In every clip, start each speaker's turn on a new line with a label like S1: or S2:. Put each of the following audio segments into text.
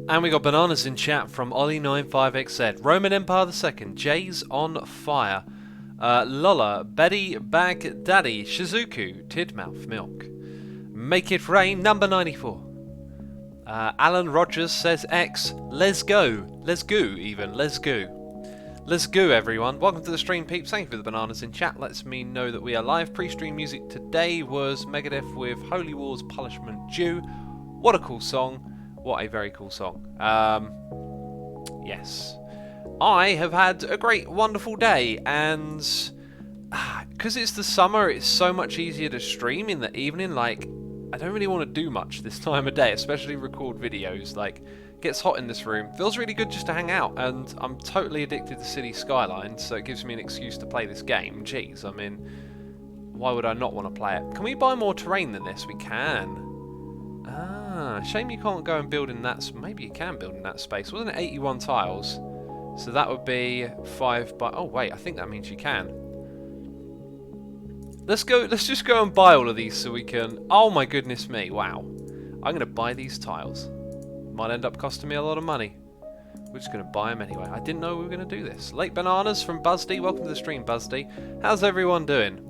S1: And we got bananas in chat from Ollie95XZ. Roman Empire II. Jay's on fire. Lola, Betty, Baghdaddy, Shizuku, Tidmouth, Milk. Make it rain, number 94. Alan Rogers says X. Let's go. Let's go, even. Let's go. Let's go, everyone. Welcome to the stream, peeps. Thank you for the bananas in chat. Lets me know that we are live. Pre-stream music today was Megadeth with Holy War's Punishment Due. What a cool song. What a very cool song. Yes. I have had a great, wonderful day, and because it's the summer, it's so much easier to stream in the evening. Like, I don't really want to do much this time of day, especially record videos. Like, it gets hot in this room. Feels really good just to hang out, and I'm totally addicted to City Skylines, so it gives me an excuse to play this game. Jeez, I mean, why would I not want to play it? Can we buy more terrain than this? We can. Shame you can't go and build in that. Maybe you can build in that space. Wasn't it 81 tiles? So that would be 5 by... Oh wait, I think that means you can. Let's go. Let's just go and buy all of these so we can... Oh my goodness me! Wow. I'm going to buy these tiles. Might end up costing me a lot of money. We're just going to buy them anyway. I didn't know we were going to do this. Late bananas from Buzdy. Welcome to the stream, Buzdy. How's everyone doing?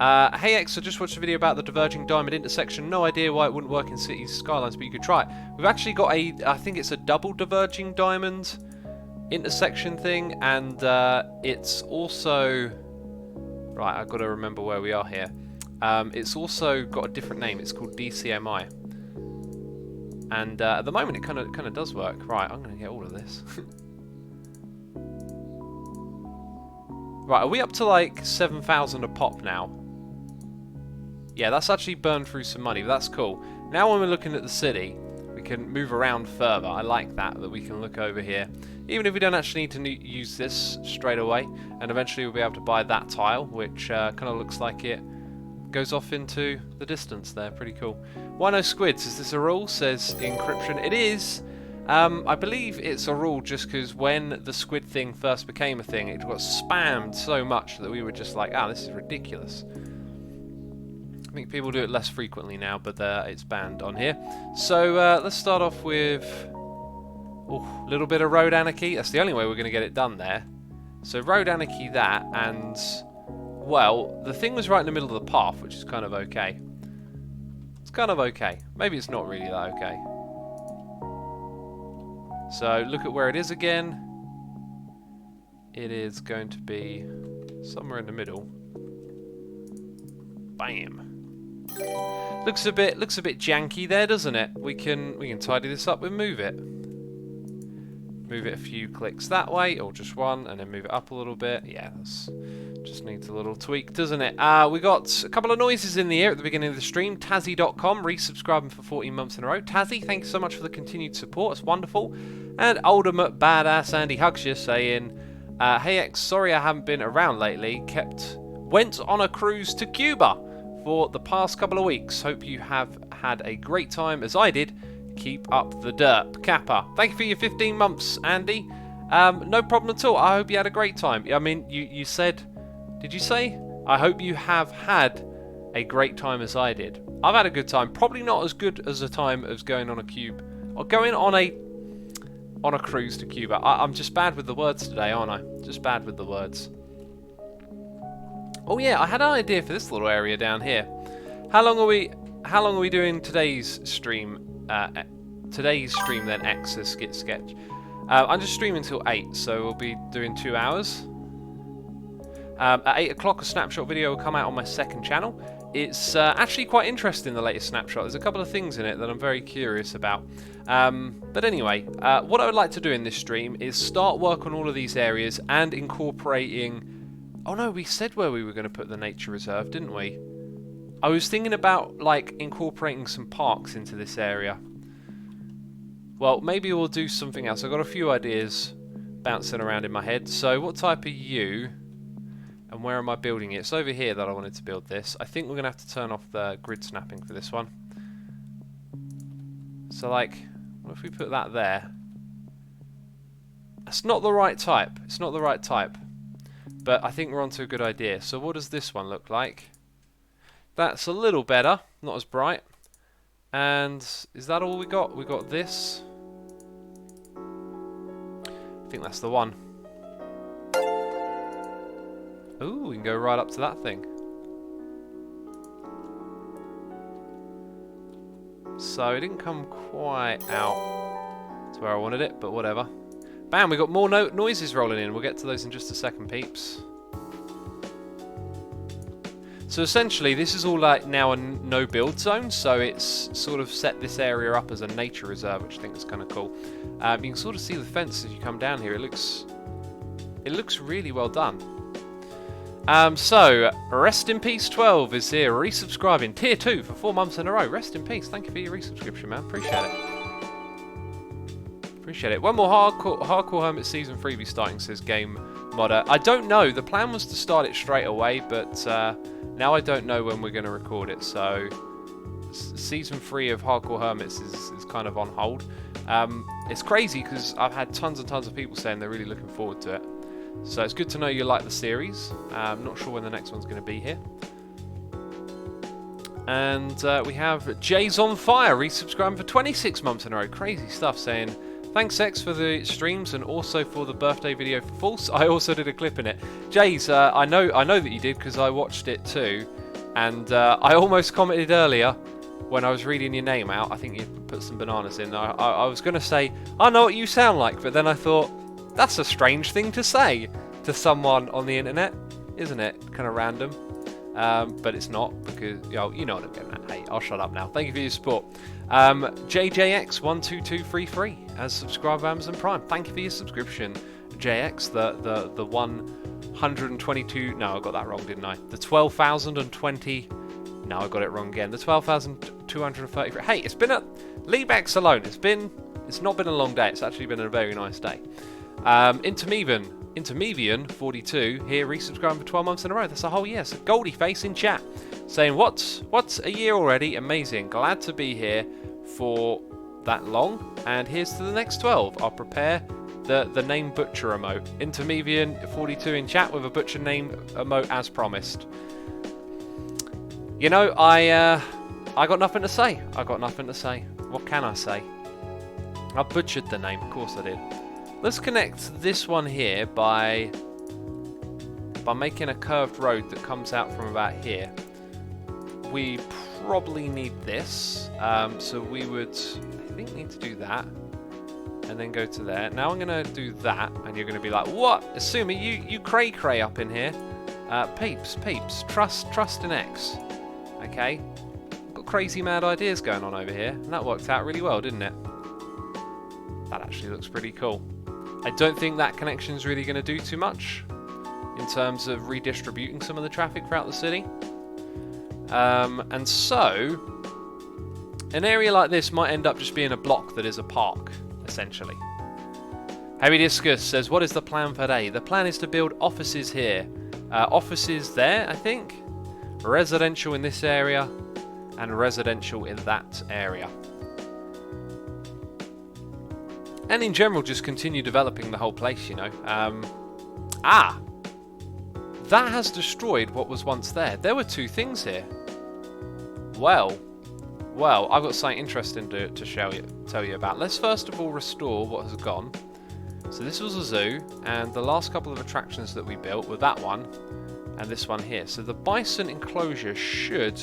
S1: Hey X, I just watched a video about the diverging diamond intersection. No idea why it wouldn't work in City Skylines, but you could try it. We've actually got a, I think it's a double diverging diamond intersection thing, and it's also... Right, I've got to remember where we are here. It's also got a different name. It's called DCMI. And at the moment it kind of does work. Right, I'm going to get all of this. Right, are we up to like 7,000 a pop now? Yeah, that's actually burned through some money, but that's cool. Now when we're looking at the city, we can move around further. I like that we can look over here. Even if we don't actually need to use this straight away, and eventually we'll be able to buy that tile, which kind of looks like it goes off into the distance there. Pretty cool. Why no squids? Is this a rule? Says encryption. It is. I believe it's a rule just because when the squid thing first became a thing, it got spammed so much that we were just like, this is ridiculous. I think people do it less frequently now, but it's banned on here. So let's start off with a little bit of road anarchy. That's the only way we're going to get it done there. So road anarchy that, and well, the thing was right in the middle of the path, which is kind of okay. It's kind of okay. Maybe it's not really that okay. So look at where it is again. It is going to be somewhere in the middle. Bam. Looks a bit janky there, doesn't it? We can tidy this up and move it. Move it a few clicks that way, or just one, and then move it up a little bit. Yeah, that's just needs a little tweak, doesn't it? We got a couple of noises in the air at the beginning of the stream. Tazzy.com, resubscribing for 14 months in a row. Tazzy, thank you so much for the continued support. It's wonderful. And ultimate badass Andy Hugsher saying, hey X, sorry I haven't been around lately. Went on a cruise to Cuba for the past couple of weeks. Hope you have had a great time as I did. Keep up the derp. Kappa. Thank you for your 15 months, Andy. No problem at all. I hope you had a great time. I mean, you said... Did you say? I hope you have had a great time as I did. I've had a good time. Probably not as good as a time as going on a cube. Or going on a cruise to Cuba. I'm just bad with the words today, aren't I? Just bad with the words. Oh yeah, I had an idea for this little area down here. How long are we doing today's stream? Today's stream then, X as Skit Sketch. I'm just streaming till 8, so we'll be doing 2 hours. At 8 o'clock, a snapshot video will come out on my second channel. It's actually quite interesting, the latest snapshot. There's a couple of things in it that I'm very curious about. But anyway, what I would like to do in this stream is start work on all of these areas and incorporating... Oh no, we said where we were going to put the nature reserve, didn't we? I was thinking about, like, incorporating some parks into this area. Well, maybe we'll do something else. I've got a few ideas bouncing around in my head. So, what type are you? And where am I building it? It's over here that I wanted to build this. I think we're going to have to turn off the grid snapping for this one. So, like, what if we put that there? That's not the right type. It's not the right type. But I think we're onto a good idea. So, what does this one look like? That's a little better, not as bright. And is that all we got? We got this. I think that's the one. Ooh, we can go right up to that thing. So it didn't come quite out to where I wanted it, but whatever. Bam, we got more noises rolling in. We'll get to those in just a second, peeps. So essentially, this is all like now a no-build zone, so it's sort of set this area up as a nature reserve, which I think is kind of cool. You can sort of see the fence as you come down here. It looks really well done. So, Rest in Peace 12 is here, resubscribing, Tier 2 for 4 months in a row. Rest in peace, thank you for your resubscription, man, appreciate it. Appreciate it. One more Hardcore Hermit Season 3 be starting, says Game Modder. I don't know, the plan was to start it straight away, but now I don't know when we're going to record it, so Season 3 of Hardcore Hermits is kind of on hold. It's crazy because I've had tons and tons of people saying they're really looking forward to it. So it's good to know you like the series. I'm not sure when the next one's going to be here. And we have Jay's on Fire resubscribing for 26 months in a row. Crazy stuff, saying thanks X for the streams and also for the birthday video for False. I also did a clip in it. Jay's, I know that you did because I watched it too. And I almost commented earlier when I was reading your name out. I think you put some bananas in. I was going to say, I know what you sound like, but then I thought, that's a strange thing to say to someone on the internet, isn't it? Kind of random. But it's not, because you know what I'm getting at. Hey, I'll shut up now. Thank you for your support. JJX12233 as subscriber Amazon Prime. Thank you for your subscription. JX, the 122... No, I got that wrong, didn't I? The 12,020... No, I got it wrong again. The 12,233... Hey, it's been a... Leave X alone. It's not been a long day. It's actually been a very nice day. Intermevian42 here resubscribing for 12 months in a row. That's a whole year. So Goldie Face in chat saying, what's a year already? Amazing. Glad to be here for that long. And here's to the next 12. I'll prepare the name butcher emote. Intermevian42 in chat with a butcher name emote as promised. You know, I got nothing to say. What can I say? I butchered the name. Of course I did. Let's connect this one here by making a curved road that comes out from about here. We probably need this, so we would, I think, need to do that, and then go to there. Now I'm going to do that, and you're going to be like, what? Asumi, you cray up in here. Peeps, trust in X. Okay? I've got crazy mad ideas going on over here, and that worked out really well, didn't it? That actually looks pretty cool. I don't think that connection is really going to do too much in terms of redistributing some of the traffic throughout the city. And so, an area like this might end up just being a block that is a park, essentially. Heavy Discus says, what is the plan for today? The plan is to build offices here. Offices there, I think. Residential in this area. And residential in that area. And in general, just continue developing the whole place, you know. That has destroyed what was once there. There were two things here. Well, I've got something interesting to tell you about. Let's first of all restore what has gone. So this was a zoo, and the last couple of attractions that we built were that one and this one here. So the bison enclosure should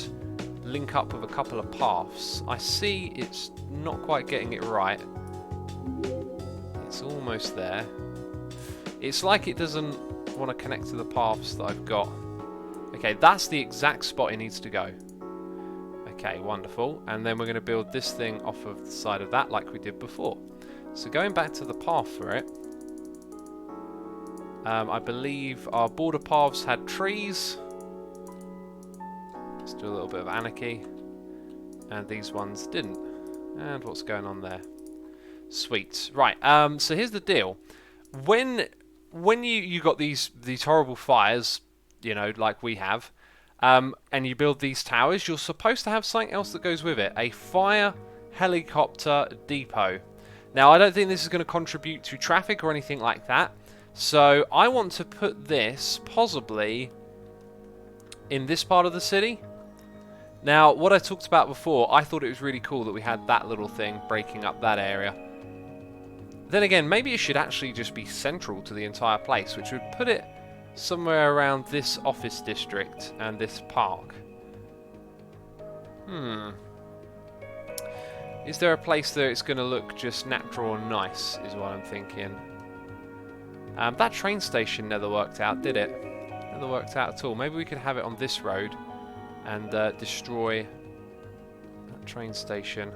S1: link up with a couple of paths. I see it's not quite getting it right. It's almost there. It's like it doesn't want to connect to the paths that I've got. Okay, that's the exact spot it needs to go. Okay, wonderful. And then we're going to build this thing off of the side of that like we did before. So going back to the path for it, I believe our border paths had trees. Let's do a little bit of anarchy. And these ones didn't. And what's going on there? Sweet. Right, so here's the deal. When you got these horrible fires, you know, like we have, and you build these towers, you're supposed to have something else that goes with it. A fire helicopter depot. Now, I don't think this is going to contribute to traffic or anything like that. So I want to put this possibly in this part of the city. Now, what I talked about before, I thought it was really cool that we had that little thing breaking up that area. Then again, maybe it should actually just be central to the entire place, which would put it somewhere around this office district and this park. Is there a place that it's going to look just natural and nice, is what I'm thinking. That train station never worked out, did it? Never worked out at all. Maybe we could have it on this road and destroy that train station.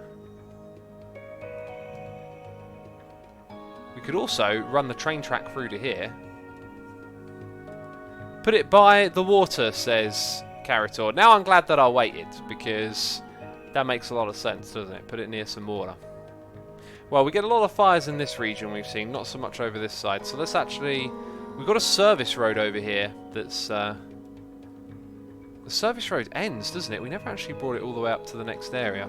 S1: We could also run the train track through to here. Put it by the water, says Carator. Now I'm glad that I waited, because that makes a lot of sense, doesn't it? Put it near some water. Well, we get a lot of fires in this region we've seen, not so much over this side. So let's actually... We've got a service road over here that's... The service road ends, doesn't it? We never actually brought it all the way up to the next area.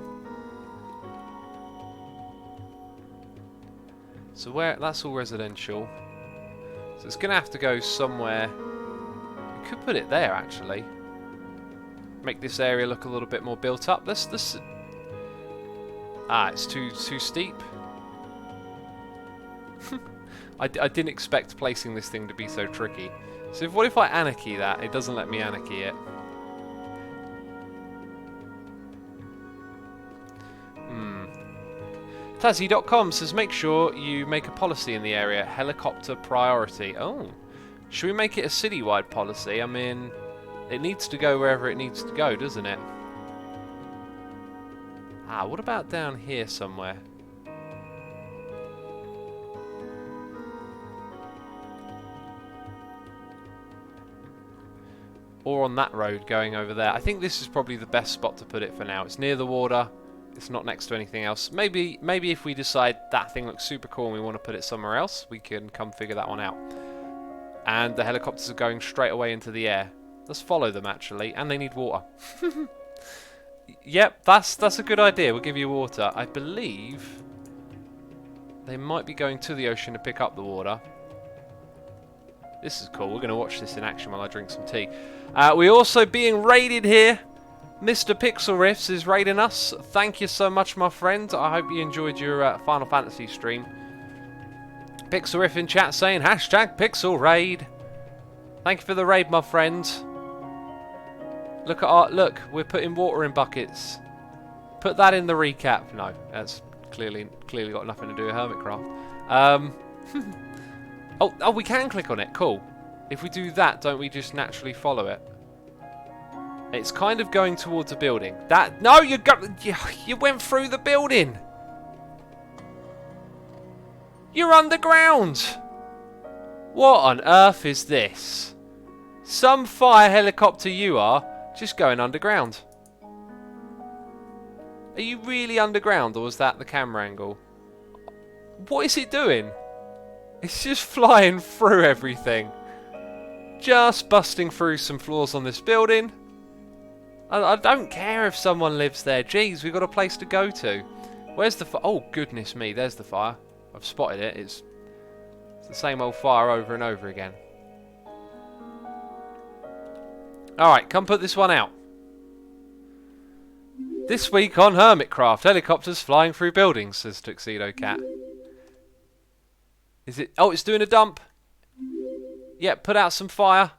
S1: So where... That's all residential. So it's going to have to go somewhere... We could put it there, actually. Make this area look a little bit more built up. This... Ah, it's too steep. I didn't expect placing this thing to be so tricky. So what if I anarchy that? It doesn't let me anarchy it. Tazzy.com says make sure you make a policy in the area. Helicopter priority. Oh. Should we make it a citywide policy? I mean, it needs to go wherever it needs to go, doesn't it? Ah, what about down here somewhere? Or on that road going over there. I think this is probably the best spot to put it for now. It's near the water. It's not next to anything else. Maybe if we decide that thing looks super cool and we want to put it somewhere else, we can come figure that one out. And the helicopters are going straight away into the air. Let's follow them, actually. And they need water. Yep, that's a good idea. We'll give you water. I believe they might be going to the ocean to pick up the water. This is cool. We're going to watch this in action while I drink some tea. We're also being raided here. Mr. Pixel Riffs is raiding us. Thank you so much, my friend. I hope you enjoyed your Final Fantasy stream. Pixel Riff in chat saying hashtag Pixel Raid. Thank you for the raid, my friend. Look at our... Look, we're putting water in buckets. Put that in the recap. No, that's clearly got nothing to do with Hermitcraft. Oh, we can click on it. Cool. If we do that, don't we just naturally follow it? It's kind of going towards a building. No, you went through the building. You're underground. What on earth is this? Some fire helicopter you are, just going underground. Are you really underground, or was that the camera angle? What is it doing? It's just flying through everything. Just busting through some floors on this building. I don't care if someone lives there. Jeez, we've got a place to go to. Where's the fire? Oh, goodness me, there's the fire. I've spotted it. It's the same old fire over and over again. Alright, come put this one out. This week on Hermitcraft, helicopters flying through buildings, says Tuxedo Cat. Is it? Oh, it's doing a dump. Yeah, put out some fire.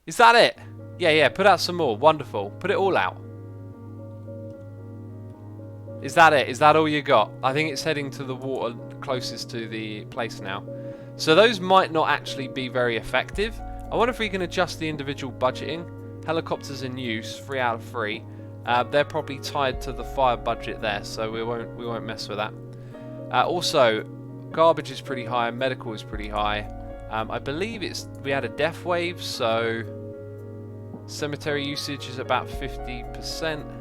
S1: Is that it? Yeah, put out some more. Wonderful. Put it all out. Is that it? Is that all you got? I think it's heading to the water closest to the place now. So those might not actually be very effective. I wonder if we can adjust the individual budgeting. Helicopters in use, 3 out of 3. They're probably tied to the fire budget there, so we won't mess with that. Also, garbage is pretty high, medical is pretty high. I believe we had a death wave, so cemetery usage is about 50%.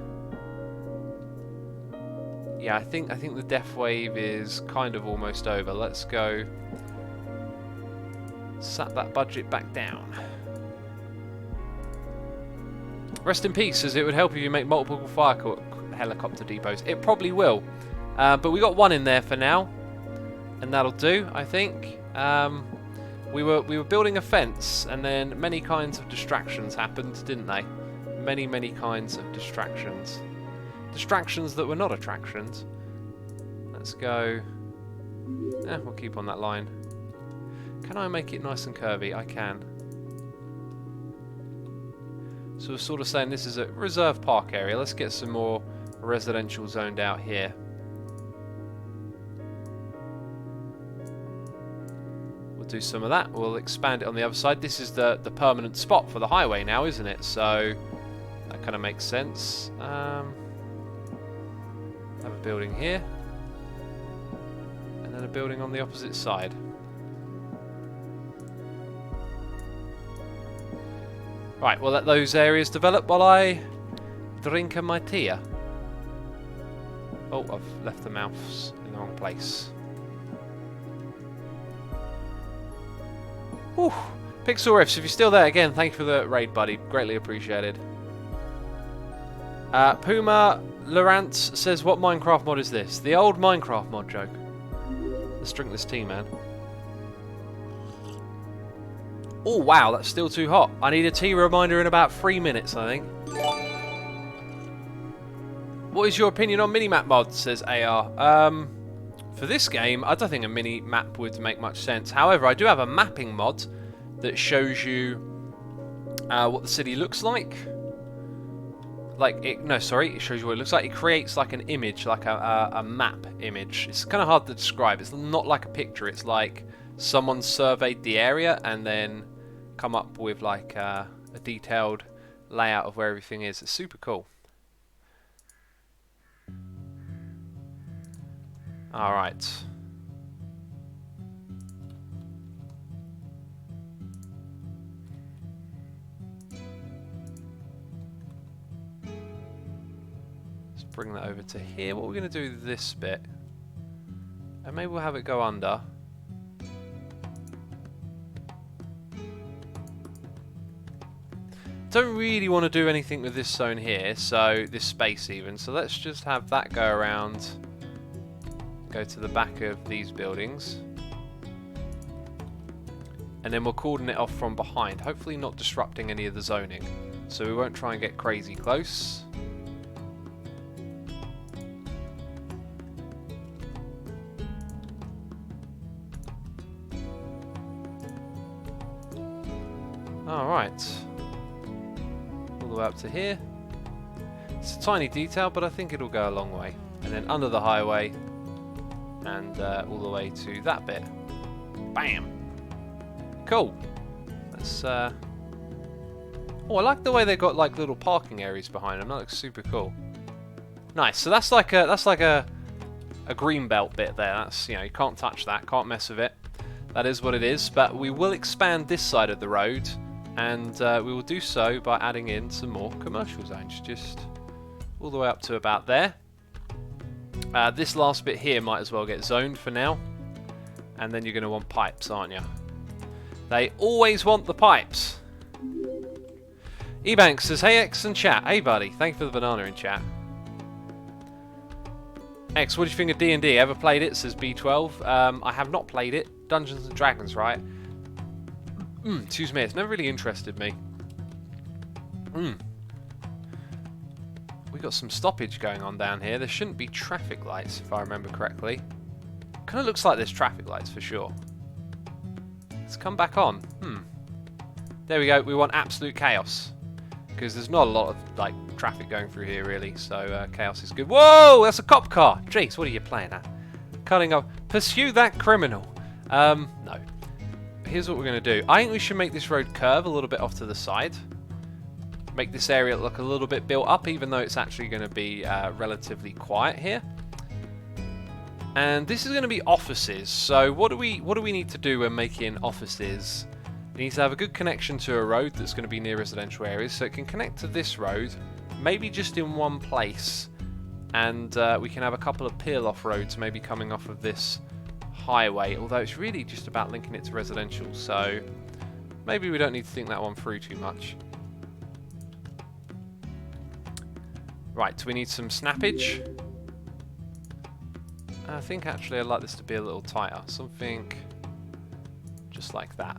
S1: Yeah, I think the death wave is kind of almost over. Let's go sat that budget back down. Rest in peace, as it would help if you make multiple fire helicopter depots. It probably will, but we got one in there for now, and that'll do, I think. We were building a fence, and then many kinds of distractions happened, didn't they? Many kinds of distractions. Distractions that were not attractions. Let's go We'll keep on that line. Can I make it nice and curvy? I can. So we're sort of saying this is a reserve park area. Let's get some more residential zoned out here. We'll do some of that. We'll expand it on the other side. This is the permanent spot for the highway now, isn't it? So that kind of makes sense. Have a building here. And then a building on the opposite side. Right, we'll let those areas develop while I drink my tea. Oh, I've left the mouse in the wrong place. Whew. Pixel Riffs, if you're still there, again, thank you for the raid, buddy. Greatly appreciated. Puma Lawrence says, what Minecraft mod is this? The old Minecraft mod joke. Let's drink this tea, man. Oh, wow, that's still too hot. I need a tea reminder in about 3 minutes, I think. What is your opinion on mini-map mods, says AR. For this game, I don't think a mini-map would make much sense. However, I do have a mapping mod that shows you what the city looks like. It shows you what it looks like. It creates like an image, like a map image. It's kind of hard to describe. It's not like a picture. It's like someone surveyed the area and then come up with like a detailed layout of where everything is. It's super cool. Alright. Let's bring that over to here. What we're going to do with this bit, and maybe we'll have it go under. Don't really want to do anything with this zone here, so this space even, so let's just have that go around, go to the back of these buildings, and then we'll cordon it off from behind, hopefully not disrupting any of the zoning, so we won't try and get crazy close. Alright. Up to here. It's a tiny detail, but I think it'll go a long way. And then under the highway, and all the way to that bit. Bam! Cool. Let's. Oh, I like the way they got like little parking areas behind them. That looks super cool. Nice. So that's like a green belt bit there. That's, you can't touch that, can't mess with it. That is what it is. But we will expand this side of the road. And we will do so by adding in some more commercial zones, just all the way up to about there. This last bit here might as well get zoned for now. And then you're going to want pipes, aren't you? They always want the pipes. Ebanks says, hey X and chat. Hey buddy, thank you for the banana in chat. X, what do you think of D&D? Ever played it? Says B12. I have not played it. Dungeons and Dragons, right? Excuse me, it's never really interested me. We got some stoppage going on down here. There shouldn't be traffic lights, if I remember correctly. Kind of looks like there's traffic lights for sure. Let's come back on. There we go. We want absolute chaos. Because there's not a lot of like traffic going through here, really. So chaos is good. Whoa! That's a cop car! Jeez, what are you playing at? Cutting off. Pursue that criminal. No. Here's what we're going to do. I think we should make this road curve a little bit off to the side. Make this area look a little bit built up, even though it's actually going to be relatively quiet here. And this is going to be offices. So what do we need to do when making offices? It needs to have a good connection to a road that's going to be near residential areas, so it can connect to this road, maybe just in one place, and we can have a couple of peel-off roads maybe coming off of this highway, although it's really just about linking it to residential, so maybe we don't need to think that one through too much. Right, we need some snappage. I think actually I'd like this to be a little tighter, something just like that.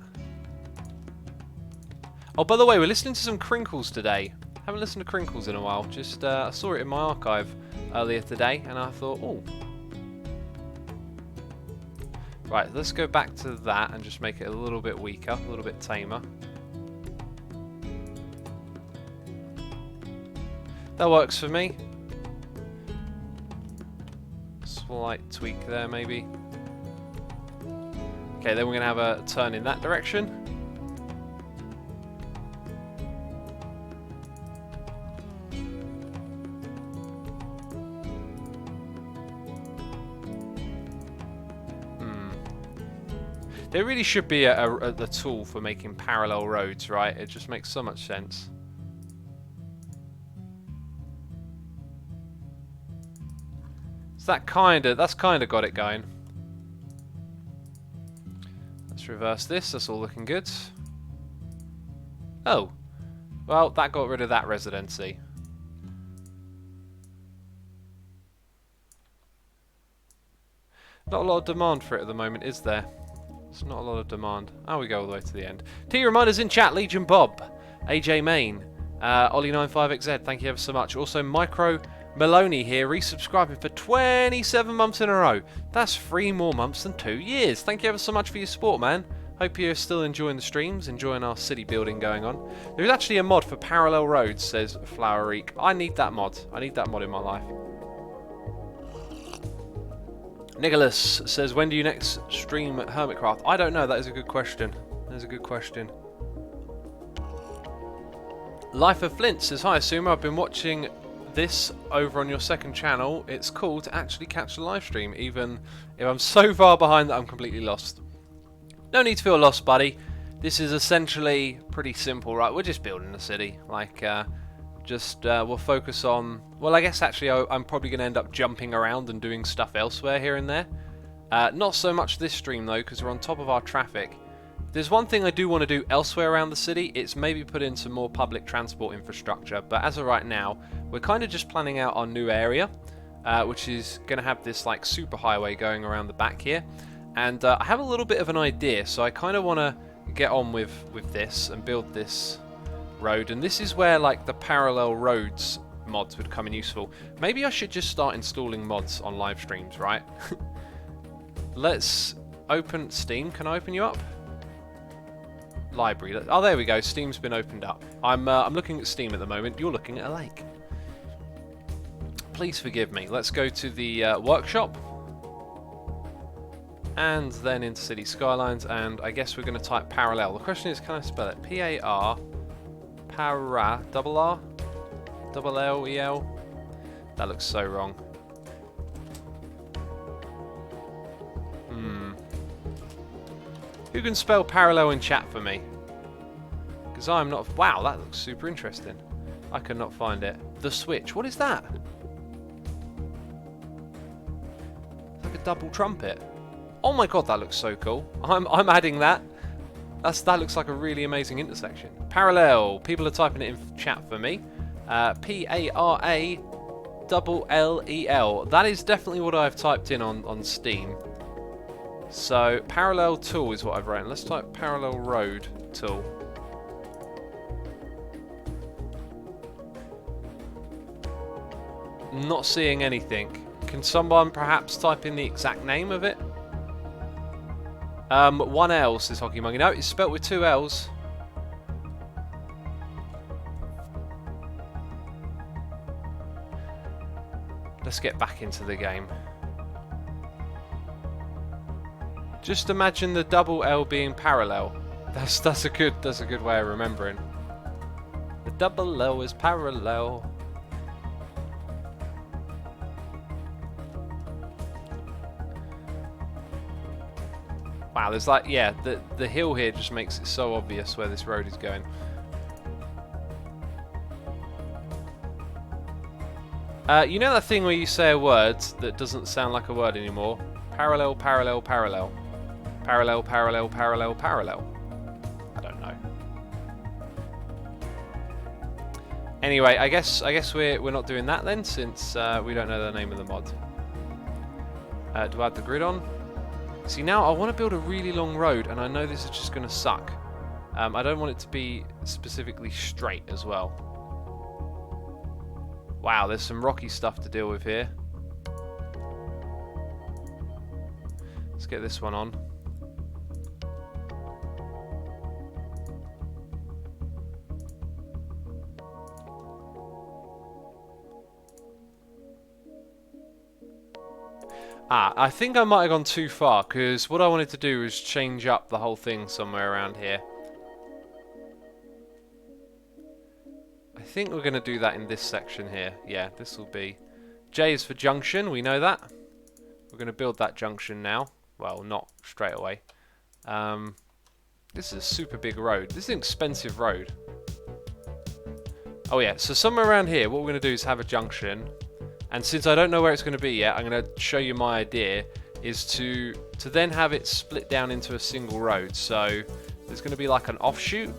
S1: Oh, by the way, we're listening to some Crinkles today. Haven't listened to Crinkles in a while, just I saw it in my archive earlier today and I thought, oh, Right, let's go back to that and just make it a little bit weaker, a little bit tamer. That works for me. Slight tweak there, maybe. Okay, then we're going to have a turn in that direction. There really should be a tool for making parallel roads, right? It just makes so much sense. So that's kind of got it going. Let's reverse this. That's all looking good. Oh, well, that got rid of that residency. Not a lot of demand for it at the moment, is there? It's not a lot of demand. Oh, we go all the way to the end. T reminders in chat: Legion Bob, AJ Main, Ollie95XZ, thank you ever so much. Also, Micro Maloney here, resubscribing for 27 months in a row. That's 3 more months than 2 years. Thank you ever so much for your support, man. Hope you're still enjoying the streams, enjoying our city building going on. There's actually a mod for parallel roads, says Flowereek. I need that mod. I need that mod in my life. Nicholas says, when do you next stream Hermitcraft? I don't know, that is a good question. That is a good question. Life of Flint says, hi Asuma, I've been watching this over on your second channel. It's cool to actually catch the live stream, even if I'm so far behind that I'm completely lost. No need to feel lost, buddy. This is essentially pretty simple, right? We're just building a city. Like, we'll focus on... Well, I guess actually I'm probably going to end up jumping around and doing stuff elsewhere here and there. Not so much this stream, though, because we're on top of our traffic. There's one thing I do want to do elsewhere around the city. It's maybe put in some more public transport infrastructure. But as of right now, we're kind of just planning out our new area, which is going to have this like super highway going around the back here. And I have a little bit of an idea, so I kind of want to get on with this and build this road. And this is where like the parallel roads mods would come in useful. Maybe I should just start installing mods on live streams, right? Let's open Steam. Can I open you up? Library. Oh, there we go. Steam's been opened up. I'm looking at Steam at the moment. You're looking at a lake. Please forgive me. Let's go to the workshop. And then into City Skylines. And I guess we're going to type parallel. The question is, can I spell it? P-A-R... Para... Double R? Double L-E-L? That looks so wrong. Who can spell parallel in chat for me? Because I'm not... Wow, that looks super interesting. I could not find it. The Switch. What is that? It's like a double trumpet. Oh my god, that looks so cool. I'm adding that. That looks like a really amazing intersection. Parallel. People are typing it in chat for me. P-A-R-A-L-L-E-L. That is definitely what I've typed in on Steam. So, parallel tool is what I've written. Let's type parallel road tool. Not seeing anything. Can someone perhaps type in the exact name of it? One L, says Hockey Monkey. No, it's spelt with 2 L's. Let's get back into the game. Just imagine the double L being parallel. That's a good way of remembering. The double L is parallel. Wow, there's like, yeah, the hill here just makes it so obvious where this road is going. You know that thing where you say a word that doesn't sound like a word anymore? Parallel, parallel, parallel. Parallel, parallel, parallel, parallel. I don't know. Anyway, I guess we're not doing that then, since we don't know the name of the mod. Do I add the grid on? See, now I want to build a really long road, and I know this is just going to suck. I don't want it to be specifically straight as well. Wow, there's some rocky stuff to deal with here. Let's Let's get this one on. I think I might have gone too far, because what I wanted to do was change up the whole thing somewhere around here. I think we're going to do that in this section here. Yeah, this will be... J is for junction, we know that. We're going to build that junction now. Well, not straight away. This is a super big road. This is an expensive road. Oh yeah, so somewhere around here, what we're going to do is have a junction. And since I don't know where it's going to be yet, I'm going to show you my idea, is to then have it split down into a single road. So there's going to be like an offshoot,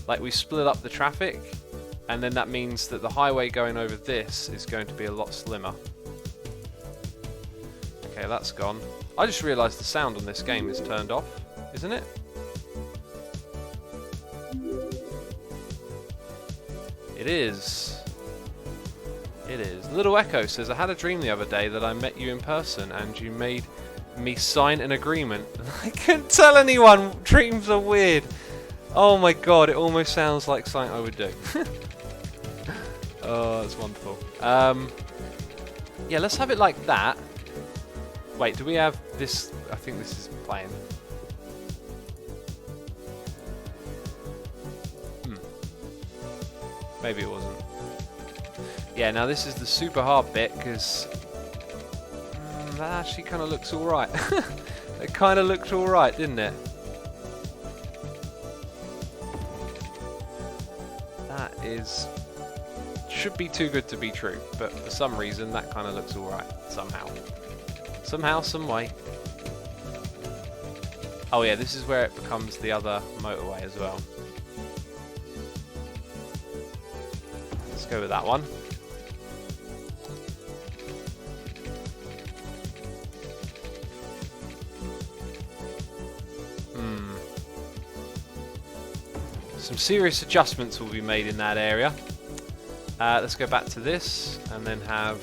S1: like we split up the traffic, and then that means that the highway going over this is going to be a lot slimmer. Okay, that's gone. I just realised the sound on this game is turned off, isn't it? It is. It is. Little Echo says, I had a dream the other day that I met you in person and you made me sign an agreement. I couldn't tell anyone. Dreams are weird. Oh my god, it almost sounds like something I would do. Oh, that's wonderful. Yeah, let's have it like that. Wait, do we have this? I think this is playing. Maybe it wasn't. Yeah, now this is the super hard bit, because that actually kind of looks alright. It kind of looked alright, didn't it? That is... should be too good to be true, but for some reason that kind of looks alright, somehow. Somehow, some way. Oh yeah, this is where it becomes the other motorway as well. Let's go with that one. Some serious adjustments will be made in that area. Let's go back to this and then have...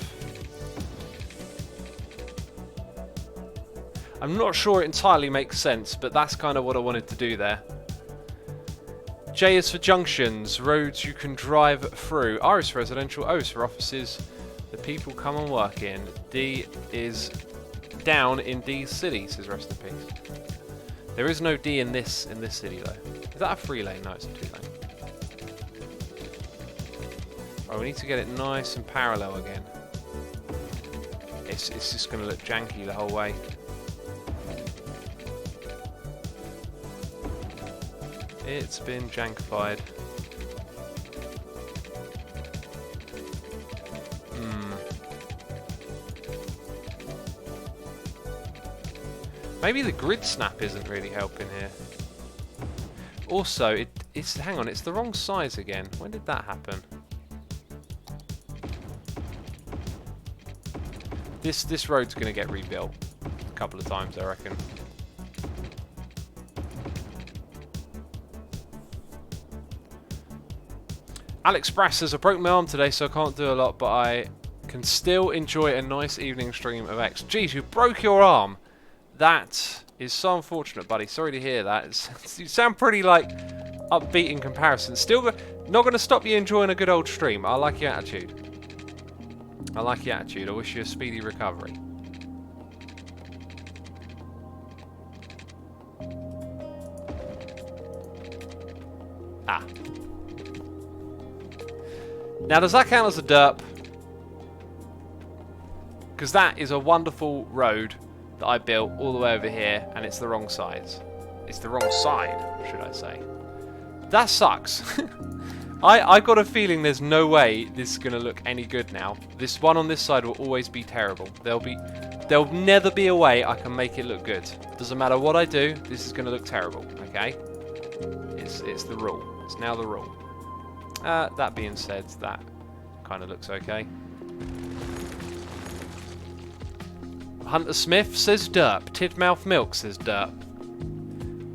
S1: I'm not sure it entirely makes sense, but that's kind of what I wanted to do there. J is for junctions, roads you can drive through. R is for residential, O is for offices, the people come and work in. D is down in D city, says rest in peace. There is no D in this city though. Is that a 3-lane? No, it's a 2-lane. Oh, we need to get it nice and parallel again. It's just going to look janky the whole way. It's been jankified. Maybe the grid snap isn't really helping here. Also, it's hang on, it's the wrong size again. When did that happen? This road's going to get rebuilt a couple of times, I reckon. Alex Brass says, I broke my arm today, so I can't do a lot, but I can still enjoy a nice evening stream of X. Geez, you broke your arm. That is so unfortunate, buddy. Sorry to hear that. You sound pretty, like, upbeat in comparison. Still not going to stop you enjoying a good old stream. I like your attitude. I like your attitude. I wish you a speedy recovery. Ah. Now, does that count as a derp? Because that is a wonderful road that I built all the way over here, and it's the wrong size. It's the wrong side, should I say. That sucks. I've got a feeling there's no way this is going to look any good now. This one on this side will always be terrible. There'll never be a way I can make it look good. Doesn't matter what I do, this is going to look terrible, okay? It's the rule. It's now the rule. That being said, that kind of looks okay. Hunter Smith says derp. Tidmouth Milk says derp.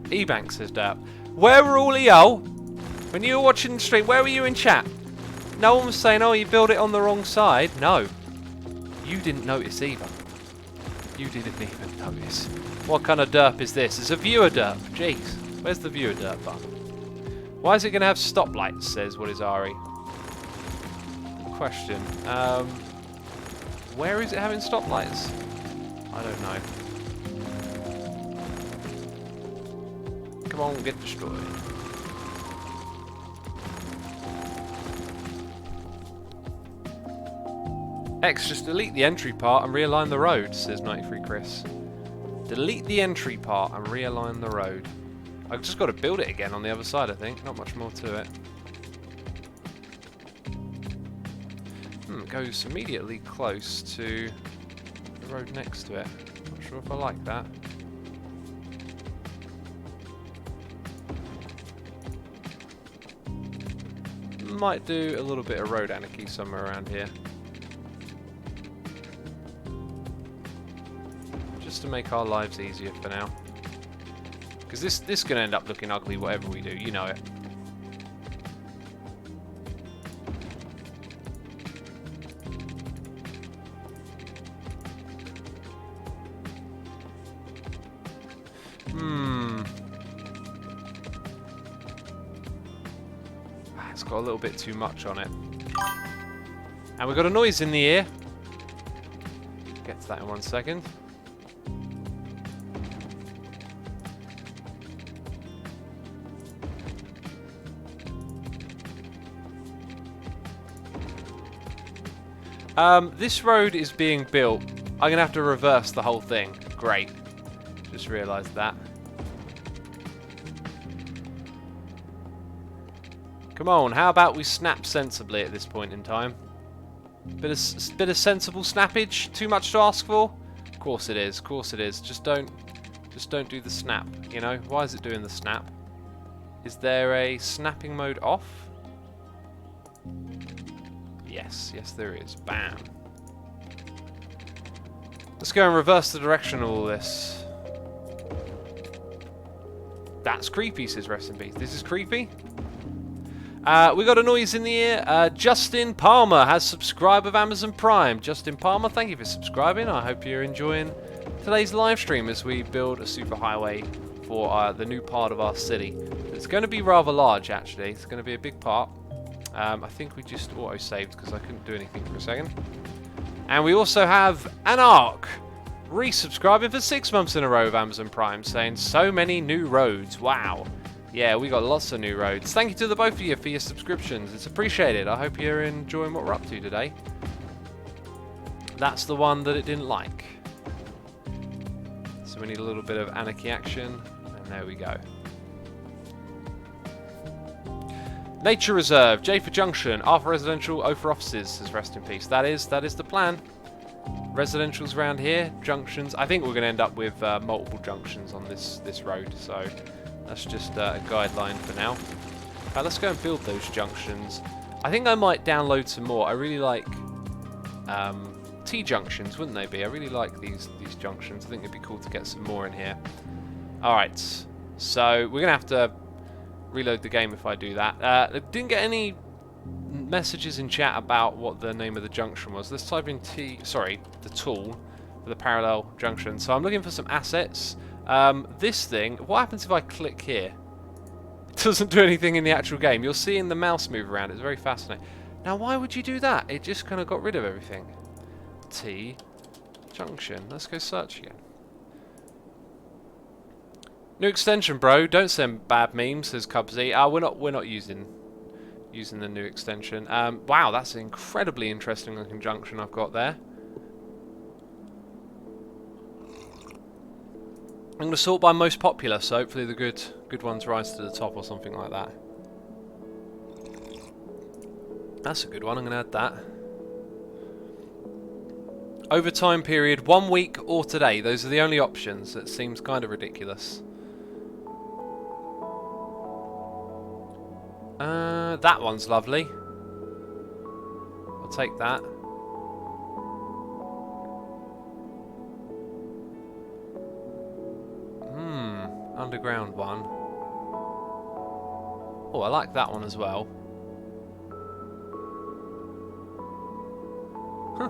S1: Ebank says derp. Where were all of y'all when you were watching the stream? Where were you in chat? No one was saying, oh, you built it on the wrong side. No. You didn't notice either. You didn't even notice. What kind of derp is this? It's a viewer derp. Jeez. Where's the viewer derp button? Why is it going to have stoplights, says What Is Ari? Good question. Where is it having stoplights? I don't know. Come on, get destroyed. X, just delete the entry part and realign the road, says 93 Chris. Delete the entry part and realign the road. I've just got to build it again on the other side, I think. Not much more to it. Goes immediately close to the road next to it. Not sure if I like that. Might do a little bit of road anarchy somewhere around here. Just to make our lives easier for now. Because this is going to end up looking ugly whatever we do, you know it. It's got a little bit too much on it. And we've got a noise in the ear. Get to that in 1 second. This road is being built. I'm going to have to reverse the whole thing. Great. Just realised that. Come on, how about we snap sensibly at this point in time? Bit of sensible snappage. Too much to ask for? Of course it is. Of course it is. Just don't do the snap. You know, why is it doing the snap? Is there a snapping mode off? Yes, yes there is. Bam. Let's go and reverse the direction of all this. That's creepy, says Rest in Peace. This is creepy. We got a noise in the ear. Justin Palmer has subscribed with Amazon Prime. Justin Palmer, thank you for subscribing. I hope you're enjoying today's live stream as we build a superhighway for the new part of our city. It's going to be rather large, actually. It's going to be a big part. I think we just auto-saved because I couldn't do anything for a second. And we also have Anarch resubscribing for 6 months in a row of Amazon Prime, saying so many new roads. Wow. Yeah, we got lots of new roads. Thank you to the both of you for your subscriptions. It's appreciated. I hope you're enjoying what we're up to today. That's the one that it didn't like. So we need a little bit of anarchy action. And there we go. Nature Reserve, J for Junction, R for Residential, O for Offices, says Rest in Peace. That is the plan. Residentials around here, junctions. I think we're going to end up with multiple junctions on this road, so that's just a guideline for now. Let's go and build those junctions. I think I might download some more. I really like T-junctions, wouldn't they be? I really like these junctions. I think it'd be cool to get some more in here. Alright, so we're going to have to reload the game if I do that. I didn't get any messages in chat about what the name of the junction was. Let's type in the tool for the parallel junction. So I'm looking for some assets. This thing, what happens if I click here? It doesn't do anything in the actual game. You're seeing the mouse move around. It's very fascinating. Now, why would you do that? It just kind of got rid of everything. T junction. Let's go search again. New extension, bro. Don't send bad memes, says Cubsy. We're not using the new extension. Wow, that's an incredibly interesting looking junction I've got there. I'm going to sort by most popular, so hopefully the good ones rise to the top or something like that. That's a good one. I'm going to add that. Overtime period, 1 week or today. Those are the only options. It seems kind of ridiculous. That one's lovely. I'll take that. Underground one. Oh, I like that one as well. Huh.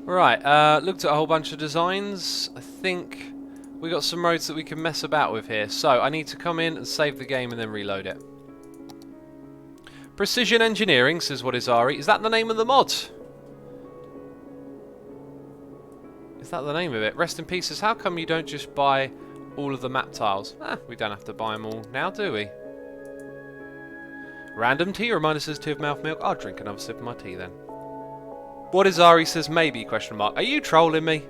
S1: Right, looked at a whole bunch of designs. I think we got some roads that we can mess about with here. So I need to come in and save the game and then reload it. Precision Engineering, says What is Ari. Is that the name of the mod? Is that the name of it? Rest in pieces. How come you don't just buy all of the map tiles? We don't have to buy them all now, do we? Random tea, reminder says tea of mouth milk. I'll drink another sip of my tea then. What is Ari says maybe, question mark. Are you trolling me?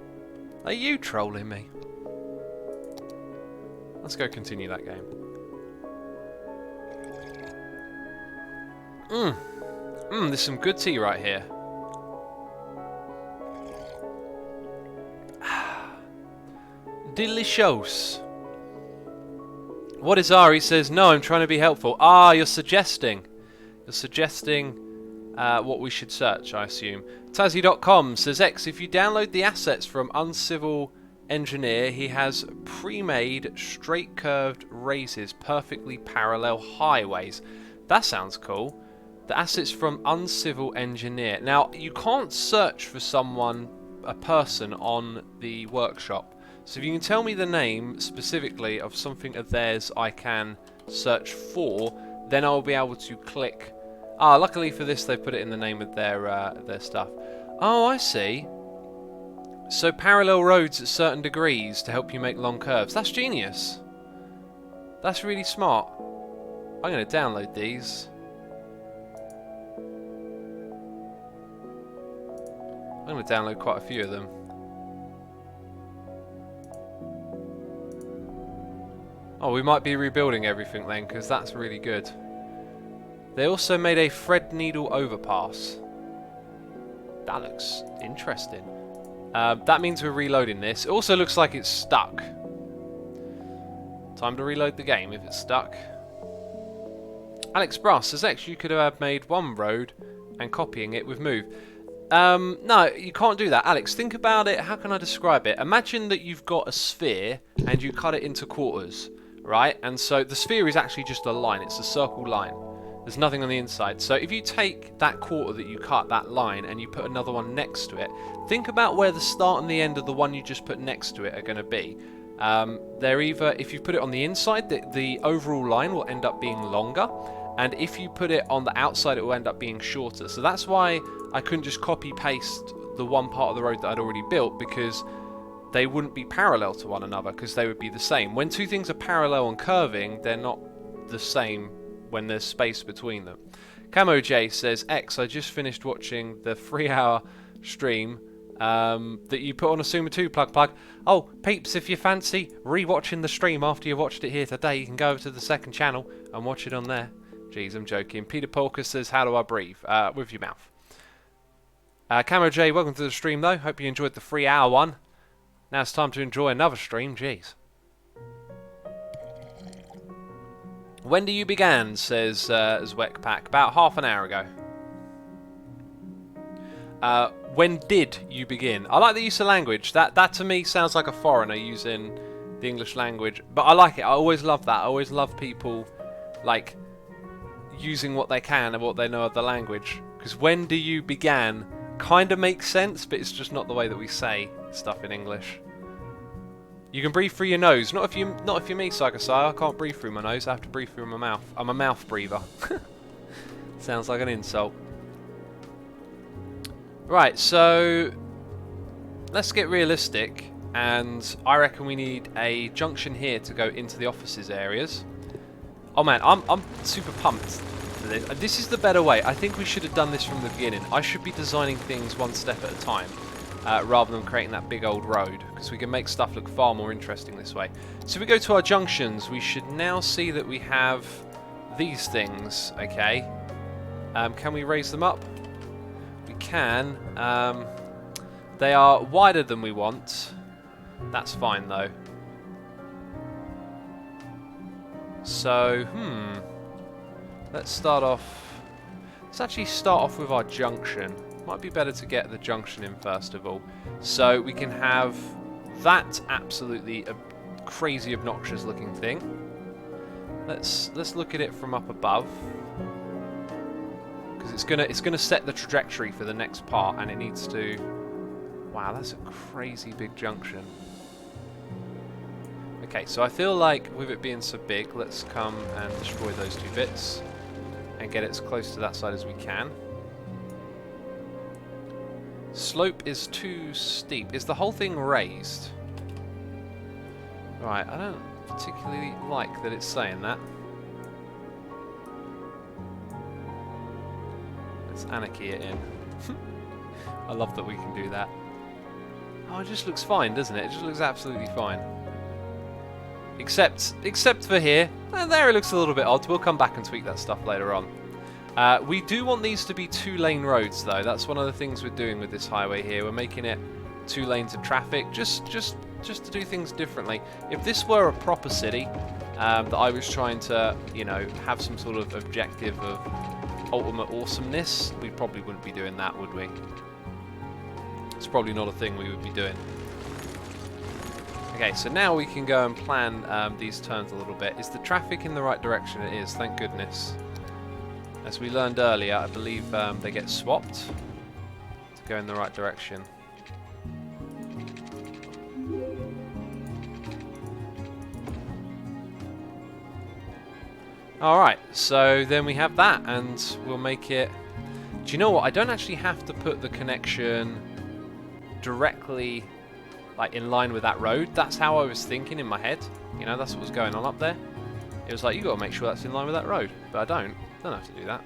S1: Are you trolling me? Let's go continue that game. There's some good tea right here. Delicious. What is Ari says, no, I'm trying to be helpful. Ah, you're suggesting. You're suggesting what we should search, I assume. Tazzy.com says, X, if you download the assets from Uncivil Engineer, he has pre-made straight curved races, perfectly parallel highways. That sounds cool. The assets from Uncivil Engineer. Now, you can't search for someone, a person, on the workshop. So if you can tell me the name specifically of something of theirs I can search for, then I'll be able to click. Ah, luckily for this, they put it in the name of their stuff. Oh, I see. So parallel roads at certain degrees to help you make long curves. That's genius. That's really smart. I'm going to download these. I'm going to download quite a few of them. Oh, we might be rebuilding everything then, because that's really good. They also made a Threadneedle overpass. That looks interesting. That means we're reloading this. It also looks like it's stuck. Time to reload the game if it's stuck. Alex Brass says, X, you could have made one road and copying it with move. No, you can't do that. Alex, think about it. How can I describe it? Imagine that you've got a sphere and you cut it into quarters, right? And so the sphere is actually just a line. It's a circle line. There's nothing on the inside. So if you take that quarter that you cut, that line, and you put another one next to it, think about where the start and the end of the one you just put next to it are going to be. They're either, if you put it on the inside, the overall line will end up being longer, and if you put it on the outside, it will end up being shorter. So that's why I couldn't just copy paste the one part of the road that I'd already built, because they wouldn't be parallel to one another, because they would be the same. When two things are parallel and curving, they're not the same when there's space between them. Camo J says, X, I just finished watching the 3-hour stream that you put on xisumatwo plug. Oh, peeps, if you fancy rewatching the stream after you watched it here today, you can go over to the second channel and watch it on there. Jeez, I'm joking. Peter Polka says, how do I breathe? With your mouth. Camo J, welcome to the stream though. Hope you enjoyed the 3-hour one. Now it's time to enjoy another stream. Jeez. When do you began, says Zwekpak. About half an hour ago. When did you begin? I like the use of language. That to me sounds like a foreigner using the English language. But I like it. I always love that. I always love people like using what they can and what they know of the language. Because when do you began kind of makes sense, but it's just not the way that we say stuff in English. You can breathe through your nose. Not if you're me, Psychosai. I can't breathe through my nose. I have to breathe through my mouth. I'm a mouth breather. Sounds like an insult. Right, so let's get realistic, and I reckon we need a junction here to go into the offices areas. Oh man, I'm super pumped for this. This is the better way. I think we should have done this from the beginning. I should be designing things one step at a time. Rather than creating that big old road, because we can make stuff look far more interesting this way. So if we go to our junctions, we should now see that we have these things, okay? Can we raise them up? We can. They are wider than we want. That's fine though. So, let's actually start off with our junction. Might be better to get the junction in first of all, so we can have that absolutely crazy obnoxious looking thing. Let's look at it from up above, because it's gonna set the trajectory for the next part, and it needs to. Wow, that's a crazy big junction. Okay, so I feel like with it being so big, let's come and destroy those 2 bits and get it as close to that side as we can. Slope is too steep. Is the whole thing raised? Right, I don't particularly like that it's saying that. Let's anarchy it in. I love that we can do that. Oh, it just looks fine, doesn't it? It just looks absolutely fine. Except for here. There it looks a little bit odd. We'll come back and tweak that stuff later on. We do want these to be 2-lane roads, though. That's one of the things we're doing with this highway here. We're making it 2 lanes of traffic, just to do things differently. If this were a proper city that I was trying to, you know, have some sort of objective of ultimate awesomeness, we probably wouldn't be doing that, would we? It's probably not a thing we would be doing. Okay, so now we can go and plan these turns a little bit. Is the traffic in the right direction? It is, thank goodness. As we learned earlier, I believe they get swapped to go in the right direction. Alright, so then we have that, and we'll make it... Do you know what? I don't actually have to put the connection directly like in line with that road. That's how I was thinking in my head. You know, that's what was going on up there. It was like, you got to make sure that's in line with that road. But I don't have to do that.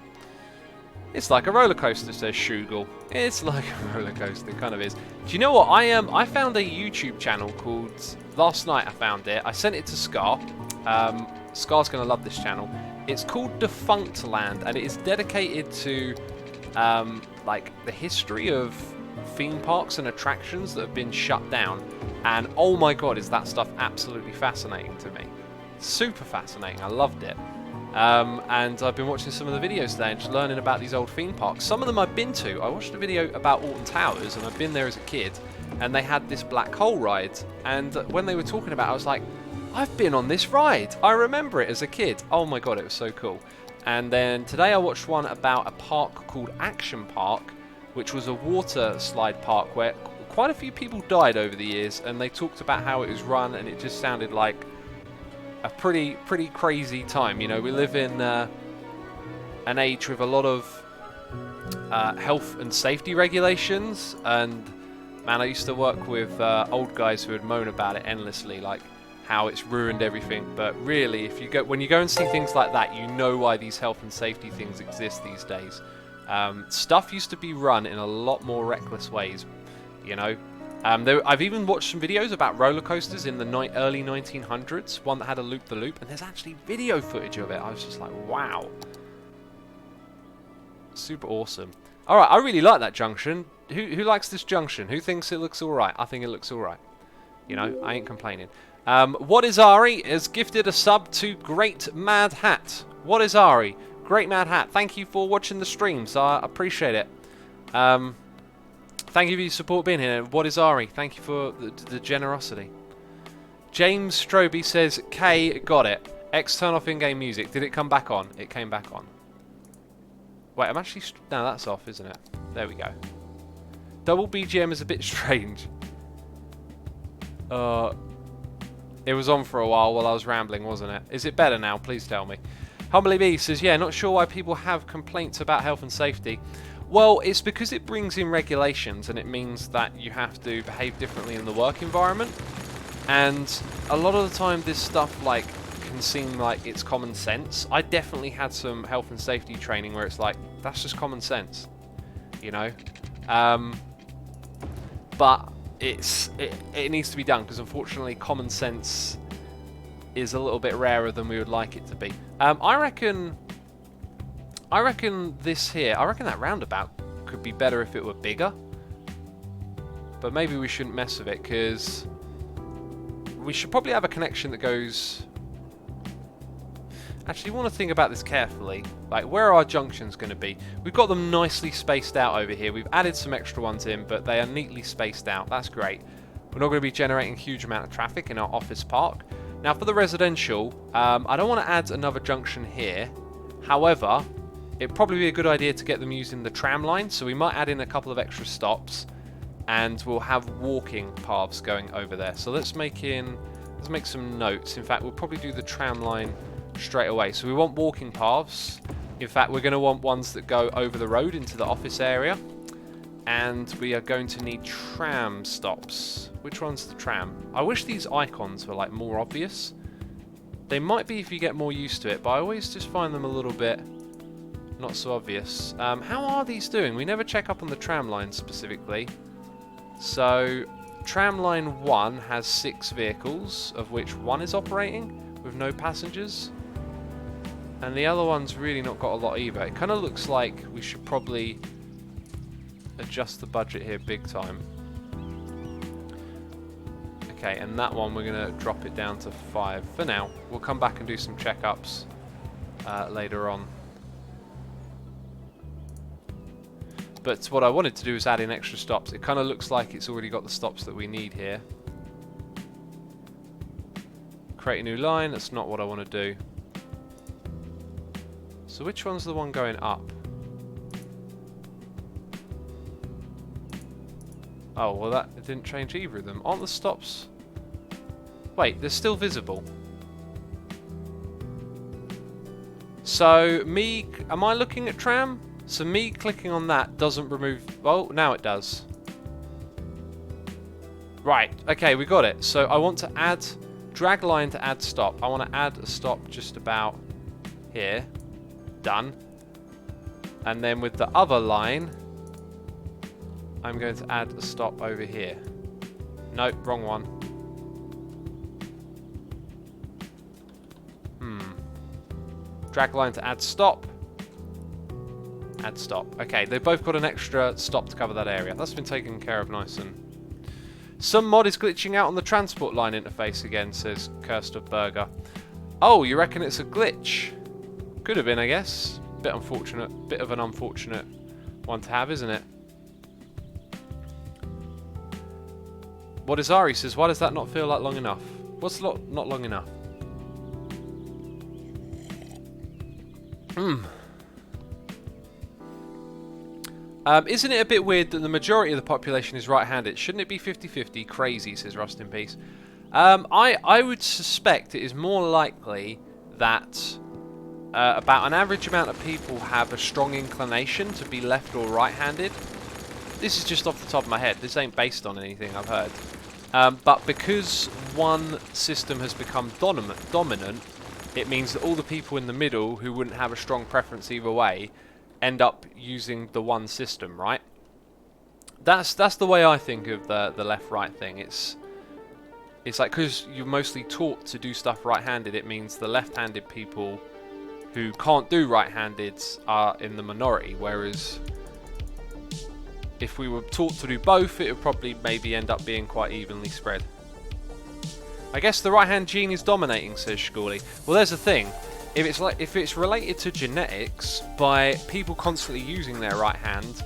S1: It's like a roller coaster, says Shugel. It's like a roller coaster, it kind of is. Do you know what? I found a YouTube channel called... Last night I found it. I sent it to Scar. Scar's going to love this channel. It's called Defunct Land, and it is dedicated to like the history of theme parks and attractions that have been shut down. And oh my god, is that stuff absolutely fascinating to me. Super fascinating. I loved it. And I've been watching some of the videos today and just learning about these old theme parks. Some of them I've been to. I watched a video about Alton Towers, and I've been there as a kid, and they had this black hole ride. And when they were talking about it, I was like, I've been on this ride. I remember it as a kid. Oh my god, it was so cool. And then today I watched one about a park called Action Park, which was a water slide park where quite a few people died over the years, and they talked about how it was run, and it just sounded like a pretty crazy time. You know, we live in an age with a lot of health and safety regulations, and man, I used to work with old guys who would moan about it endlessly, like how it's ruined everything. But really, if you go, when you go and see things like that, you know why these health and safety things exist these days. Stuff used to be run in a lot more reckless ways, you know. I've even watched some videos about roller coasters in the early 1900s, one that had a loop-the-loop, and there's actually video footage of it. I was just like, wow. Super awesome. Alright, I really like that junction. Who likes this junction? Who thinks it looks alright? I think it looks alright. You know, I ain't complaining. What is Ari has gifted a sub to Great Mad Hat. What is Ari? Great Mad Hat. Thank you for watching the streams. I appreciate it. Thank you for your support being here. What is Ari? Thank you for the generosity. James Stroby says, K, got it. X, turn off in-game music. Did it come back on? It came back on. Wait, I'm actually... No, that's off, isn't it? There we go. Double BGM is a bit strange. It was on for a while I was rambling, wasn't it? Is it better now? Please tell me. Humbly B says, yeah, not sure why people have complaints about health and safety. Well, it's because it brings in regulations, and it means that you have to behave differently in the work environment. And a lot of the time this stuff like can seem like it's common sense. I definitely had some health and safety training where it's like, that's just common sense, you know. But it needs to be done, because unfortunately common sense is a little bit rarer than we would like it to be. I reckon this here, I reckon that roundabout could be better if it were bigger. But maybe we shouldn't mess with it, because we should probably have a connection that goes... Actually, you want to think about this carefully. Like, where are our junctions going to be? We've got them nicely spaced out over here. We've added some extra ones in, but they are neatly spaced out. That's great. We're not going to be generating a huge amount of traffic in our office park. Now, for the residential, I don't want to add another junction here. However, it'd probably be a good idea to get them using the tram line, so we might add in a couple of extra stops. and we'll have walking paths going over there. So let's make some notes. In fact, we'll probably do the tram line straight away. So we want walking paths. In fact, we're going to want ones that go over the road into the office area. And we are going to need tram stops. Which one's the tram? I wish these icons were like more obvious. They might be if you get more used to it, but I always just find them a little bit not so obvious. How are these doing? We never check up on the tram line specifically. So, tram line 1 has 6 vehicles, of which 1 is operating with no passengers. And the other one's really not got a lot either. It kind of looks like we should probably adjust the budget here big time. Okay, and that one we're going to drop it down to 5 for now. We'll come back and do some checkups later on. But what I wanted to do is add in extra stops. It kind of looks like it's already got the stops that we need here. Create a new line. That's not what I want to do. So which one's the one going up? Oh, well that it didn't change either of them. Aren't the stops... Wait, they're still visible. So, am I looking at tram? So me clicking on that doesn't remove... Oh, now it does. Right, okay, we got it. So I want to add... Drag line to add stop. I want to add a stop just about here. Done. And then with the other line, I'm going to add a stop over here. Nope, wrong one. Drag line to add stop. Add stop. Okay, they've both got an extra stop to cover that area. That's been taken care of nice and... Some mod is glitching out on the transport line interface again, says Cursed of Burger. Oh, you reckon it's a glitch? Could have been, I guess. Bit unfortunate. Bit of an unfortunate one to have, isn't it? What is Ari says, why does that not feel like long enough? What's not long enough? Isn't it a bit weird that the majority of the population is right-handed? Shouldn't it be 50-50? Crazy, says Rust in Peace. I would suspect it is more likely that about an average amount of people have a strong inclination to be left or right-handed. This is just off the top of my head. This ain't based on anything I've heard. But because one system has become dominant, it means that all the people in the middle who wouldn't have a strong preference either way end up using the one system, right? That's the way I think of the left-right thing. It's like because you're mostly taught to do stuff right-handed, it means the left-handed people who can't do right-handed are in the minority, whereas if we were taught to do both, it would probably maybe end up being quite evenly spread. I guess the right-hand gene is dominating, says Shgorley. Well, there's the thing. If it's related to genetics, by people constantly using their right hand,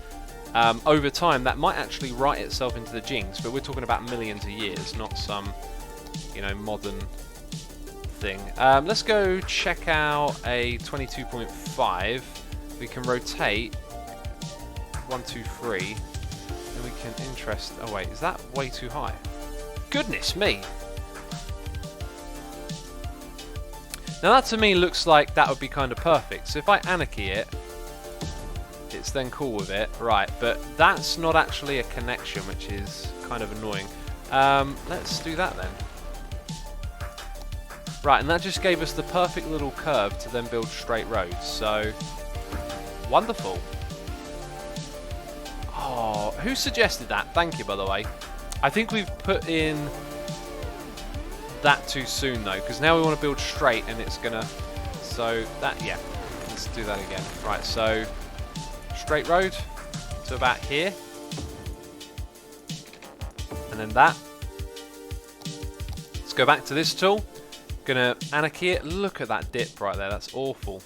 S1: over time that might actually write itself into the genes. But we're talking about millions of years, not some, modern thing. Let's go check out a 22.5. We can rotate 1, 2, 3, and we can interest. Oh wait, is that way too high? Goodness me! Now that to me looks like that would be kind of perfect. So if I anarchy it, it's then cool with it. Right, but that's not actually a connection, which is kind of annoying. Let's do that then. Right, and that just gave us the perfect little curve to then build straight roads. So, wonderful. Oh, who suggested that? Thank you, by the way. I think we've put in that too soon though, because now we want to build straight and it's gonna, so that, yeah, let's do that again. Right, so straight road to about here, and then that. Let's go back to this tool, gonna anarchy it. Look at that dip right there, that's awful.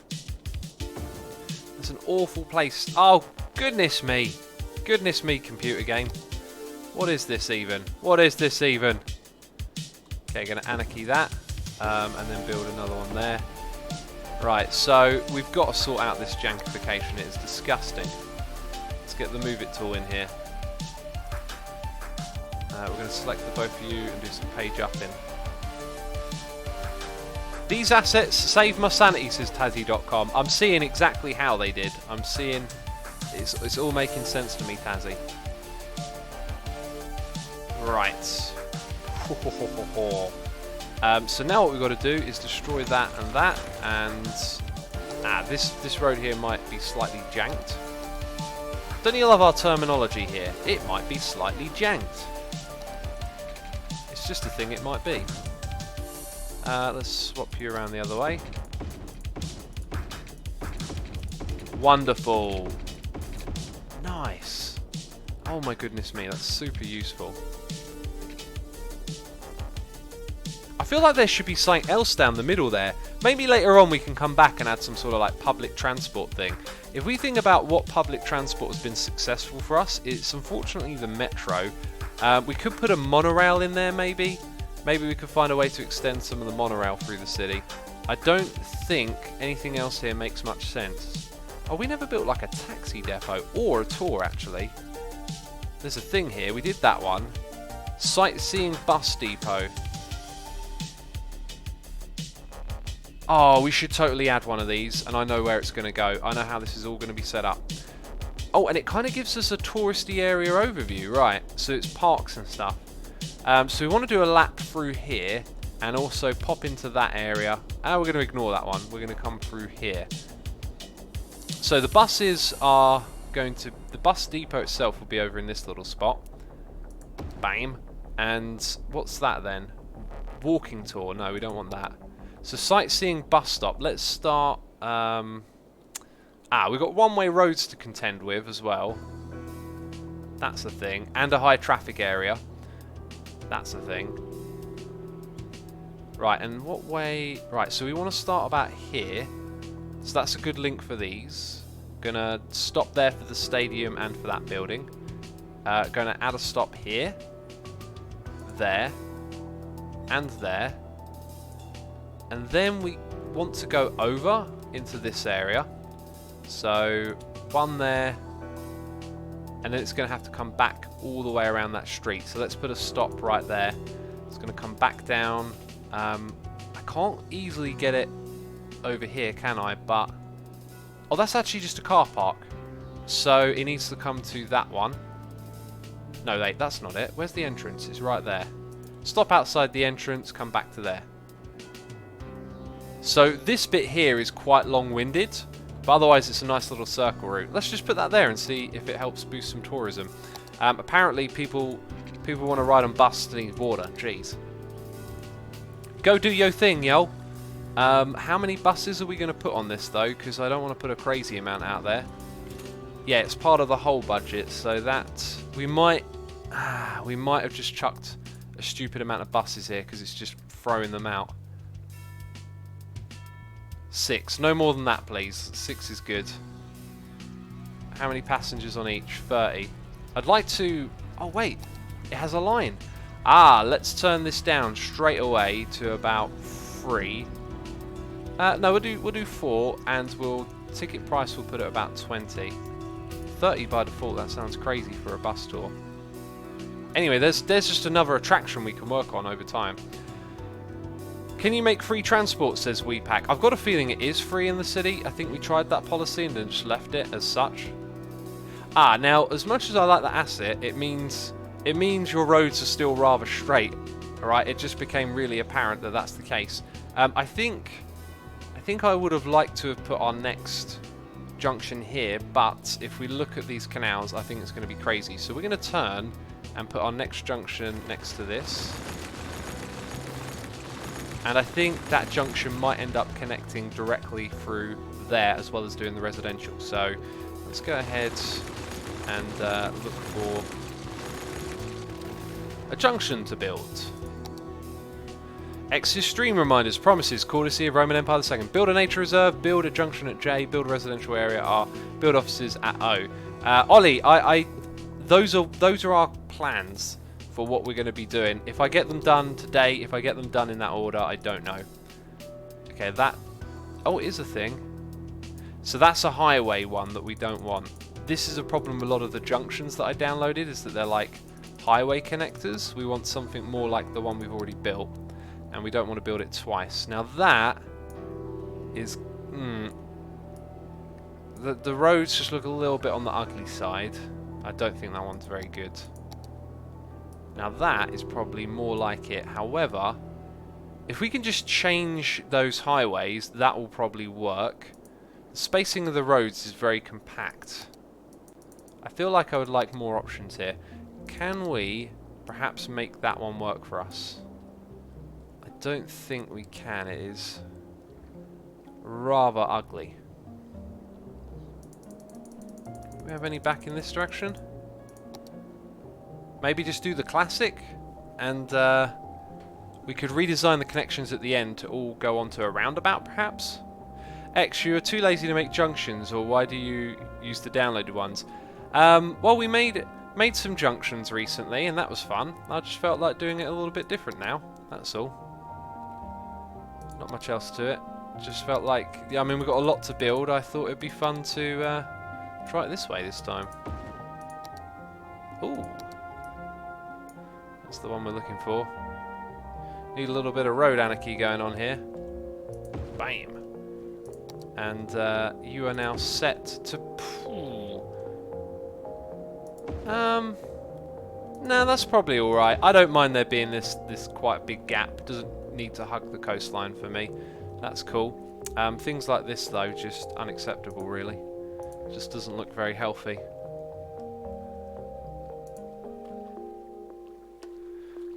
S1: That's an awful place. Oh goodness me, computer game, what is this even? Okay, going to anarchy that, and then build another one there. Right, so we've got to sort out this jankification. It is disgusting. Let's get the move it tool in here. We're going to select the both of you and do some page upping. These assets save my sanity, says Tazzy.com. I'm seeing exactly how they did. I'm seeing... It's all making sense to me, Tazzy. Right. So now what we've got to do is destroy that and that, and this road here might be slightly janked. Don't you love our terminology here? It might be slightly janked. It's just a thing it might be. Let's swap you around the other way. Wonderful. Nice. Oh my goodness me, that's super useful. I feel like there should be something else down the middle there. Maybe later on we can come back and add some sort of like public transport thing. If we think about what public transport has been successful for us, it's unfortunately the metro. We could put a monorail in there maybe. Maybe we could find a way to extend some of the monorail through the city. I don't think anything else here makes much sense. Oh, we never built like a taxi depot or a tour actually. There's a thing here, we did that one. Sightseeing bus depot. Oh, we should totally add one of these, and I know where it's going to go. I know how this is all going to be set up. Oh, and it kind of gives us a touristy area overview, right? So it's parks and stuff. So we want to do a lap through here, and also pop into that area. And we're going to ignore that one. We're going to come through here. So the buses are going to... The bus depot itself will be over in this little spot. Bam. And what's that then? Walking tour. No, we don't want that. So sightseeing bus stop. Let's start... we've got one-way roads to contend with as well. That's the thing. And a high traffic area. That's the thing. Right, and what way... Right, so we want to start about here. So that's a good link for these. Gonna stop there for the stadium and for that building. Gonna add a stop here. There. And there. And then we want to go over into this area. So, one there. And then it's going to have to come back all the way around that street. So let's put a stop right there. It's going to come back down. I can't easily get it over here, can I? But... Oh, that's actually just a car park. So it needs to come to that one. No, wait, that's not it. Where's the entrance? It's right there. Stop outside the entrance, come back to there. So this bit here is quite long-winded, but otherwise it's a nice little circle route. Let's just put that there and see if it helps boost some tourism. Apparently people want to ride on bus to the border. Jeez. Go do your thing, yo. How many buses are we going to put on this though? Because I don't want to put a crazy amount out there. Yeah, it's part of the whole budget, so that we might have just chucked a stupid amount of buses here because it's just throwing them out. 6. No more than that, please. 6 is good. How many passengers on each? 30. I'd like to... Oh, wait. It has a line. Let's turn this down straight away to about 3. No, we'll do 4, and ticket price we'll put at about 20. 30 by default, that sounds crazy for a bus tour. Anyway, there's just another attraction we can work on over time. Can you make free transport, says WePack. I've got a feeling it is free in the city. I think we tried that policy and then just left it as such. Now, as much as I like the asset, it means your roads are still rather straight. Alright, it just became really apparent that that's the case. I think I would have liked to have put our next junction here, but if we look at these canals, I think it's going to be crazy. So we're going to turn and put our next junction next to this. And I think that junction might end up connecting directly through there as well as doing the residential. So let's go ahead and look for a junction to build. Xistream reminders, promises, courtesy of Roman Empire II. Build a nature reserve, build a junction at J, build a residential area R, build offices at O. Ollie, those are our plans for what we're going to be doing. If I get them done today, if I get them done in that order, I don't know. Okay, that... Oh, it is a thing. So that's a highway one that we don't want. This is a problem with a lot of the junctions that I downloaded, is that they're like highway connectors. We want something more like the one we've already built, and we don't want to build it twice. Now that is... The roads just look a little bit on the ugly side. I don't think that one's very good. Now that is probably more like it. However, if we can just change those highways, that will probably work. The spacing of the roads is very compact. I feel like I would like more options here. Can we perhaps make that one work for us? I don't think we can. It is rather ugly. Do we have any back in this direction? Maybe just do the classic, and we could redesign the connections at the end to all go onto a roundabout, perhaps? X, you are too lazy to make junctions, or why do you use the downloaded ones? Well, we made some junctions recently, and that was fun. I just felt like doing it a little bit different now. That's all. Not much else to it. Just felt like, I mean, we've got a lot to build. I thought it'd be fun to try it this way this time. Ooh. That's the one we're looking for. Need a little bit of road anarchy going on here. Bam. And you are now set to... no, that's probably alright. I don't mind there being this quite big gap. Doesn't need to hug the coastline for me. That's cool. Things like this, though, just unacceptable, really. Just doesn't look very healthy.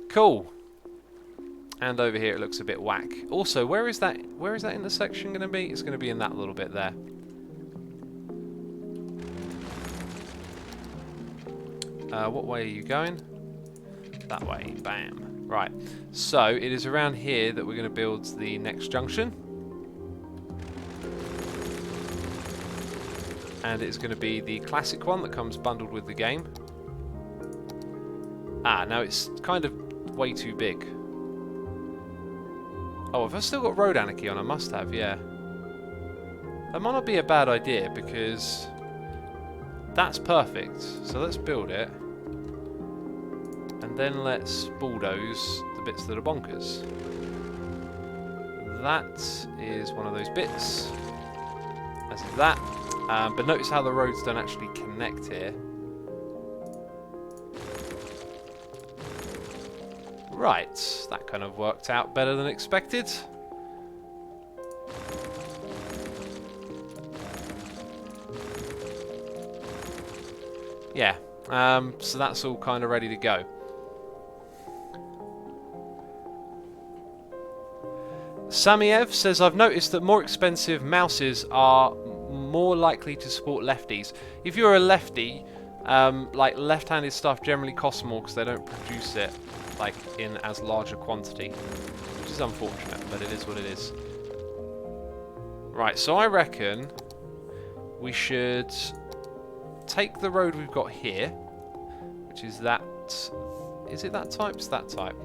S1: Cool. And over here it looks a bit whack. Also, where is that intersection going to be? It's going to be in that little bit there. What way are you going? That way. Bam. Right. So, it is around here that we're going to build the next junction. And it's going to be the classic one that comes bundled with the game. Ah, now it's kind of way too big. Oh, have I still got road anarchy on? I must have, yeah. That might not be a bad idea, because that's perfect. So let's build it. And then let's bulldoze the bits that are bonkers. That is one of those bits. As is that. But notice how the roads don't actually connect here. Right, that kind of worked out better than expected. Yeah, so that's all kind of ready to go. Samiev says, I've noticed that more expensive mouses are more likely to support lefties. If you're a lefty, like left-handed stuff generally costs more because they don't produce it like in as large a quantity, which is unfortunate, but it is what it is. Right, so I reckon we should take the road we've got here, which is that... Is it that type? It's that type.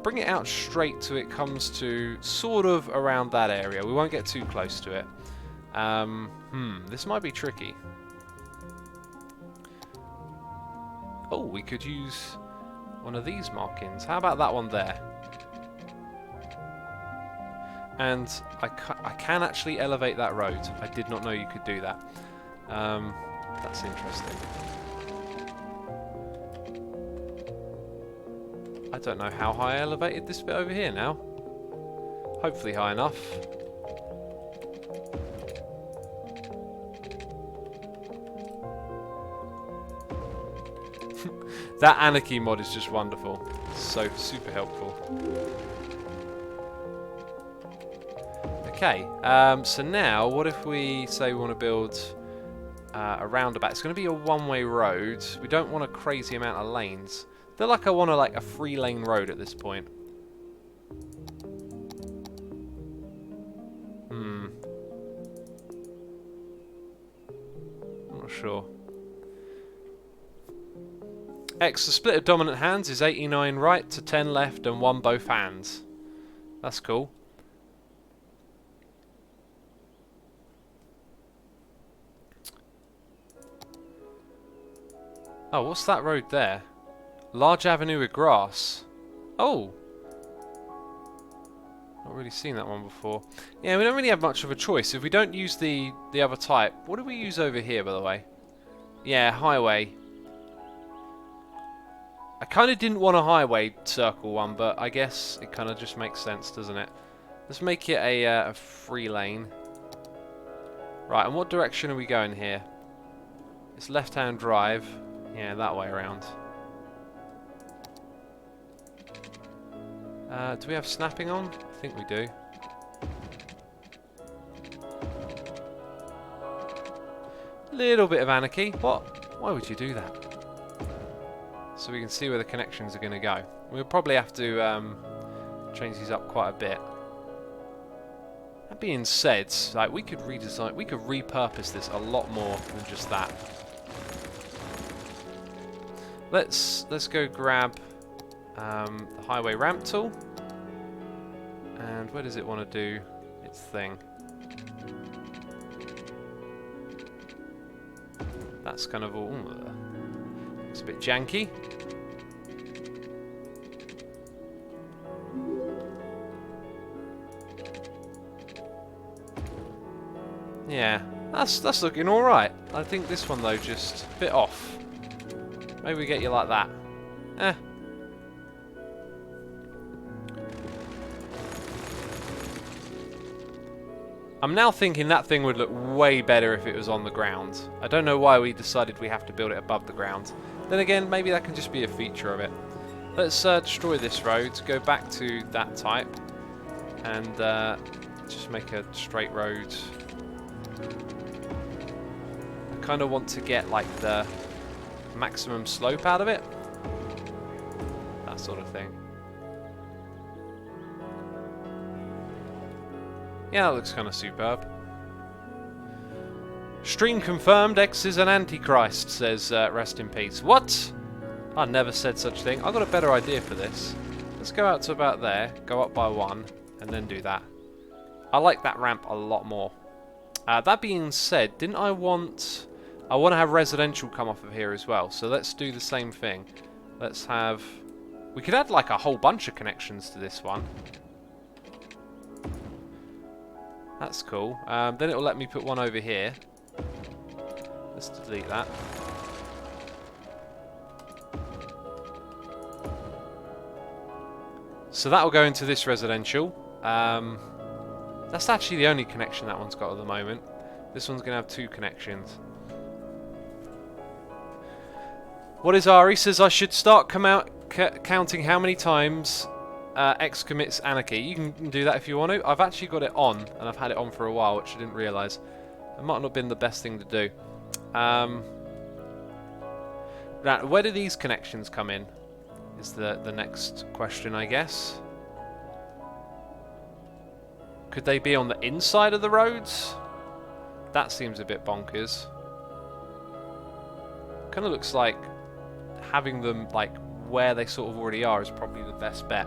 S1: Bring it out straight till it comes to sort of around that area. We won't get too close to it. This might be tricky. Oh, we could use one of these markings. How about that one there? And I can actually elevate that road. I did not know you could do that. That's interesting. I don't know how high I elevated this bit over here now. Hopefully high enough. That anarchy mod is just wonderful. So super helpful. Okay, so now what if we say we want to build a roundabout? It's going to be a one-way road. We don't want a crazy amount of lanes. I feel like I want like a 3-lane road at this point. I'm not sure. X, the split of dominant hands is 89 right to 10 left and 1 both hands. That's cool. Oh, what's that road there? Large avenue with grass. Oh. Not really seen that one before. Yeah, we don't really have much of a choice. If we don't use the other type, what do we use over here, by the way? Yeah, highway. I kind of didn't want a highway circle one, but I guess it kind of just makes sense, doesn't it? Let's make it a 3-lane. Right, and what direction are we going here? It's left-hand drive. Yeah, that way around. Do we have snapping on? I think we do. Little bit of anarchy. What? Why would you do that? So we can see where the connections are going to go. We'll probably have to change these up quite a bit. That being said, like we could redesign, we could repurpose this a lot more than just that. Let's go grab the highway ramp tool. And where does it want to do its thing? That's kind of all. It's a bit janky. Yeah, that's looking all right. I think this one though just a bit off. Maybe we get you like that. Eh. I'm now thinking that thing would look way better if it was on the ground. I don't know why we decided we have to build it above the ground. Then again, maybe that can just be a feature of it. Let's destroy this road, go back to that type, and just make a straight road. I kind of want to get like the maximum slope out of it. That sort of thing. Yeah, that looks kind of superb. Stream confirmed, X is an antichrist, says rest in peace. What? I never said such thing. I've got a better idea for this. Let's go out to about there, go up by 1, and then do that. I like that ramp a lot more. That being said, didn't I want to have residential come off of here as well, so let's do the same thing. Let's have... We could add like a whole bunch of connections to this one. That's cool. Then it'll let me put one over here. Let's delete that. So that'll go into this residential. That's actually the only connection that one's got at the moment. This one's going to have 2 connections. What is Ari? Says I should start counting how many times X commits anarchy. You can do that if you want to. I've actually got it on, and I've had it on for a while, which I didn't realise. It might not have been the best thing to do. Now, where do these connections come in? Is the next question, I guess. Could they be on the inside of the roads? That seems a bit bonkers. Kind of looks like having them like where they sort of already are is probably the best bet.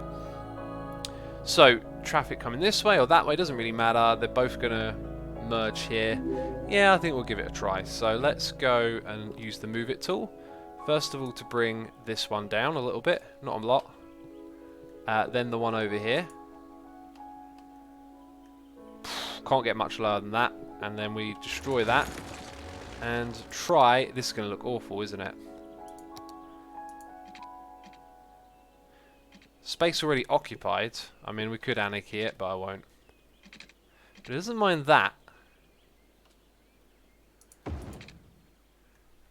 S1: So, traffic coming this way or that way, doesn't really matter. They're both going to merge here. Yeah, I think we'll give it a try. So, let's go and use the Move It tool. First of all, to bring this one down a little bit. Not a lot. Then the one over here. Can't get much lower than that. And then we destroy that. And try... This is going to look awful, isn't it? Space already occupied. I mean, we could anarchy it, but I won't. But it doesn't mind that.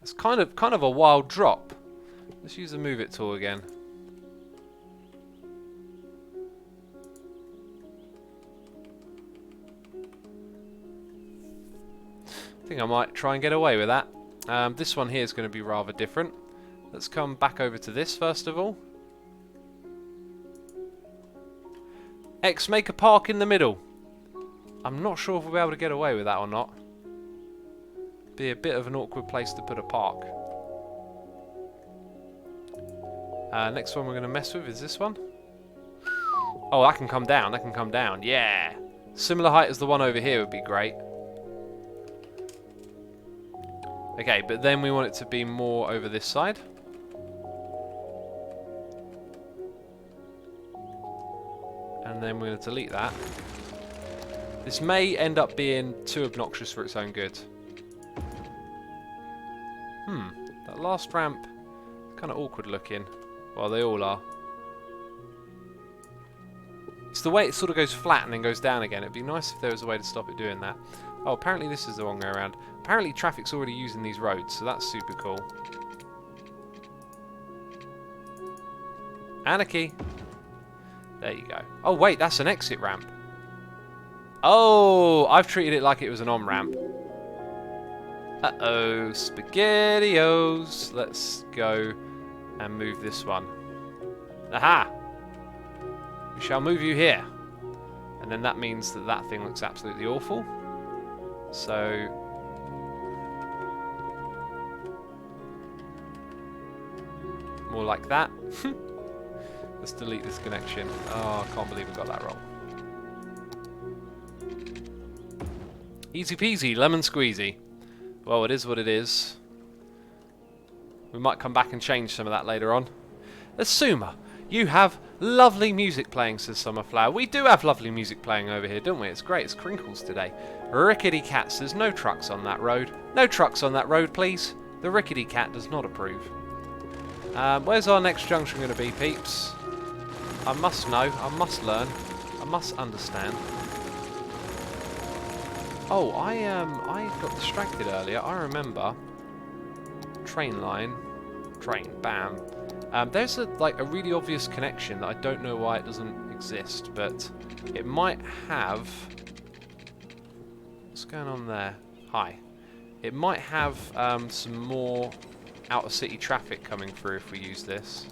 S1: It's kind of a wild drop. Let's use the Move It tool again. I think I might try and get away with that. This one here is going to be rather different. Let's come back over to this first of all. X, make a park in the middle. I'm not sure if we'll be able to get away with that or not. Be a bit of an awkward place to put a park. Next one we're going to mess with is this one. Oh, that can come down. That can come down. Yeah. Similar height as the one over here would be great. Okay, but then we want it to be more over this side. And then we're going to delete that. This may end up being too obnoxious for its own good. That last ramp, kind of awkward looking. Well, they all are. It's the way it sort of goes flat and then goes down again. It'd be nice if there was a way to stop it doing that. Oh, apparently this is the wrong way around. Apparently traffic's already using these roads, so that's super cool. Anarchy. There you go. Oh, wait, that's an exit ramp. Oh, I've treated it like it was an on-ramp. Uh-oh, SpaghettiOs. Let's go and move this one. Aha! We shall move you here. And then that means that that thing looks absolutely awful. So... more like that. Let's delete this connection. Oh, I can't believe I got that wrong. Easy peasy, lemon squeezy. Well, it is what it is. We might come back and change some of that later on. Asuma, you have lovely music playing, says Summerflower. We do have lovely music playing over here, don't we? It's great. It's Crinkles today. Rickety Cat says, no trucks on that road. No trucks on that road, please. The Rickety Cat does not approve. Where's our next junction going to be, peeps? I must know. I must learn. I must understand. Oh, I got distracted earlier. I remember. Train line. Train. Bam. There's a really obvious connection that I don't know why it doesn't exist, but it might have... What's going on there? Hi. It might have some more outer city traffic coming through if we use this.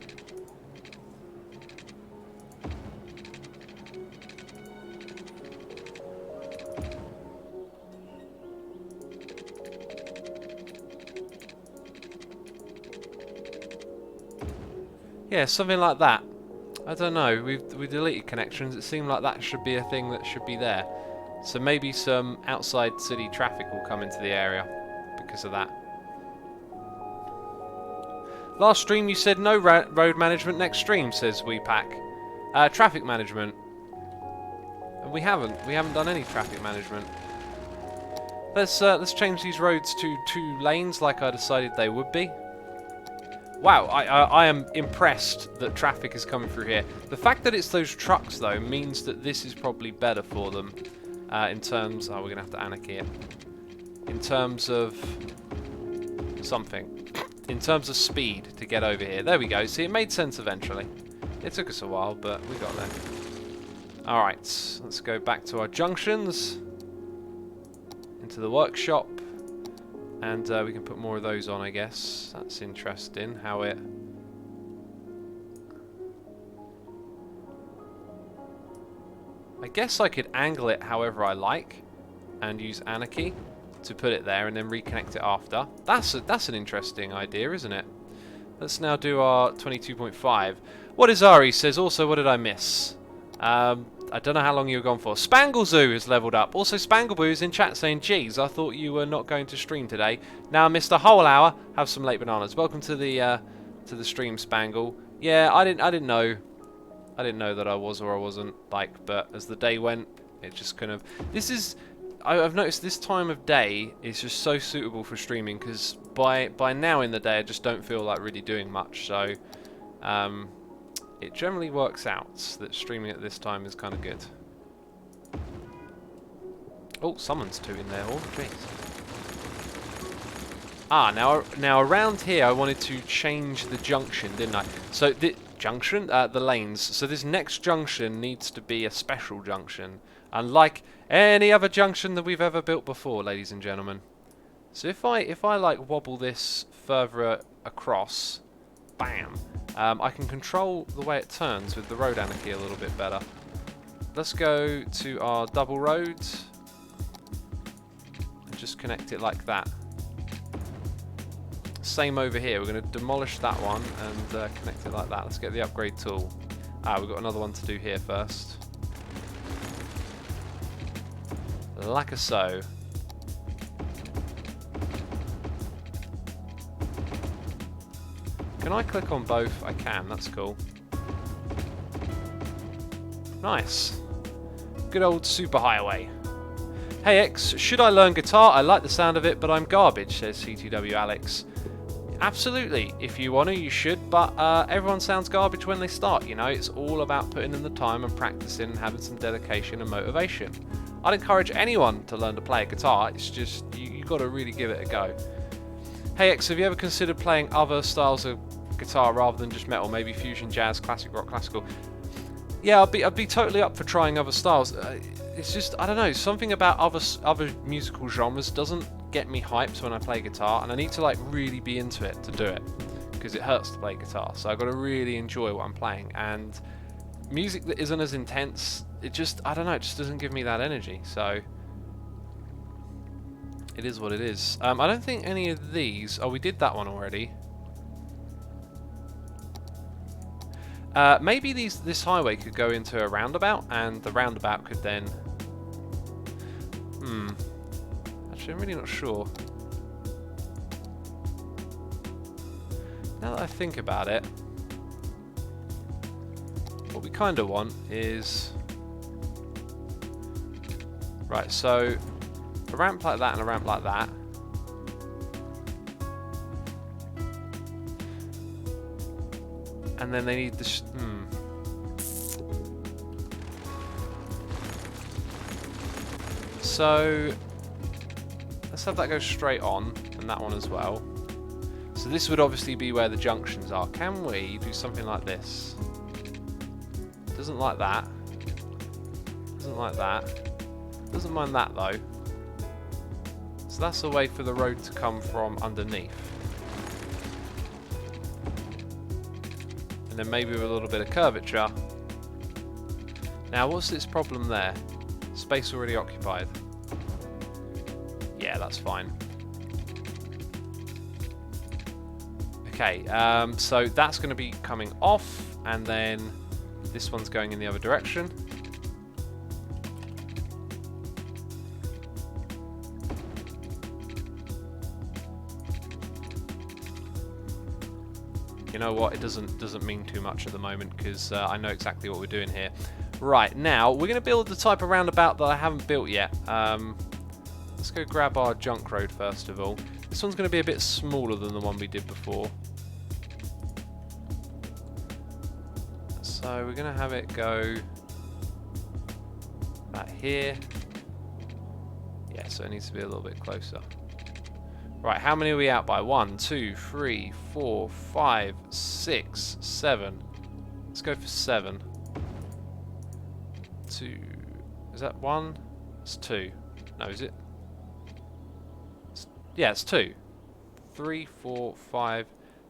S1: Yeah, something like that. I don't know. We deleted connections. It seemed like that should be a thing that should be there. So maybe some outside city traffic will come into the area because of that. Last stream you said no road management. Next stream, says WePack. Traffic management. And we haven't. We haven't done any traffic management. Let's change these roads to 2 lanes like I decided they would be. Wow, I am impressed that traffic is coming through here. The fact that it's those trucks, though, means that this is probably better for them in terms... Oh, we're going to have to anarchy it. In terms of something. In terms of speed to get over here. There we go. See, it made sense eventually. It took us a while, but we got there. Alright, let's go back to our junctions. Into the workshop. And we can put more of those on, I guess. That's interesting, how it... I guess I could angle it however I like, and use anarchy to put it there, and then reconnect it after. That's an interesting idea, isn't it? Let's now do our 22.5. What is Ari says, also, what did I miss? I don't know how long you were gone for. Spanglezoo has leveled up. Also, Spangleboo is in chat saying, geez, I thought you were not going to stream today. Now I missed a whole hour. Have some late bananas. Welcome to the stream, Spangle. Yeah, I didn't know. I didn't know that I was or I wasn't. But as the day went, it just kind of... I've noticed this time of day is just so suitable for streaming because by now in the day I just don't feel like really doing much. So, it generally works out that streaming at this time is kind of good. Oh, someone's 2 in there. Oh, jeez. Ah, now around here I wanted to change the junction, didn't I? So the junction, the lanes. So this next junction needs to be a special junction, unlike any other junction that we've ever built before, ladies and gentlemen. So if I like wobble this further across, bam. I can control the way it turns with the road anarchy a little bit better. Let's go to our double road and just connect it like that. Same over here. We're going to demolish that one and connect it like that. Let's get the upgrade tool. We've got another one to do here first. Like so. Can I click on both? I can, that's cool. Nice. Good old superhighway. Hey X, should I learn guitar? I like the sound of it, but I'm garbage, says CTW Alex. Absolutely. If you want to, you should, but everyone sounds garbage when they start, you know? It's all about putting in the time and practicing and having some dedication and motivation. I'd encourage anyone to learn to play a guitar. It's just, you got to really give it a go. Hey X, have you ever considered playing other styles of guitar rather than just metal? Maybe fusion, jazz, classic rock, classical? Yeah, I'd be totally up for trying other styles. It's just, I don't know, something about other musical genres doesn't get me hyped when I play guitar, and I need to like really be into it to do it, because it hurts to play guitar. So I've got to really enjoy what I'm playing, and music that isn't as intense, it just, I don't know, it just doesn't give me that energy. So it is what it is. I don't think any of these, oh, we did that one already. Maybe this highway could go into a roundabout, and the roundabout could then... Actually, I'm really not sure. Now that I think about it, what we kind of want is... Right, so a ramp like that and a ramp like that. And then they need this. So let's have that go straight on, and that one as well. So this would obviously be where the junctions are. Can we do something like this? Doesn't like that. Doesn't like that. Doesn't mind that though. So that's a way for the road to come from underneath. And then maybe with a little bit of curvature. Now, what's its problem there? Space already occupied. Yeah, that's fine. Okay, so that's going to be coming off, and then this one's going in the other direction. You know what? It doesn't mean too much at the moment, because I know exactly what we're doing here. Right, now we're going to build the type of roundabout that I haven't built yet. Let's go grab our junk road first of all. This one's going to be a bit smaller than the one we did before. So we're going to have it go that here. Yeah, so it needs to be a little bit closer. Right, how many are we out by? 1, 2, 3, 4, 5, 6, 7. Let's go for 7. 2. Is that 1? It's 2. No, is it? Yeah, it's 2. 3, 4, 5,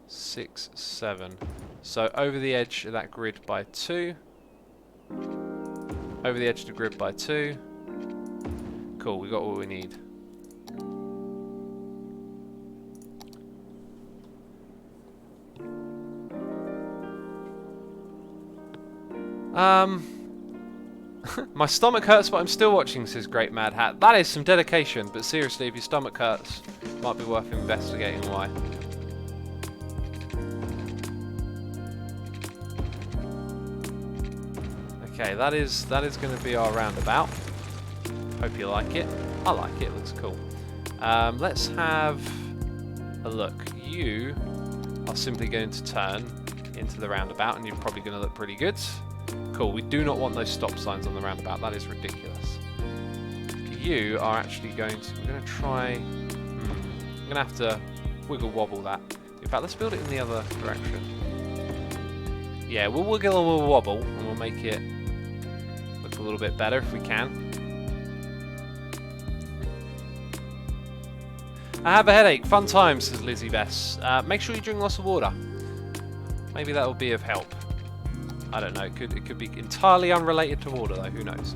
S1: 6, 7. So over the edge of that grid by 2. Over the edge of the grid by 2. Cool, we got what we need. My stomach hurts, but I'm still watching, says Great Mad Hat. That is some dedication, but seriously, if your stomach hurts, it might be worth investigating why. Okay, that is going to be our roundabout. Hope you like it. I like it. It looks cool. Let's have a look. You are simply going to turn into the roundabout, and you're probably going to look pretty good. Cool, we do not want those stop signs on the roundabout, that is ridiculous. You are actually going to, we're going to try, I'm going to have to wiggle wobble that. In fact, let's build it in the other direction. Yeah, we'll wiggle and we'll wobble, and we'll make it look a little bit better if we can. I have a headache, fun times, says Lizzie Bess. Make sure you drink lots of water. Maybe that will be of help. I don't know. It could be entirely unrelated to water, though. Who knows?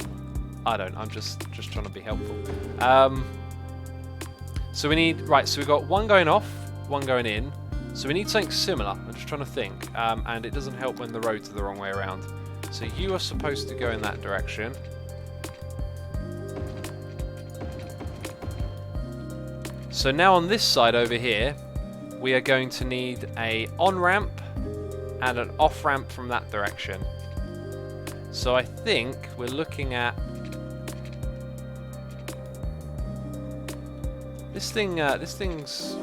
S1: I don't. I'm just trying to be helpful. So we need So we've got one going off, one going in. So we need something similar. I'm just trying to think. And it doesn't help when the roads are the wrong way around. So you are supposed to go in that direction. So now on this side over here, we are going to need a on-ramp and an off-ramp from that direction. So I think we're looking at this thing. This thing's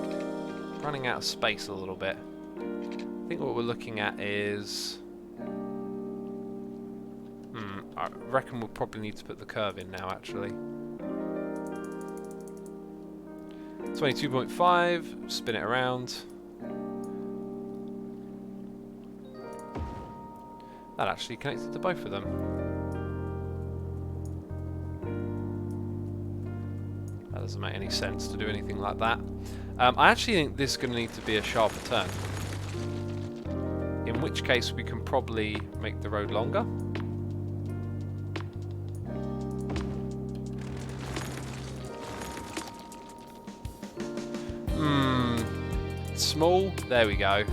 S1: running out of space a little bit. I think what we're looking at is. I reckon we'll probably need to put the curve in now. Actually, 22.5. Spin it around. That actually connected to both of them. That doesn't make any sense to do anything like that. I actually think this is going to need to be a sharper turn. In which case we can probably make the road longer. Small. There we go.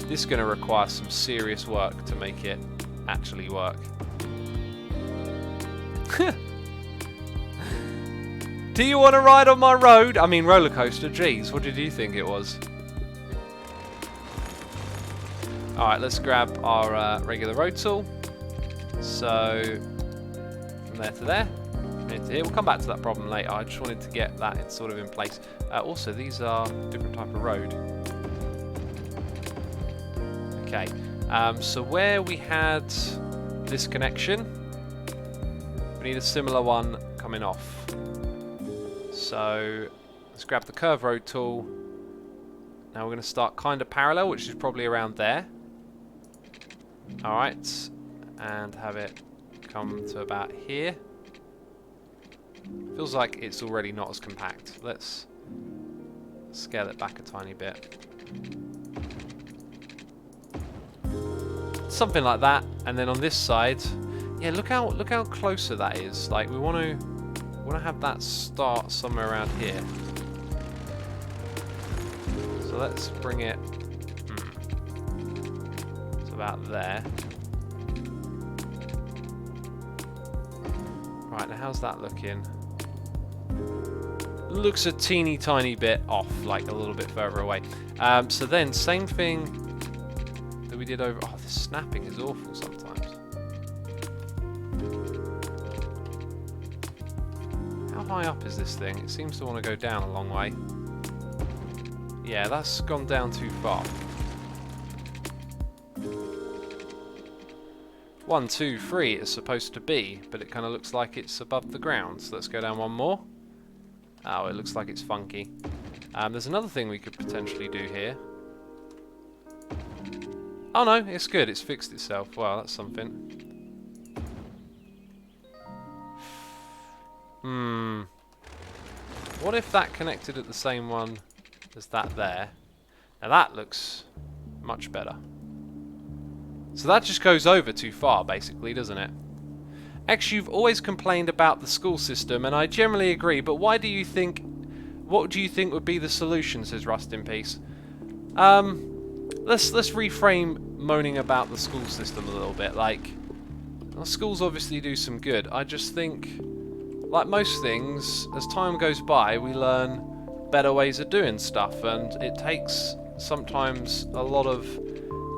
S1: This is going to require some serious work to make it actually work. Do you want to ride on my road? I mean, roller coaster. Jeez, what did you think it was? All right, let's grab our regular road tool. So from there to there, from here to here. We'll come back to that problem later. I just wanted to get that sort of in place. Also, these are different type of road. Okay, so where we had this connection, we need a similar one coming off. So let's grab the curve road tool. Now we're going to start kind of parallel, which is probably around there. Alright, and have it come to about here. Feels like it's already not as compact. Let's scale it back a tiny bit. Something like that, and then on this side, yeah, look how closer that is. Like we want to have that start somewhere around here. So let's bring it to about there. Right, now how's that looking? Looks a teeny tiny bit off, like a little bit further away. So then same thing that we did over. Oh, the snapping is awful sometimes. How high up is this thing? It seems to want to go down a long way. Yeah, that's gone down too far. 1, 2, 3 is supposed to be, but it kind of looks like it's above the ground. So let's go down one more. Oh, it looks like it's funky. There's another thing we could potentially do here. Oh no, it's good. It's fixed itself. Wow, that's something. What if that connected at the same one as that there? Now that looks much better. So that just goes over too far, basically, doesn't it? X, you've always complained about the school system, and I generally agree, but why do you think... What do you think would be the solution, says Rust in Peace. Let's reframe moaning about the school system a little bit. Like, well, schools obviously do some good. I just think, like most things, as time goes by, we learn better ways of doing stuff, and it takes sometimes a lot of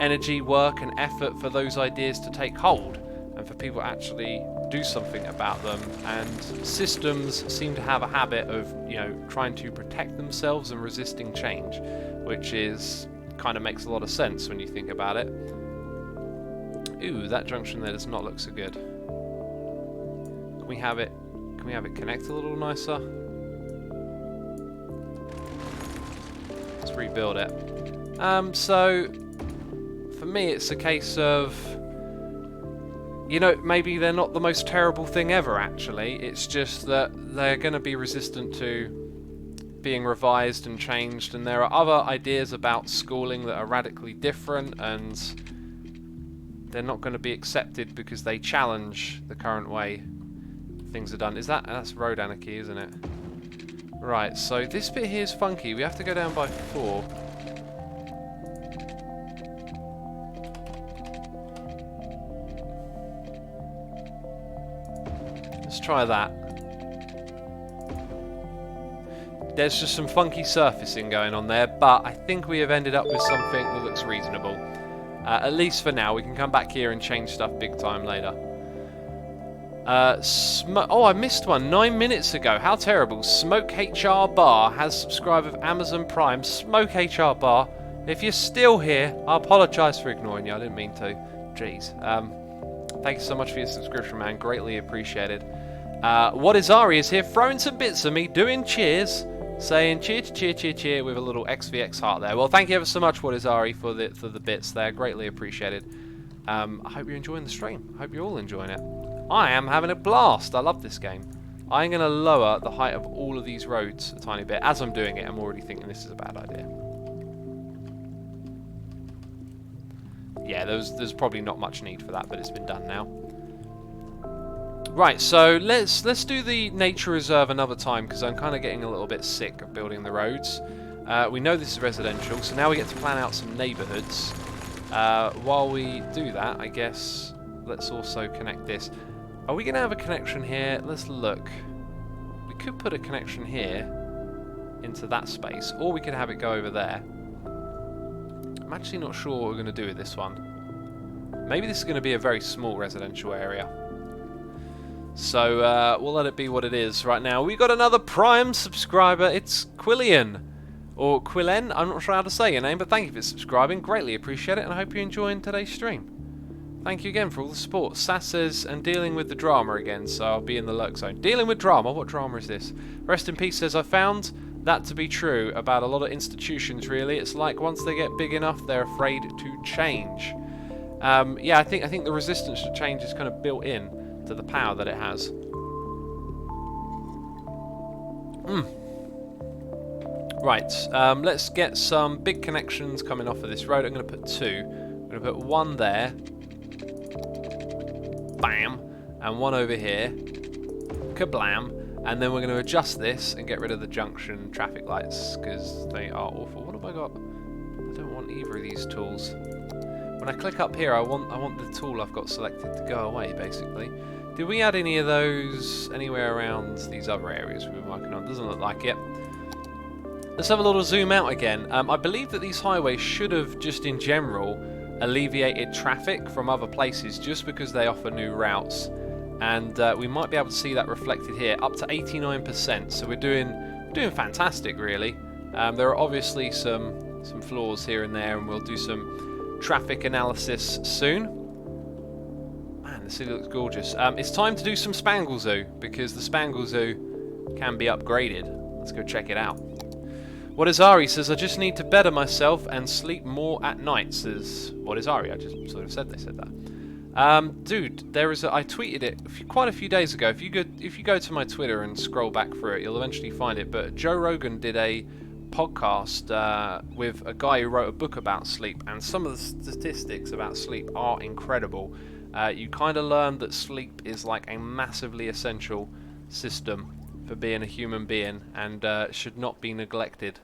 S1: energy, work, and effort for those ideas to take hold, and for people to actually do something about them. And systems seem to have a habit of, you know, trying to protect themselves and resisting change, which is kind of makes a lot of sense when you think about it. Ooh, that junction there does not look so good. Can we have it connect a little nicer? Let's rebuild it. So for me it's a case of, you know, maybe they're not the most terrible thing ever actually. It's just that they're going to be resistant to being revised and changed, and there are other ideas about schooling that are radically different, and they're not going to be accepted because they challenge the current way things are done. That's road anarchy, isn't it? Right, so this bit here is funky. We have to go down by 4. Let's try that. There's just some funky surfacing going on there, but I think we have ended up with something that looks reasonable. At least for now. We can come back here and change stuff big time later. Oh, I missed one 9 minutes ago. How terrible. Smoke HR Bar has subscribed with Amazon Prime. Smoke HR Bar. If you're still here, I apologise for ignoring you. I didn't mean to. Jeez. Thank you so much for your subscription, man. Greatly appreciated. What is Ari is here throwing some bits at me, doing cheers, saying cheer, cheer, cheer, cheer with a little XVX heart there. Well, thank you ever so much, What is Ari, for the bits there. Greatly appreciated. I hope you're enjoying the stream. I hope you're all enjoying it. I am having a blast. I love this game. I'm going to lower the height of all of these roads a tiny bit. As I'm doing it, I'm already thinking this is a bad idea. Yeah, there's probably not much need for that, but it's been done now. Right, so let's do the nature reserve another time, because I'm kind of getting a little bit sick of building the roads. We know this is residential, so now we get to plan out some neighbourhoods. While we do that, I guess let's also connect this. Are we going to have a connection here? Let's look. We could put a connection here into that space, or we could have it go over there. I'm actually not sure what we're going to do with this one. Maybe this is going to be a very small residential area. So we'll let it be what it is right now. We got another Prime subscriber. It's Quillian. Or Quillen. I'm not sure how to say your name, but thank you for subscribing. Greatly appreciate it, and I hope you're enjoying today's stream. Thank you again for all the support. Sass says, and dealing with the drama again, so I'll be in the lurk zone. Dealing with drama? What drama is this? Rest in Peace says, I found that to be true about a lot of institutions, really. It's like once they get big enough, they're afraid to change. Yeah, I think the resistance to change is kind of built in to the power that it has. Right, let's get some big connections coming off of this road. I'm going to put two. I'm going to put one there. Bam. And one over here. Kablam. And then we're going to adjust this and get rid of the junction traffic lights, because they are awful. What have I got? I don't want either of these tools. When I click up here, I want the tool I've got selected to go away, basically. Did we add any of those anywhere around these other areas we've been working on? Doesn't look like it. Let's have a little zoom out again. I believe that these highways should have, just in general, alleviated traffic from other places just because they offer new routes. And we might be able to see that reflected here, up to 89%. So we're doing fantastic, really. There are obviously some flaws here and there, and we'll do some traffic analysis soon. Man, the city looks gorgeous. It's time to do some Spangle Zoo, because the Spangle Zoo can be upgraded. Let's go check it out. What is Ari says, I just need to better myself and sleep more at night, says What is Ari? I just sort of said they said that. Dude, there is I tweeted it quite a few days ago. If you go to my Twitter and scroll back through it, you'll eventually find it. But Joe Rogan did a podcast with a guy who wrote a book about sleep, and some of the statistics about sleep are incredible. You kind of learn that sleep is like a massively essential system for being a human being, and should not be neglected.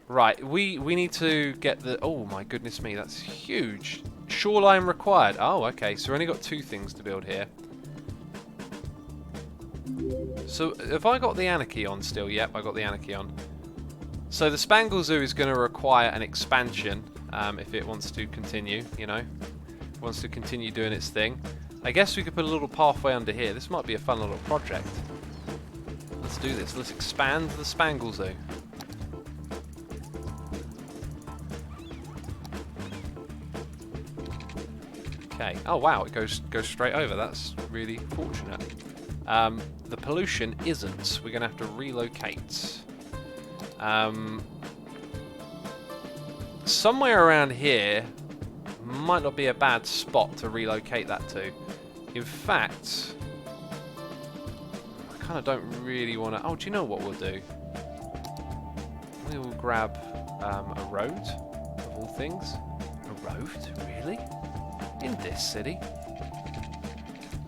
S1: Right, we need to get the... Oh my goodness me, that's huge. Shoreline required. Oh, okay, so we've only got two things to build here. So, have I got the anarchy on still? Yep, I got the anarchy on. So the Spangle Zoo is going to require an expansion, if it wants to continue, you know. Wants to continue doing its thing. I guess we could put a little pathway under here. This might be a fun little project. Let's do this. Let's expand the Spangle Zoo. Okay. Oh wow, it goes straight over. That's really fortunate. The pollution isn't. We're gonna have to relocate. Somewhere around here might not be a bad spot to relocate that to. In fact, I kind of don't really want to... Oh, do you know what we'll do? We will grab a road, of all things. A road? Really? In this city?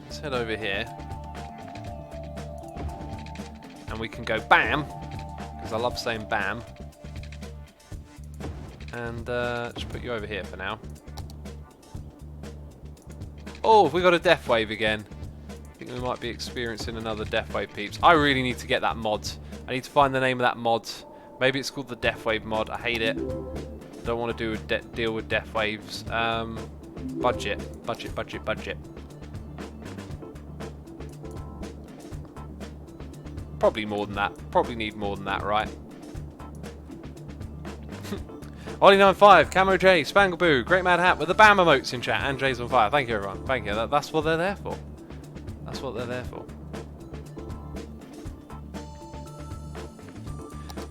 S1: Let's head over here. And we can go BAM! Because I love saying BAM. And just put you over here for now. Oh, we got a death wave again. I think we might be experiencing another death wave, peeps. I really need to get that mod. I need to find the name of that mod. Maybe it's called the death wave mod. I hate it. don't want to deal with death waves. Budget. Probably more than that. Probably need more than that, right? Ollie95, Camo J, Spangleboo, Great Mad Hat with the BAM emotes in chat, and J's on fire. Thank you, everyone. Thank you. That's what they're there for. That's what they're there for.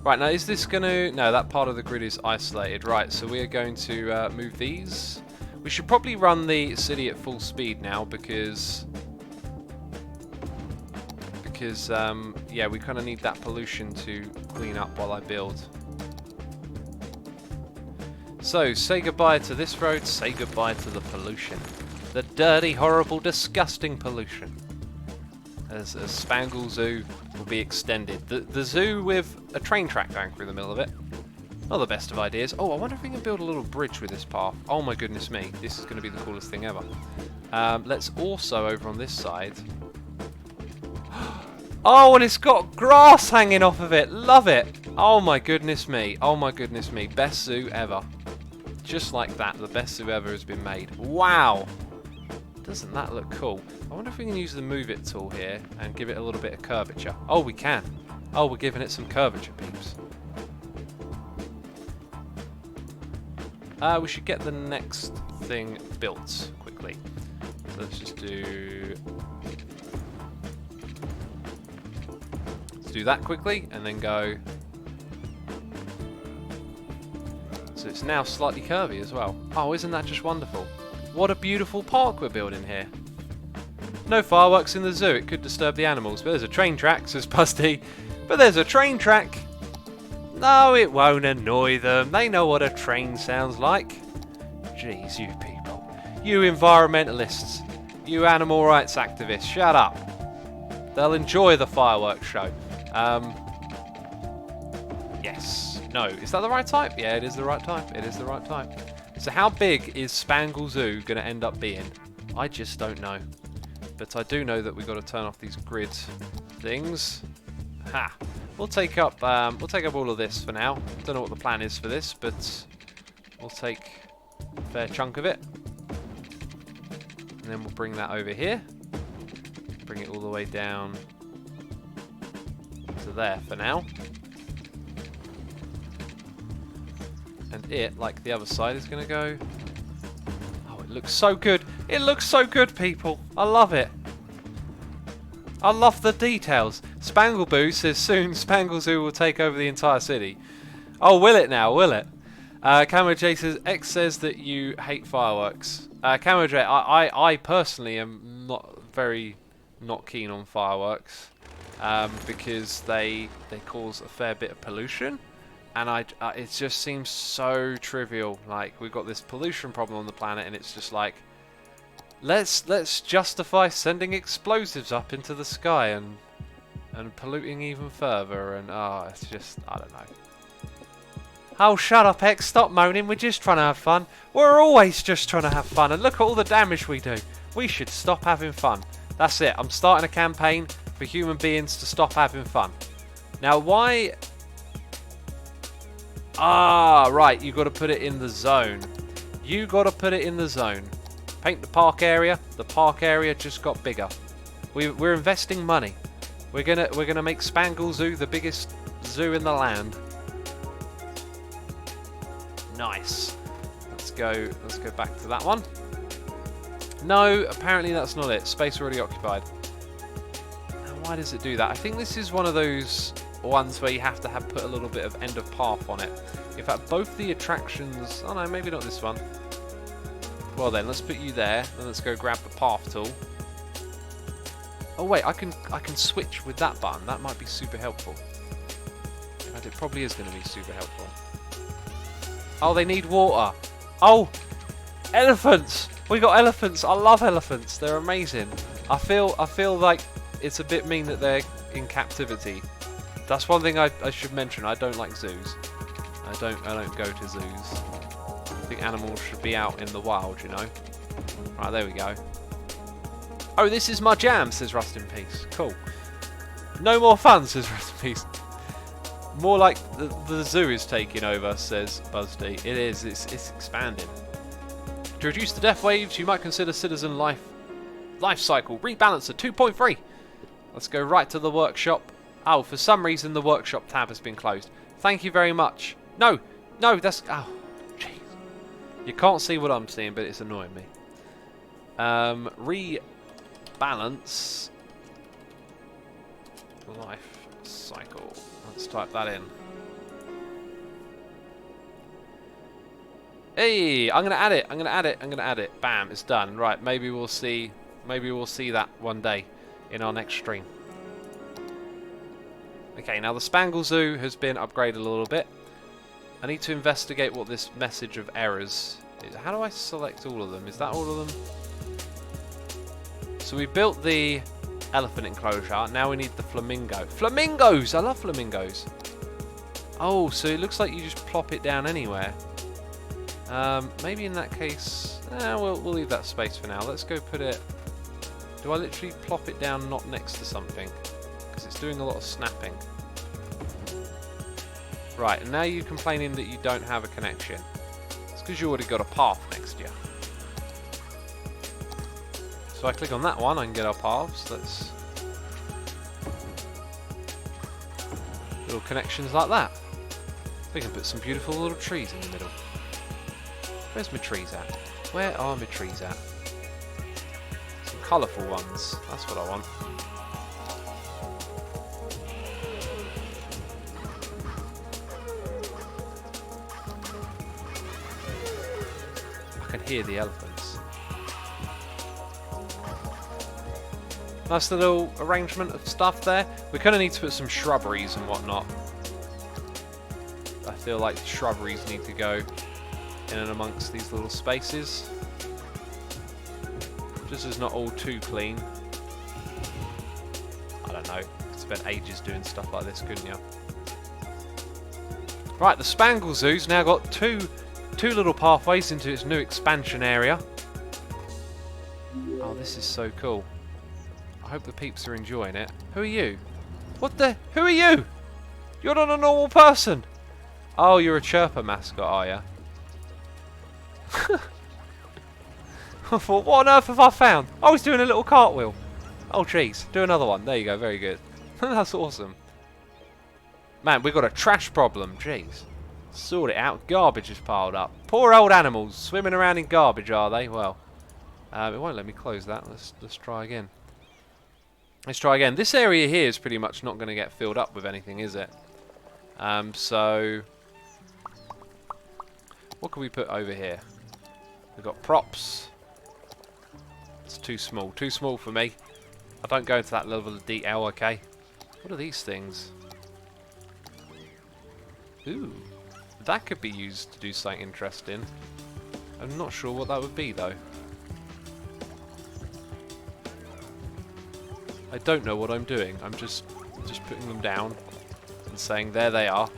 S1: Right, now is this going to... No, that part of the grid is isolated. Right, so we are going to move these. We should probably run the city at full speed now because yeah, we kind of need that pollution to clean up while I build. So, say goodbye to this road, say goodbye to the pollution. The dirty, horrible, disgusting pollution. As Spangle Zoo will be extended. The zoo with a train track going through the middle of it. Not the best of ideas. Oh, I wonder if we can build a little bridge with this path. Oh my goodness me, this is going to be the coolest thing ever. Let's also, over on this side... Oh, and it's got grass hanging off of it. Love it. Oh my goodness me. Oh my goodness me. Best zoo ever. Just like that, the best zoo ever has been made. Wow. Doesn't that look cool? I wonder if we can use the move it tool here and give it a little bit of curvature. Oh, we can. Oh, we're giving it some curvature, peeps. We should get the next thing built quickly. So let's just do... Let's do that quickly and then go... So it's now slightly curvy as well. Oh, isn't that just wonderful? What a beautiful park we're building here. No fireworks in the zoo, it could disturb the animals. But there's a train track, says Pusty. But there's a train track. No, it won't annoy them. They know what a train sounds like. Jeez, you people. You environmentalists. You animal rights activists. Shut up. They'll enjoy the fireworks show. Yes. No. Is that the right type? Yeah, it is the right type. It is the right type. So how big is Spangle Zoo going to end up being? I just don't know. But I do know that we've got to turn off these grid things. Ha! We'll take up all of this for now. Don't know what the plan is for this, but we'll take a fair chunk of it. And then we'll bring that over here. Bring it all the way down to there for now. And it, like the other side, is going to go... Oh, it looks so good. It looks so good, people. I love it. I love the details. Spangleboo says soon Spangle Zoo will take over the entire city. Oh, will it now? Will it? Camo J says, X says that you hate fireworks. Camo J, I personally am not keen on fireworks because they cause a fair bit of pollution. And it just seems so trivial. Like, we've got this pollution problem on the planet, and it's just like, let's justify sending explosives up into the sky and polluting even further. And it's just, I don't know. Oh, shut up, X! Stop moaning. We're just trying to have fun. We're always just trying to have fun. And look at all the damage we do. We should stop having fun. That's it. I'm starting a campaign for human beings to stop having fun. Now, why? Ah, right, you got to put it in the zone. You got to put it in the zone. Paint the park area. The park area just got bigger. We're investing money. We're gonna make Spangle Zoo the biggest zoo in the land. Nice. Let's go back to that one. No, apparently that's not it. Space already occupied. Now, why does it do that? I think this is one of those ones where you have to put a little bit of end of path on it. In fact, both the attractions... Oh no, maybe not this one. Well then, let's put you there, and let's go grab the path tool. Oh wait, I can switch with that button. That might be super helpful. In fact, it probably is going to be super helpful. Oh, they need water. Oh, elephants! We got elephants. I love elephants. They're amazing. I feel like it's a bit mean that they're in captivity. That's one thing I should mention. I don't like zoos. I don't go to zoos. I think animals should be out in the wild, you know. Right, there we go. Oh, this is my jam, says Rust in Peace. Cool. No more fun, says Rust in Peace. More like the zoo is taking over, says Buzzy. It is. It's expanding. To reduce the death waves, you might consider citizen life cycle rebalancer 2.3. Let's go right to the workshop. Oh, for some reason the workshop tab has been closed. Thank you very much. No, that's... Oh, jeez. You can't see what I'm seeing, but it's annoying me. Rebalance life cycle. Let's type that in. Hey, I'm gonna add it. Bam, it's done. Right, maybe we'll see that one day in our next stream. Okay, now the Spangle Zoo has been upgraded a little bit. I need to investigate what this message of errors is. How do I select all of them? Is that all of them? So we built the elephant enclosure. Now we need the flamingo. Flamingos! I love flamingos. Oh, so it looks like you just plop it down anywhere. Maybe in that case... we'll leave that space for now. Let's go put it... Do I literally plop it down not next to something? Because it's doing a lot of snapping. Right, and now you're complaining that you don't have a connection. It's because you already got a path next to you. So I click on that one, I can get our paths. Let's... Little connections like that. We can put some beautiful little trees in the middle. Where's my trees at? Where are my trees at? Some colourful ones. That's what I want. I can hear the elephants. Nice little arrangement of stuff there. We're going to need to put some shrubberies and whatnot. I feel like the shrubberies need to go in and amongst these little spaces. Just as not all too clean. I don't know. Could spend ages doing stuff like this, couldn't you? Right, the Spangle Zoo's now got two little pathways into its new expansion area. Oh, this is so cool. I hope the peeps are enjoying it. Who are you? What the? Who are you? You're not a normal person. Oh, you're a chirper mascot, are you? I thought, what on earth have I found? Oh, he's doing a little cartwheel. Oh, jeez. Do another one. There you go. Very good. That's awesome. Man, we've got a trash problem. Jeez. Sort it out. Garbage is piled up. Poor old animals swimming around in garbage, are they? Well, it won't let me close that. Let's try again. Let's try again. This area here is pretty much not going to get filled up with anything, is it? So, what can we put over here? We've got props. It's too small. Too small for me. I don't go into that level of detail, okay? What are these things? Ooh. That could be used to do something interesting. I'm not sure what that would be, though. I don't know what I'm doing. I'm just putting them down and saying, there they are.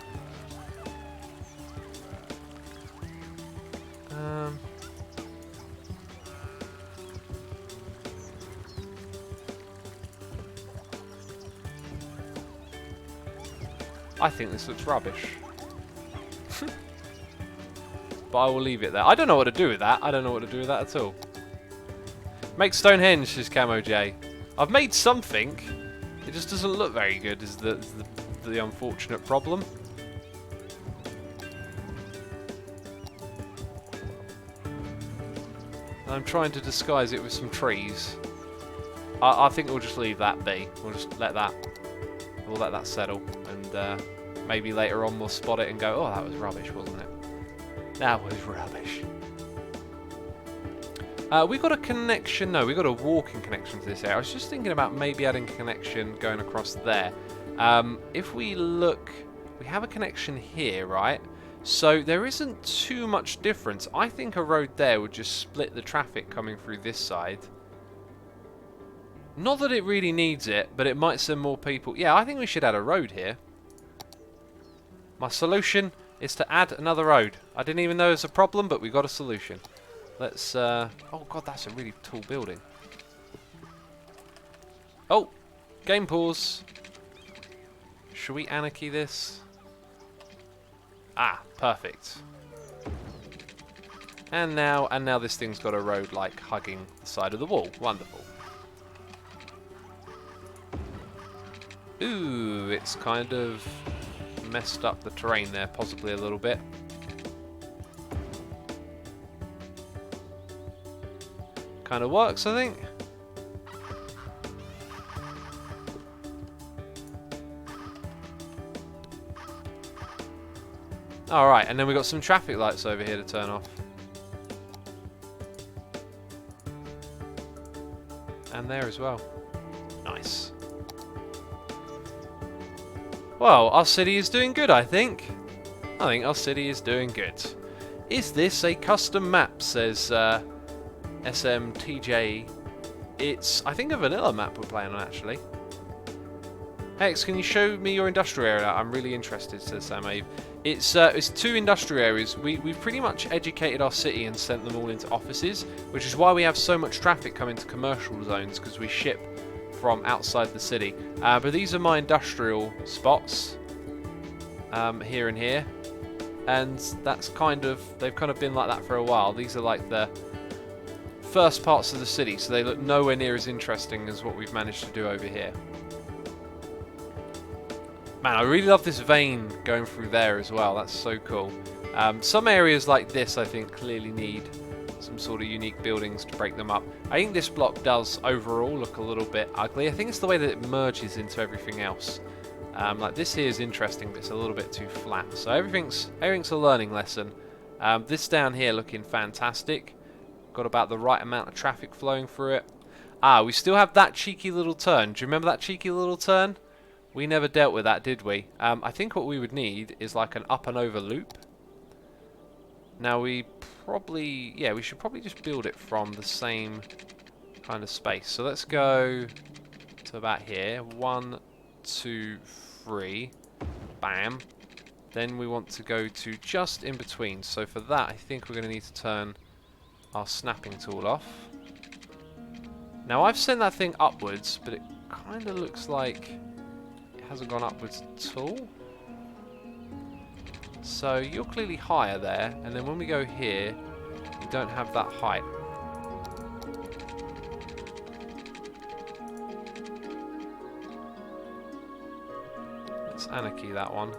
S1: I think this looks rubbish. But I will leave it there. I don't know what to do with that. I don't know what to do with that at all. Make Stonehenge, says Camo J. I've made something. It just doesn't look very good, is the unfortunate problem. And I'm trying to disguise it with some trees. I think we'll just leave that be. We'll just let that. We'll let that settle, and maybe later on we'll spot it and go, "Oh, that was rubbish, wasn't it? That was rubbish." We got a connection. No, we got a walking connection to this area. I was just thinking about maybe adding a connection going across there. If we look, we have a connection here, right? So there isn't too much difference. I think a road there would just split the traffic coming through this side. Not that it really needs it, but it might send more people. Yeah, I think we should add a road here. My solution is to add another road. I didn't even know it was a problem, but we got a solution. Let's, oh god, that's a really tall building. Oh, game pause. Should we anarchy this? Ah, perfect. And now this thing's got a road like hugging the side of the wall. Wonderful. Ooh, it's kind of messed up the terrain there, possibly a little bit. Kind of works, I think. Alright, and then we've got some traffic lights over here to turn off. And there as well. Nice. Well, our city is doing good, I think. I think our city is doing good. Is this a custom map, says SMTJ. It's, I think, a vanilla map we're playing on, actually. Hex, can you show me your industrial area? I'm really interested, says Sam Ave. It's 2 industrial areas. We've pretty much educated our city and sent them all into offices, which is why we have so much traffic coming to commercial zones, because we ship from outside the city. But these are my industrial spots, here and here, and that's they've kind of been like that for a while. These are like the first parts of the city, so they look nowhere near as interesting as what we've managed to do over here. Man, I really love this vein going through there as well. That's so cool. Some areas like this, I think, clearly need some sort of unique buildings to break them up. I think this block does overall look a little bit ugly. I think it's the way that it merges into everything else. Like this here is interesting, but it's a little bit too flat. So everything's a learning lesson. This down here looking fantastic. Got about the right amount of traffic flowing through it. Ah, we still have that cheeky little turn. Do you remember that cheeky little turn? We never dealt with that, did we? I think what we would need is like an up and over loop. Now we should probably just build it from the same kind of space. So let's go to about here. 1, 2, 3. Bam. Then we want to go to just in between. So for that, I think we're going to need to turn our snapping tool off. Now I've sent that thing upwards, but it kind of looks like hasn't gone upwards at all. So you're clearly higher there, and then when we go here, we don't have that height. Let's anarchy that one.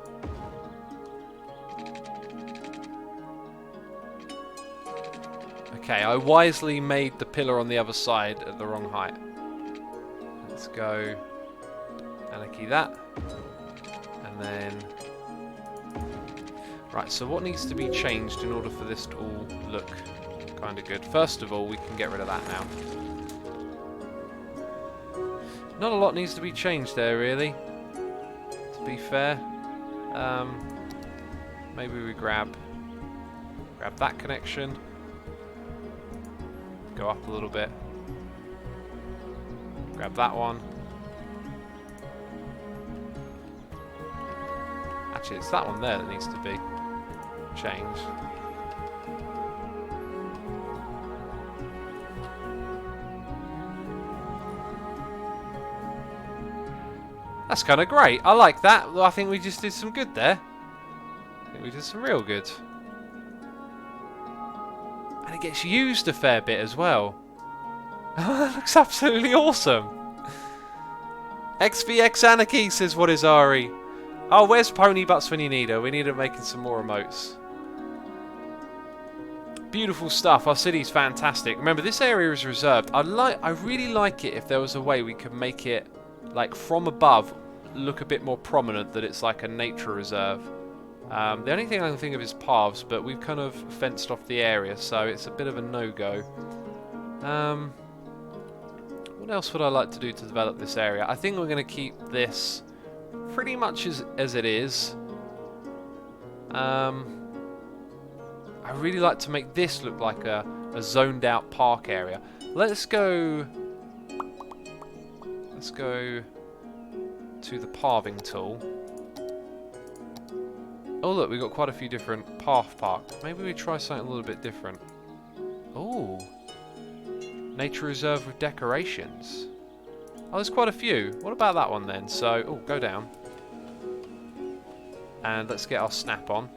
S1: Okay, I wisely made the pillar on the other side at the wrong height. Let's go anarchy that, and then right, so what needs to be changed in order for this to all look kind of good? First of all, we can get rid of that now. Not a lot needs to be changed there, really, to be fair. Maybe we grab that connection, go up a little bit, grab that one. Actually, it's that one there that needs to be changed. That's kind of great. I like that. I think we just did some good there. I think we did some real good. And it gets used a fair bit as well. That looks absolutely awesome. XVX Anarchy says, what is Ari? Oh, where's Pony Butts when you need her? We need her making some more emotes. Beautiful stuff. Our city's fantastic. Remember, this area is reserved. I really like it if there was a way we could make it, like, from above, look a bit more prominent, that it's like a nature reserve. The only thing I can think of is paths, but we've kind of fenced off the area, so it's a bit of a no-go. What else would I like to do to develop this area? I think we're going to keep this pretty much as it is. I really like to make this look like a zoned out park area. Let's go to the pathing tool. Oh look, we've got quite a few different path park. Maybe we try something a little bit different. Oh, nature reserve with decorations. Oh, there's quite a few. What about that one then? So, oh, go down. And let's get our snap on.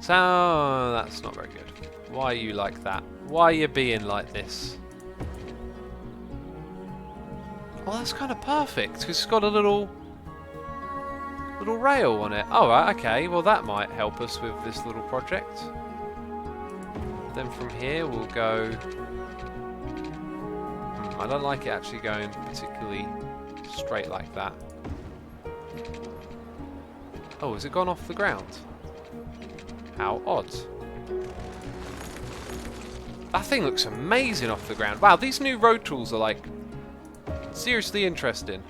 S1: So that's not very good. Why are you like that? Why are you being like this? Well, that's kind of perfect because it's got a little rail on it. Oh, right, okay. Well, that might help us with this little project. Then from here we'll go. I don't like it actually going particularly straight like that. Oh, has it gone off the ground? How odd. That thing looks amazing off the ground. Wow, these new road tools are like seriously interesting.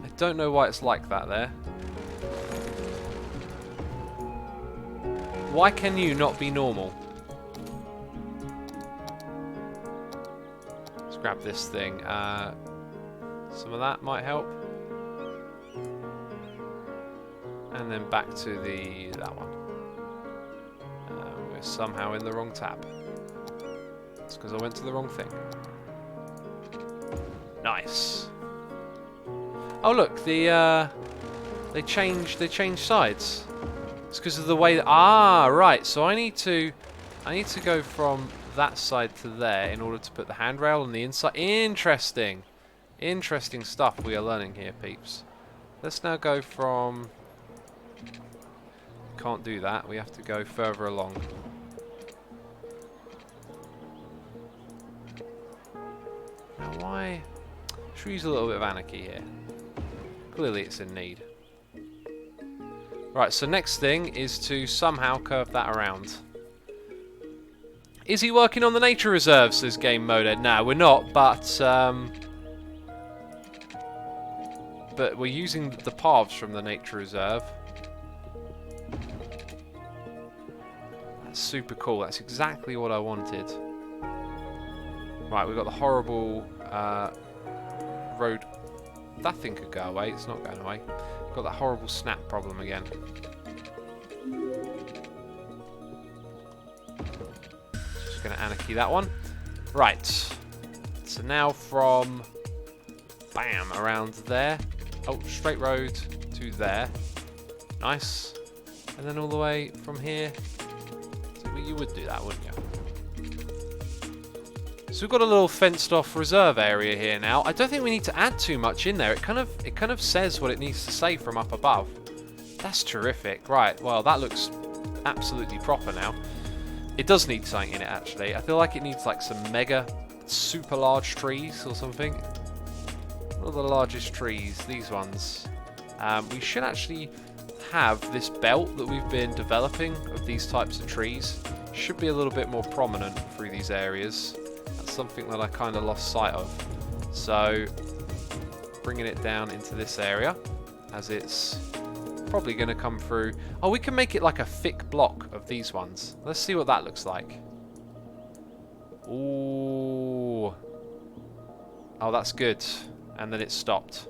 S1: I don't know why it's like that there. Why can you not be normal? Let's grab this thing. Some of that might help. And then back to that one. We're somehow in the wrong tab. It's because I went to the wrong thing. Nice. Oh look, they changed sides. It's because of the way that, right. So I need to go from that side to there in order to put the handrail on the inside. Interesting stuff we are learning here, peeps. Let's now go from. Can't do that. We have to go further along. Now why? Should we use a little bit of anarchy here? Clearly it's in need. Right, so next thing is to somehow curve that around. Is he working on the nature reserve, says Game Mode? No, we're not, but we're using the paths from the nature reserve. That's super cool. That's exactly what I wanted. Right, we've got the horrible road. That thing could go away. It's not going away. Got that horrible snap problem again. Just going to anarchy that one. Right. So now from bam around there. Oh, straight road to there. Nice. And then all the way from here. So you would do that, wouldn't you? So we've got a little fenced off reserve area here now. I don't think we need to add too much in there. It kind of says what it needs to say from up above. That's terrific. Right, well that looks absolutely proper now. It does need something in it actually. I feel like it needs like some mega super large trees or something. What are the largest trees? These ones. We should actually have this belt that we've been developing of these types of trees. Should be a little bit more prominent through these areas. That's something that I kind of lost sight of. So bringing it down into this area as it's probably going to come through. Oh, we can make it like a thick block of these ones. Let's see what that looks like. Ooh. Oh, that's good. And then it stopped.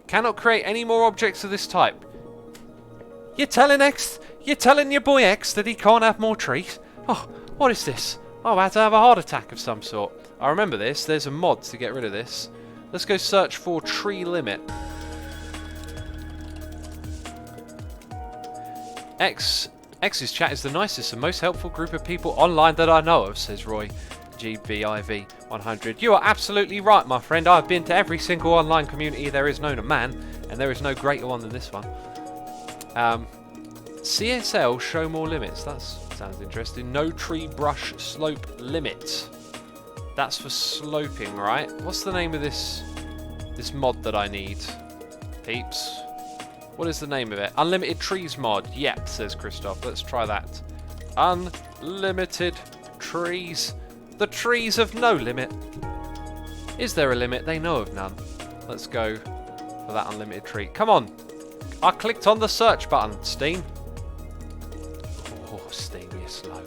S1: Cannot create any more objects of this type. You're telling your boy X that he can't have more trees? Oh, what is this? Oh, I had to have a heart attack of some sort. I remember this. There's a mod to get rid of this. Let's go search for tree limit. X's chat is the nicest and most helpful group of people online that I know of, says Roy. GBIV100. You are absolutely right, my friend. I've been to every single online community there is known to man, and there is no greater one than this one. CSL show more limits. That sounds interesting. No tree brush slope limit. That's for sloping, right? What's the name of this mod that I need, peeps? What is the name of it? Unlimited trees mod. Yep, says Christoph. Let's try that. Unlimited trees. The trees have no limit. Is there a limit? They know of none. Let's go for that unlimited tree. Come on. I clicked on the search button, Steam. Oh, Steam, you're slow.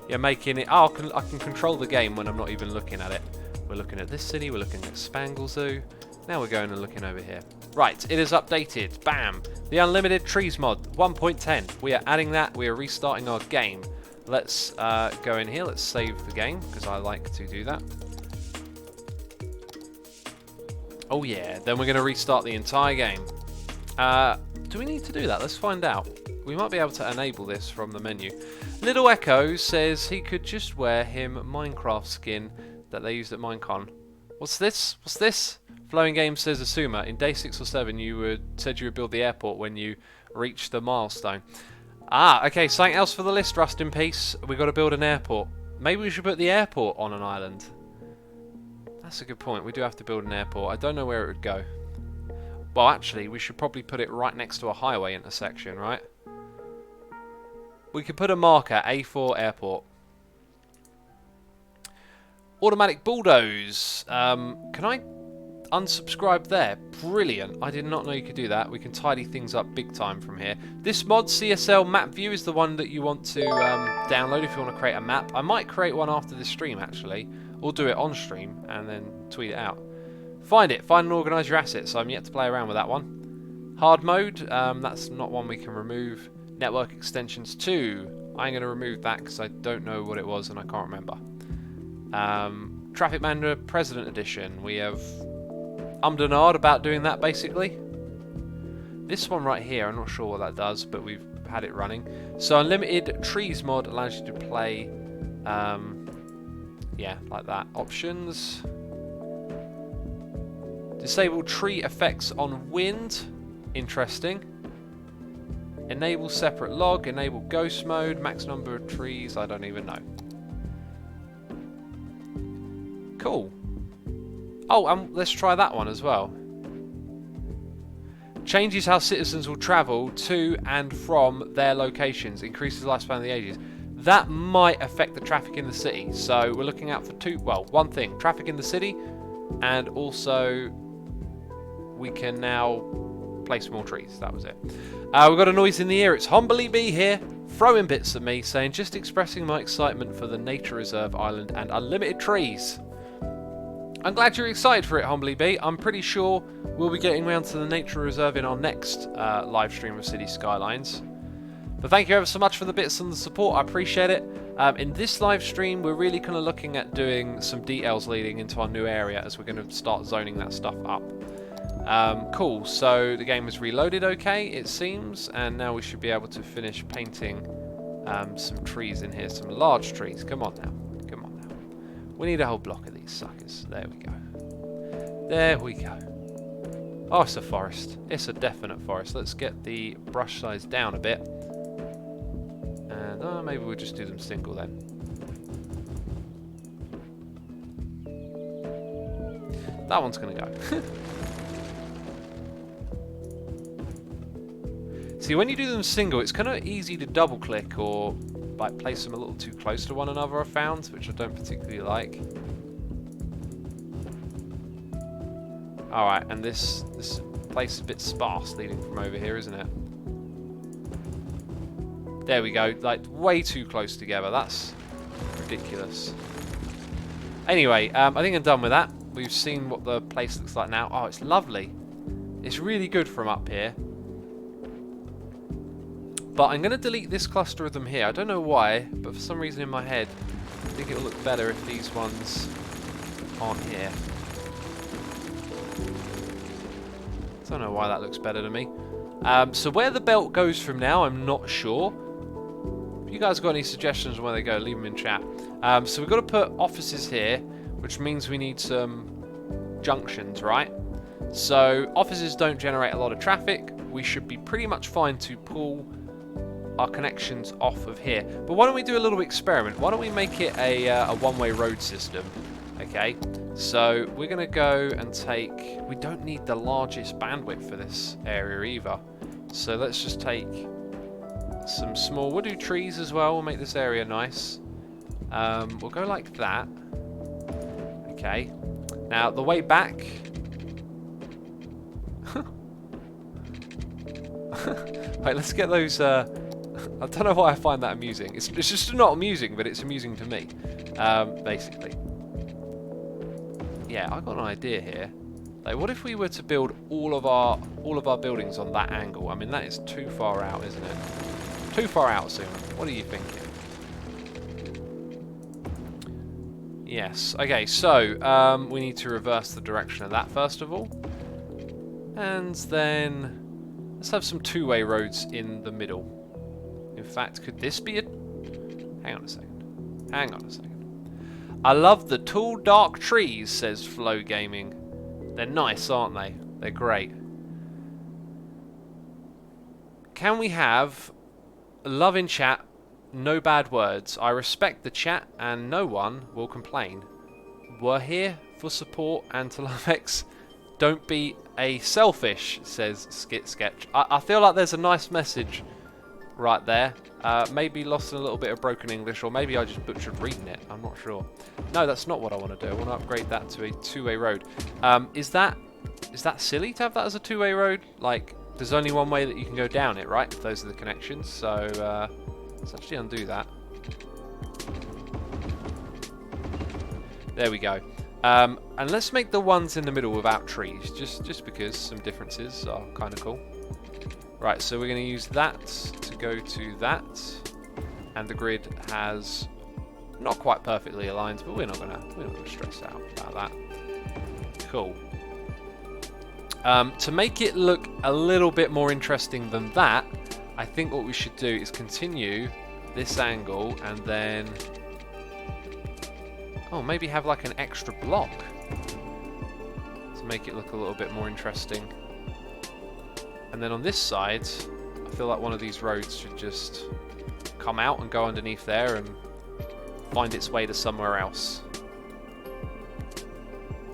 S1: You're making it... Oh, I can control the game when I'm not even looking at it. We're looking at this city. We're looking at Spangle Zoo. Now we're going and looking over here. Right, it is updated. Bam. The unlimited trees mod, 1.10. We are adding that. We are restarting our game. Let's go in here. Let's save the game because I like to do that. Oh yeah, then we're going to restart the entire game. Do we need to do that? Let's find out. We might be able to enable this from the menu. Little Echo says he could just wear him Minecraft skin that they used at Minecon. What's this? What's this? Flowing Game says Asuma, in day 6 or 7 said you would build the airport when you reached the milestone. Ah, okay, something else for the list, Rust in Peace. We've got to build an airport. Maybe we should put the airport on an island. That's a good point. We do have to build an airport. I don't know where it would go. Well, actually, we should probably put it right next to a highway intersection, right? We could put a marker, A4 airport. Automatic bulldoze. Can I unsubscribe there? Brilliant. I did not know you could do that. We can tidy things up big time from here. This mod, CSL Map View, is the one that you want to download if you want to create a map. I might create one after this stream, actually. Or do it on stream and then tweet it out. Find it. Find and organise your assets. So I'm yet to play around with that one. Hard mode. That's not one we can remove. Network extensions 2. I'm going to remove that because I don't know what it was and I can't remember. Traffic Manager President Edition. We have ummed and ahed about doing that basically. This one right here, I'm not sure what that does, but we've had it running. So Unlimited Trees mod allows you to play, yeah, like that. Options. Disable tree effects on wind. Interesting. Enable separate log, enable ghost mode, max number of trees, I don't even know. Cool. Oh, let's try that one as well. Changes how citizens will travel to and from their locations, increases the lifespan of the ages. That might affect the traffic in the city, so we're looking out for one thing, traffic in the city, and also we can now place more trees. That was it. We've got a noise in the ear. It's Humbley Bee here, throwing bits at me, saying just expressing my excitement for the nature reserve island and unlimited trees. I'm glad you're excited for it, Humbley Bee. I'm pretty sure we'll be getting round to the nature reserve in our next live stream of City Skylines. But thank you ever so much for the bits and the support. I appreciate it. In this live stream, we're really kind of looking at doing some details leading into our new area as we're going to start zoning that stuff up. Cool, so the game is reloaded okay, it seems, and now we should be able to finish painting some trees in here, some large trees. Come on now, come on now. We need a whole block of these suckers. There we go. There we go. Oh, it's a forest. It's a definite forest. Let's get the brush size down a bit. And maybe we'll just do them single then. That one's going to go. See, when you do them single, it's kind of easy to double click or like place them a little too close to one another, I've found, which I don't particularly like. Alright, and this place is a bit sparse leading from over here, isn't it? There we go, like way too close together. That's ridiculous. Anyway, I think I'm done with that. We've seen what the place looks like now. Oh, it's lovely. It's really good from up here. But I'm going to delete this cluster of them here. I don't know why, but for some reason in my head, I think it will look better if these ones aren't here. I don't know why that looks better to me. So where the belt goes from now, I'm not sure. If you guys got any suggestions on where they go, leave them in chat. So we've got to put offices here, which means we need some junctions, right? So offices don't generate a lot of traffic. We should be pretty much fine to pull our connections off of here. But why don't we do a little experiment? Why don't we make it a one-way road system? Okay, so we're going to go and take... We don't need the largest bandwidth for this area either. So let's just take some small... We'll do trees as well. We'll make this area nice. We'll go like that. Okay. Now, the way back... Wait, let's get those... I don't know why I find that amusing. It's just not amusing, but it's amusing to me, basically. Yeah, I've got an idea here. Like, what if we were to build all of our buildings on that angle? I mean, that is too far out, isn't it? Too far out, soon. What are you thinking? Yes. Okay, so we need to reverse the direction of that first of all, and then Let's have some two-way roads in the middle. In fact, could this be a... Hang on a second. Hang on a second. I love the tall, dark trees, says Flow Gaming. They're nice, aren't they? They're great. Can we have love in chat, no bad words? I respect the chat and no one will complain. We're here for support and to love X. Don't be a selfish, says Skit Sketch. I feel like there's a nice message right there. Maybe lost in a little bit of broken English, or maybe I just butchered reading it. I'm not sure. No, that's not what I want to do. I want to upgrade that to a two-way road. Is that silly to have that as a two-way road? Like, there's only one way that you can go down it, right? Those are the connections. So let's actually undo that. There we go. And let's make the ones in the middle without trees, just because some differences are kind of cool. Right, so we're going to use that to go to that, and the grid has not quite perfectly aligned, but we're not gonna stress out about that. Cool. To make it look a little bit more interesting than that, I think what we should do is continue this angle and then, oh, maybe have like an extra block to make it look a little bit more interesting. And then on this side, I feel like one of these roads should just come out and go underneath there and find its way to somewhere else.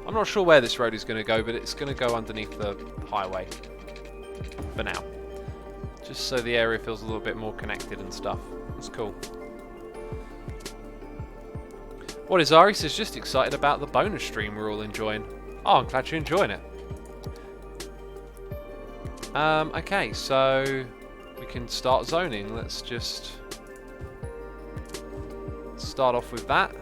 S1: I'm not sure where this road is going to go, but it's going to go underneath the highway for now. Just so the area feels a little bit more connected and stuff. That's cool. What is Ari says, just excited about the bonus stream we're all enjoying. Oh, I'm glad you're enjoying it. Okay, so we can start zoning. Let's just start off with that.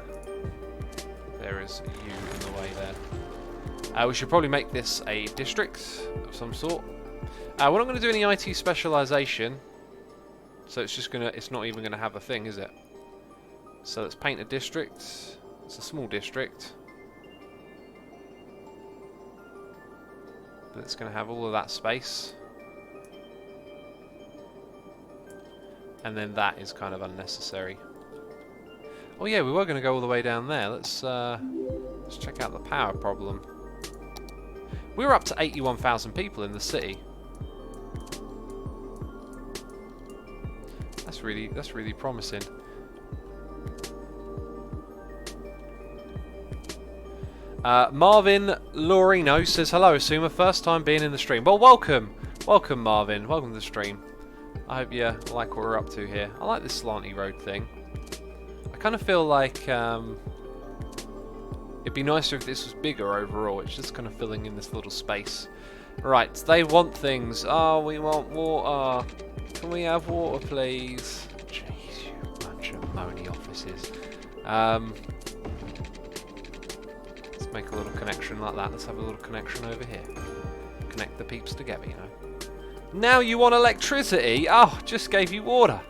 S1: There is a U in the way there. We should probably make this a district of some sort. We're not going to do any IT specialization, so it's not even going to have a thing, is it? So let's paint a district. It's a small district, but it's going to have all of that space. And then that is kind of unnecessary. Oh yeah, we were going to go all the way down there. Let's check out the power problem. We were up to 81,000 people in the city. That's really promising. Marvin Laurino says, hello, Asuma, first time being in the stream. Well, welcome Marvin, welcome to the stream. I hope you like what we're up to here. I like this slanty road thing. I kind of feel like it'd be nicer if this was bigger overall. It's just kind of filling in this little space. Right, they want things. Oh, we want water. Can we have water, please? Jeez, you bunch of moany offices. Let's make a little connection like that. Let's have a little connection over here. Connect the peeps together, you know. Now you want electricity? Oh, just gave you water.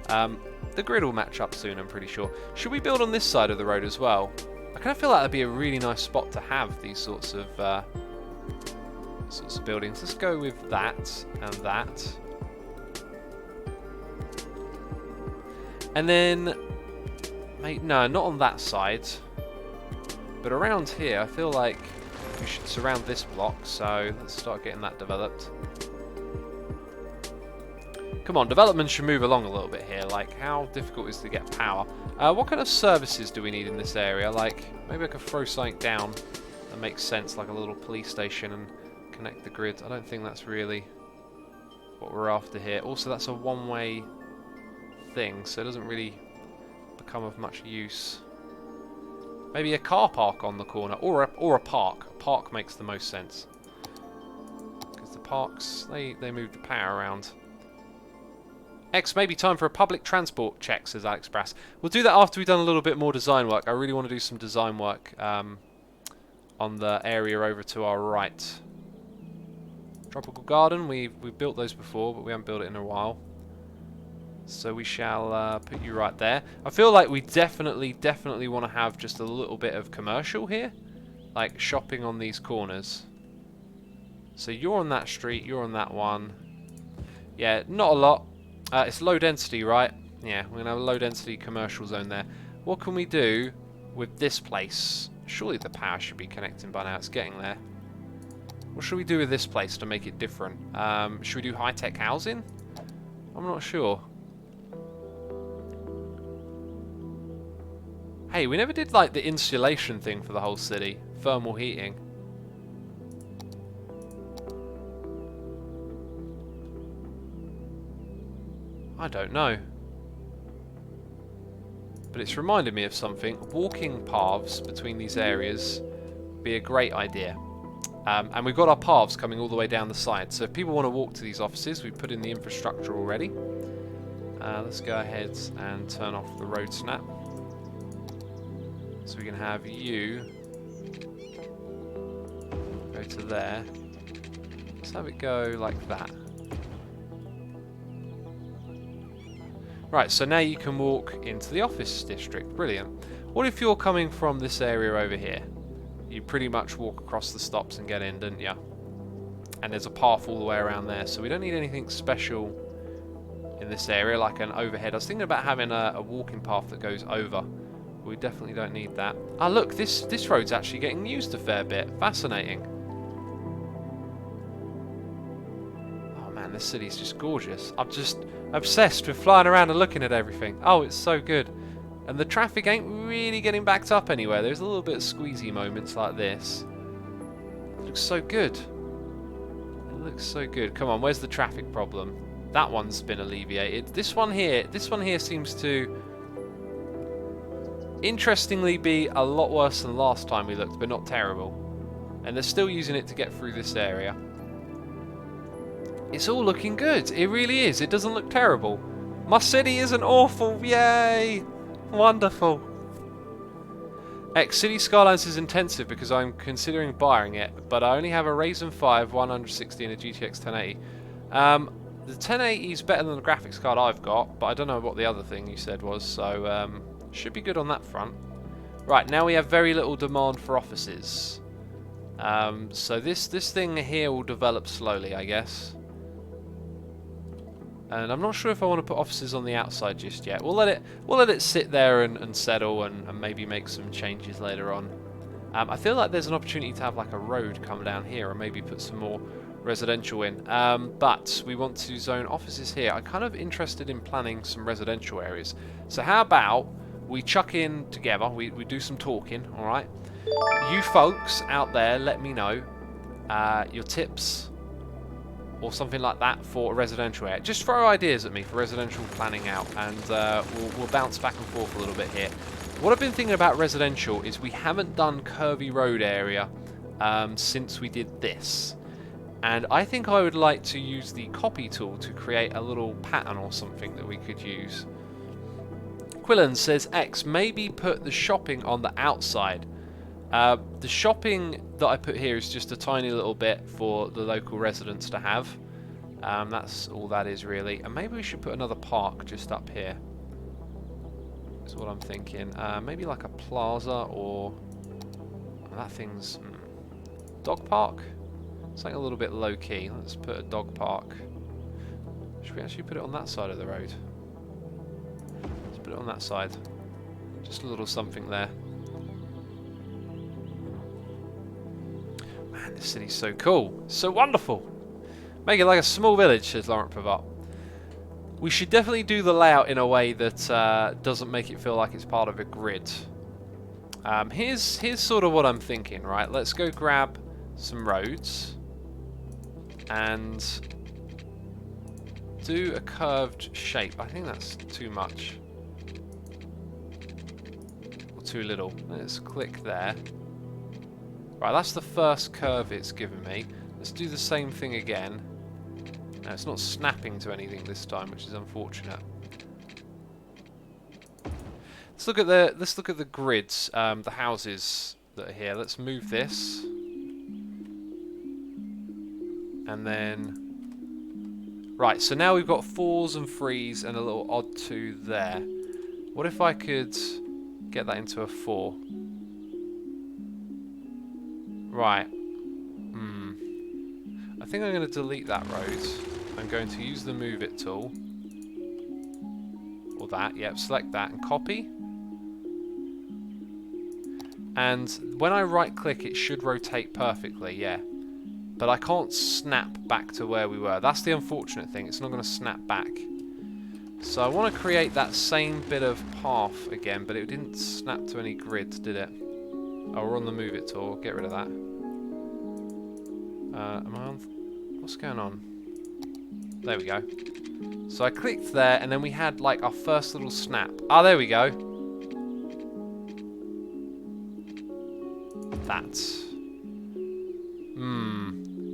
S1: The grid will match up soon, I'm pretty sure. Should we build on this side of the road as well? I kind of feel like that'd be a really nice spot to have these sorts of buildings. Let's go with that and that. And then, mate, no, not on that side. But around here, I feel like we should surround this block. So let's start getting that developed. Come on, development should move along a little bit here. Like, how difficult is it to get power? What kind of services do we need in this area? Like, maybe I could throw something down that makes sense, like a little police station and connect the grid. I don't think that's really what we're after here. Also, that's a one-way thing, so it doesn't really become of much use. Maybe a car park on the corner, or a park. A park makes the most sense. Because the parks, they move the power around. X, maybe time for a public transport check, says Alex Brass. We'll do that after we've done a little bit more design work. I really want to do some design work on the area over to our right. Tropical Garden, we've built those before, but we haven't built it in a while. So we shall put you right there. I feel like we definitely want to have just a little bit of commercial here. Like shopping on these corners. So you're on that street, you're on that one. Yeah, not a lot. It's low density, right? Yeah, we're going to have a low density commercial zone there. What can we do with this place? Surely the power should be connecting by now. It's getting there. What should we do with this place to make it different? Should we do high-tech housing? I'm not sure. Hey, we never did like the insulation thing for the whole city. Thermal heating. I don't know. But it's reminded me of something. Walking paths between these areas would be a great idea. And we've got our paths coming all the way down the side. So if people want to walk to these offices, we've put in the infrastructure already. Let's go ahead and turn off the road snap. So we can have you go to there. Let's have it go like that. Right, so now you can walk into the office district. Brilliant. What if you're coming from this area over here? You pretty much walk across the stops and get in, didn't you? And there's a path all the way around there, so we don't need anything special in this area, like an overhead. I was thinking about having a walking path that goes over. But we definitely don't need that. Ah, look, this road's actually getting used a fair bit. Fascinating. Oh man, this city's just gorgeous. I'm just obsessed with flying around and looking at everything. Oh, it's so good. And the traffic ain't really getting backed up anywhere. There's a little bit of squeezy moments like this. It looks so good. It looks so good. Come on, where's the traffic problem? That one's been alleviated. This one here seems to interestingly be a lot worse than last time we looked, but not terrible. And they're still using it to get through this area. It's all looking good. It really is. It doesn't look terrible. My city isn't awful. Yay! Wonderful. City Skylines is intensive because I'm considering buying it, but I only have a Ryzen 5 160 and a GTX 1080. The 1080 is better than the graphics card I've got, but I don't know what the other thing you said was, so should be good on that front. Right, now we have very little demand for offices. So this thing here will develop slowly, I guess. And I'm not sure if I want to put offices on the outside just yet. We'll let it sit there and settle and maybe make some changes later on. I feel like there's an opportunity to have like a road come down here or maybe put some more residential in. But we want to zone offices here. I'm kind of interested in planning some residential areas. So how about we chuck in together, we do some talking, alright? You folks out there, let me know your tips or something like that for a residential area. Just throw ideas at me for residential planning out, and we'll bounce back and forth a little bit here. What I've been thinking about residential is we haven't done curvy road area since we did this. And I think I would like to use the copy tool to create a little pattern or something that we could use. Quillen says, X, maybe put the shopping on the outside. The shopping that I put here is just a tiny little bit for the local residents to have. That's all that is really. And maybe we should put another park just up here. That's what I'm thinking. Maybe like a plaza or... that thing's... dog park? Something a little bit low-key. Let's put a dog park. Should we actually put it on that side of the road? Let's put it on that side. Just a little something there. Man, this city's so cool. So wonderful. Make it like a small village, says Laurent Pravat. We should definitely do the layout in a way that doesn't make it feel like it's part of a grid. Here's sort of what I'm thinking, right? Let's go grab some roads and do a curved shape. I think that's too much. Or too little. Let's click there. Right, that's the first curve it's given me. Let's do the same thing again. No, it's not snapping to anything this time, which is unfortunate. Let's look at the grids, the houses that are here. Let's move this. And then... right, so now we've got 4s and 3s and a little odd 2 there. What if I could get that into a 4? Right. I think I'm going to delete that road. I'm going to use the move it tool. Or that, yep, select that and copy. And when I right click it should rotate perfectly, yeah. But I can't snap back to where we were. That's the unfortunate thing, it's not going to snap back. So I want to create that same bit of path again, but it didn't snap to any grids, did it? Oh, we're on the move it tool, get rid of that. Am I on? What's going on? There we go. So I clicked there, and then we had like our first little snap. Ah, there we go. That's...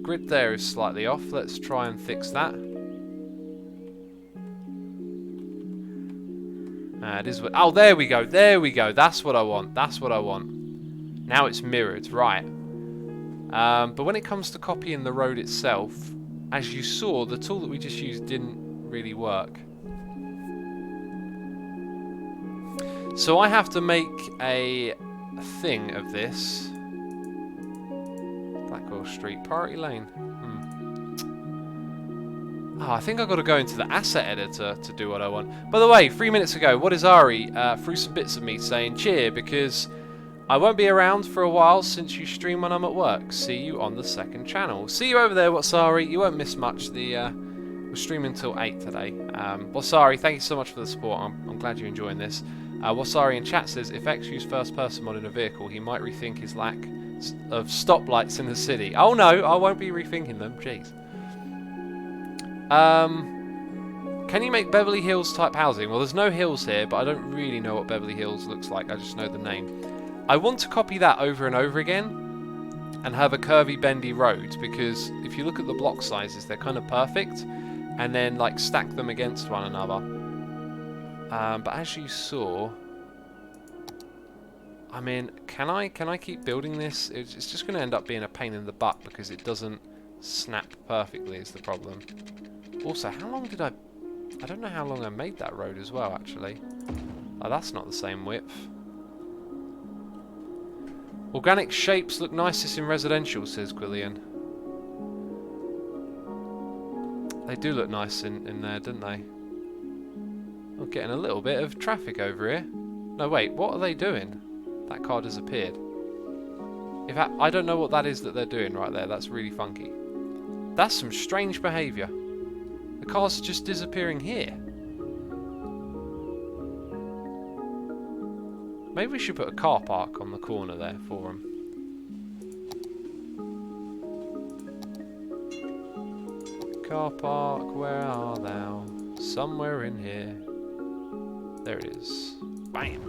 S1: Grid there is slightly off. Let's try and fix that. It is what... Oh, there we go. There we go. That's what I want. That's what I want. Now it's mirrored. Right. But when it comes to copying the road itself, as you saw, the tool that we just used didn't really work. So I have to make a thing of this. Blackwell Street, priority lane. Oh, I think I've got to go into the asset editor to do what I want. By the way, 3 minutes ago, what is Ari threw some bits at me saying, cheer, because I won't be around for a while since you stream when I'm at work. See you on the second channel. See you over there, Watsari. You won't miss much. We're streaming till 8 today. Watsari, thank you so much for the support. I'm glad you're enjoying this. Watsari in chat says, if X used first person mod in a vehicle, he might rethink his lack of stoplights in the city. Oh no, I won't be rethinking them. Jeez. Can you make Beverly Hills type housing? Well, there's no hills here, but I don't really know what Beverly Hills looks like. I just know the name. I want to copy that over and over again and have a curvy, bendy road, because if you look at the block sizes, they're kind of perfect, and then like stack them against one another. But as you saw, I mean, can I keep building this? It's just going to end up being a pain in the butt because it doesn't snap perfectly is the problem. Also, how long did I don't know how long I made that road as well, actually. Oh, that's not the same width. Organic shapes look nicest in residential, says Quillian. They do look nice in there, don't they? We're getting a little bit of traffic over here. No, wait, what are they doing? That car disappeared. In fact, I don't know what that is that they're doing right there. That's really funky. That's some strange behaviour. The car's just disappearing here. Maybe we should put a car park on the corner there for them. Car park, where art thou? Somewhere in here. There it is. Bam!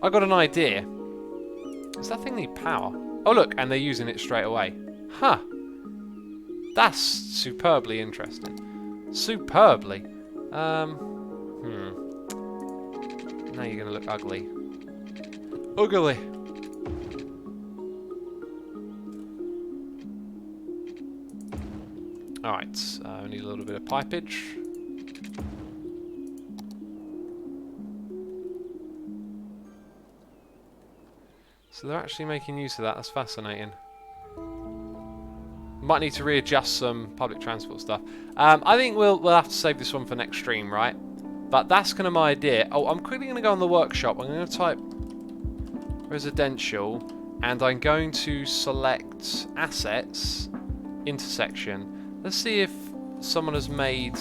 S1: I got an idea. Does that thing need power? Oh look, and they're using it straight away. Huh. That's superbly interesting. Superbly. Now you're going to look ugly. Ugly! Alright, I need a little bit of pipage. So they're actually making use of that, that's fascinating. Might need to readjust some public transport stuff. I think we'll have to save this one for next stream, right? But that's kind of my idea. Oh, I'm quickly going to go on the workshop. I'm going to type residential, and I'm going to select assets, intersection. Let's see if someone has made...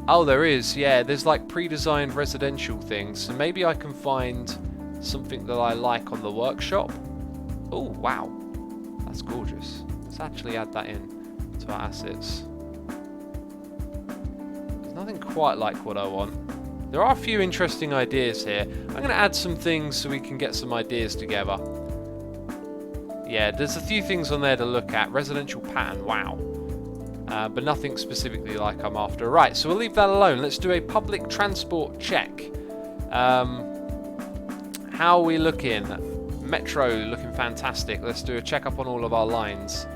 S1: Oh, there is. Yeah, there's like pre-designed residential things. So maybe I can find something that I like on the workshop. Oh, wow. That's gorgeous. Let's actually add that in to our assets. There's nothing quite like what I want. There are a few interesting ideas here. I'm going to add some things so we can get some ideas together. Yeah, there's a few things on there to look at. Residential pattern, wow. But nothing specifically like I'm after. Right, so we'll leave that alone. Let's do a public transport check. How are we looking? Metro looking fantastic. Let's do a check-up on all of our lines.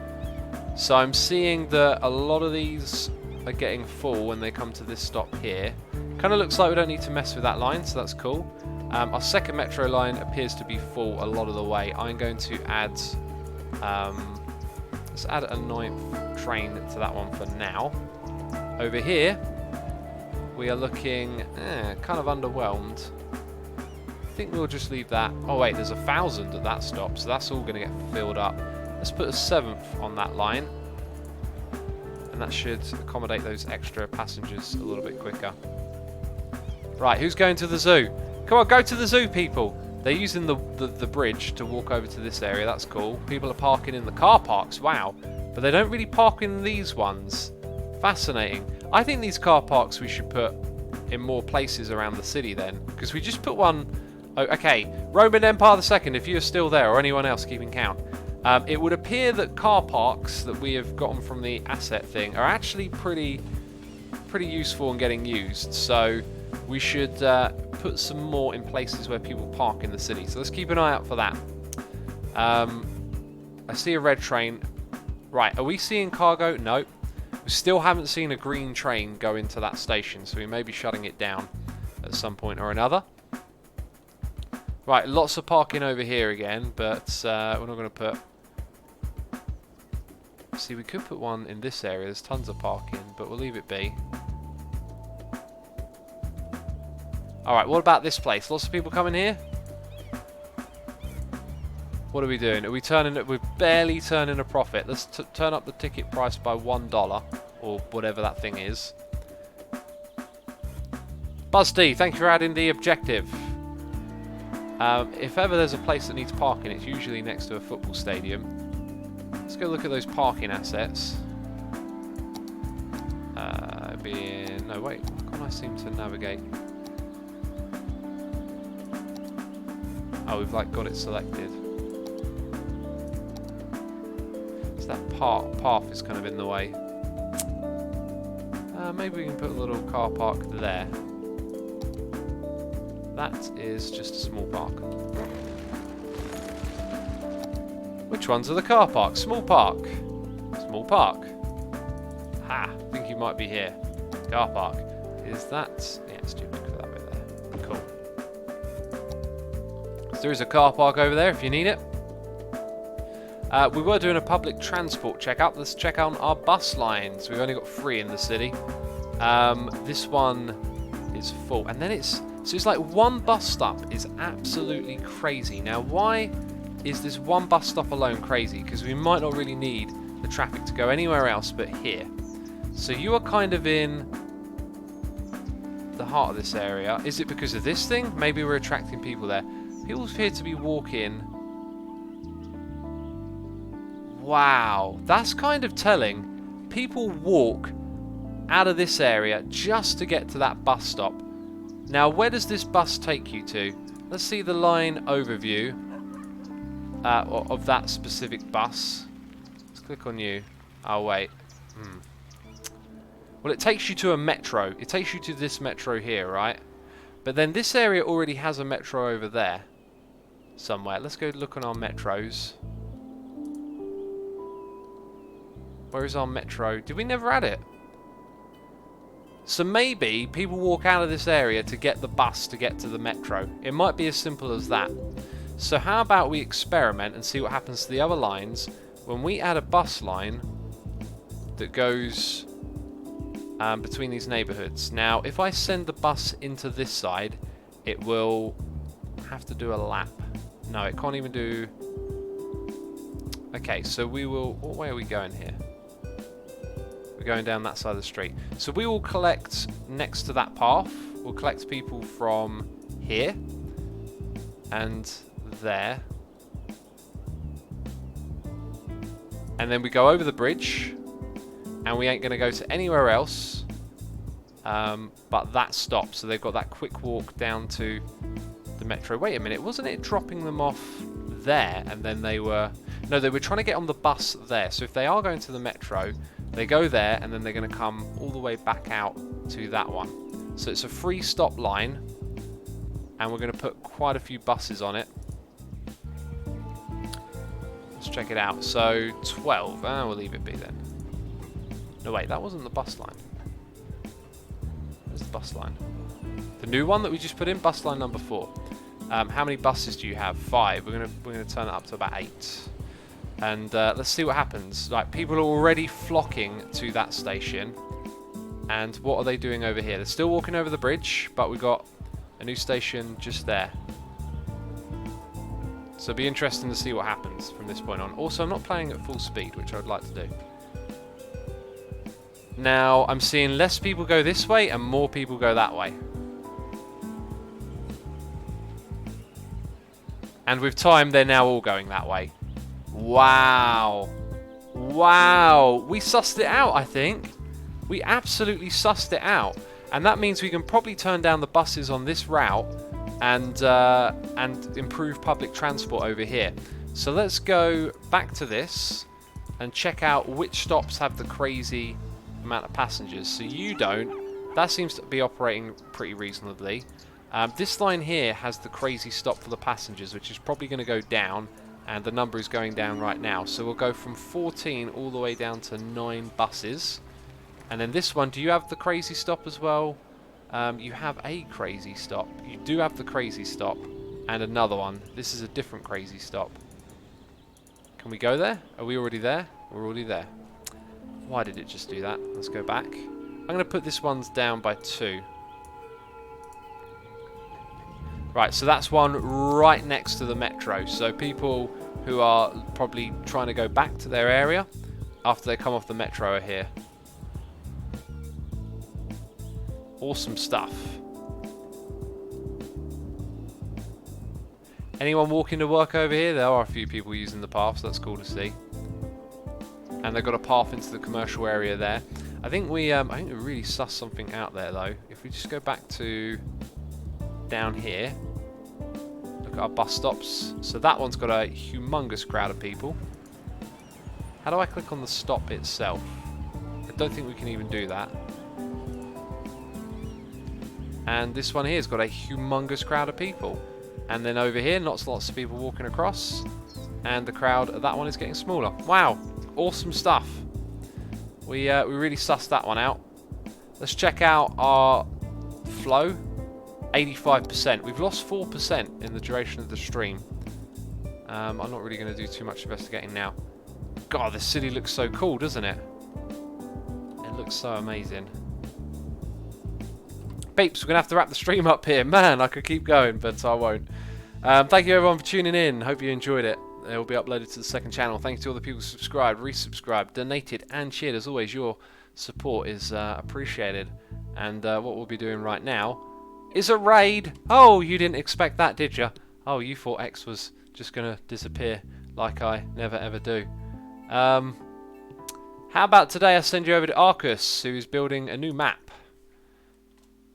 S1: So I'm seeing that a lot of these are getting full when they come to this stop here. Kind of looks like we don't need to mess with that line, so that's cool. Our second metro line appears to be full a lot of the way. I'm going to add Let's add a 9th train to that one for now. Over here, we are looking kind of underwhelmed. I think we'll just leave that. Oh wait, there's 1,000 at that stop, so that's all going to get filled up. Let's put a 7th on that line. And that should accommodate those extra passengers a little bit quicker. Right, who's going to the zoo? Come on, go to the zoo, people. They're using the bridge to walk over to this area. That's cool. People are parking in the car parks. Wow. But they don't really park in these ones. Fascinating. I think these car parks we should put in more places around the city then. Because we just put one... Oh, okay. Roman Empire II, if you're still there, or anyone else keeping count. It would appear that car parks that we have gotten from the asset thing are actually pretty useful and getting used. So we should put some more in places where people park in the city. So let's keep an eye out for that. I see a red train. Right, are we seeing cargo? No. We still haven't seen a green train go into that station, so we may be shutting it down at some point or another. Right, lots of parking over here again, but we're not going to put... See, we could put one in this area. There's tons of parking, but we'll leave it be. Alright, what about this place? Lots of people coming here? What are we doing? Are we turning... We're barely turning a profit. Let's turn up the ticket price by $1, or whatever that thing is. Buzz-D, thank you for adding the objective. If ever there's a place that needs parking, it's usually next to a football stadium. Let's go look at those parking assets. No, wait. Can't I seem to navigate? Oh, we've like got it selected. So that path is kind of in the way. Maybe we can put a little car park there. That is just a small park. Which ones are the car parks? Small park. Small park. Ha! I think you might be here. Car park. Is that... Yeah, it's too big for that bit there. Cool. So there is a car park over there if you need it. We were doing a public transport checkout. Let's check out our bus lines. We've only got 3 in the city. This one is full. And then it's... So it's like one bus stop is absolutely crazy. Now, why is this one bus stop alone crazy? Because we might not really need the traffic to go anywhere else but here. So you are kind of in the heart of this area. Is it because of this thing? Maybe we're attracting people there. People appear to be walking. Wow, that's kind of telling. People walk out of this area just to get to that bus stop. Now, where does this bus take you to? Let's see the line overview of that specific bus. Let's click on you. Oh, wait. Well, it takes you to a metro. It takes you to this metro here, right? But then this area already has a metro over there somewhere. Let's go look on our metros. Where is our metro? Did we never add it? So maybe people walk out of this area to get the bus to get to the metro. It might be as simple as that. So how about we experiment and see what happens to the other lines when we add a bus line that goes between these neighborhoods. Now, if I send the bus into this side, it will have to do a lap. No, it can't even do... Okay, so we will... What way are we going here? We're going down that side of the street. So we will collect next to that path. We'll collect people from here and there. And then we go over the bridge. And we ain't going to go to anywhere else but that stop. So they've got that quick walk down to the metro. Wait a minute, wasn't it dropping them off there and then they were... No, they were trying to get on the bus there. So if they are going to the metro, they go there and then they're going to come all the way back out to that one. So it's a free stop line and we're going to put quite a few buses on it. Let's check it out. So 12. We'll leave it be then. No, wait, that wasn't the bus line. Where's the bus line? The new one that we just put in, bus line number 4. How many buses do you have? 5. We're gonna turn it up to about 8. And let's see what happens. Like, people are already flocking to that station. And what are they doing over here? They're still walking over the bridge, but we've got a new station just there. So it'll be interesting to see what happens from this point on. Also, I'm not playing at full speed, which I'd like to do. Now, I'm seeing less people go this way and more people go that way. And with time, they're now all going that way. Wow. Wow. We sussed it out, I think. We absolutely sussed it out. And that means we can probably turn down the buses on this route and improve public transport over here. So let's go back to this and check out which stops have the crazy amount of passengers. So you don't. That seems to be operating pretty reasonably. This line here has the crazy stop for the passengers, which is probably going to go down, and the number is going down right now. So we'll go from 14 all the way down to 9 buses. And then this one, do you have the crazy stop as well? You have a crazy stop. You do have the crazy stop, and another one. This is a different crazy stop. Can we go there? Are we already there? We're already there. Why did it just do that? Let's go back. I'm going to put this one's down by 2. Right, so that's one right next to the metro. So people who are probably trying to go back to their area after they come off the metro are here. Awesome stuff. Anyone walking to work over here? There are a few people using the path, so that's cool to see. And they've got a path into the commercial area there. I think we really sussed something out there though. If we just go back to down here, look at our bus stops. So that one's got a humongous crowd of people. How do I click on the stop itself? I don't think we can even do that. And this one here has got a humongous crowd of people. And then over here, lots of people walking across. And the crowd of that one is getting smaller. Wow, awesome stuff. We really sussed that one out. Let's check out our flow. 85%. We've lost 4% in the duration of the stream. I'm not really going to do too much investigating now. God, this city looks so cool, doesn't it? It looks so amazing. Peeps, we're going to have to wrap the stream up here. Man, I could keep going, but I won't. Thank you everyone for tuning in. Hope you enjoyed it. It will be uploaded to the second channel. Thank you to all the people who subscribed, resubscribed, donated, and shared. As always, your support is appreciated. And what we'll be doing right now is a raid. Oh, you didn't expect that, did you? Oh, you thought X was just going to disappear like I never ever do. How about today I send you over to Arcus, who's building a new map.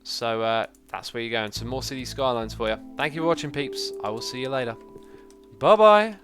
S1: So that's where you're going. Some more city skylines for you. Thank you for watching, peeps. I will see you later. Bye-bye.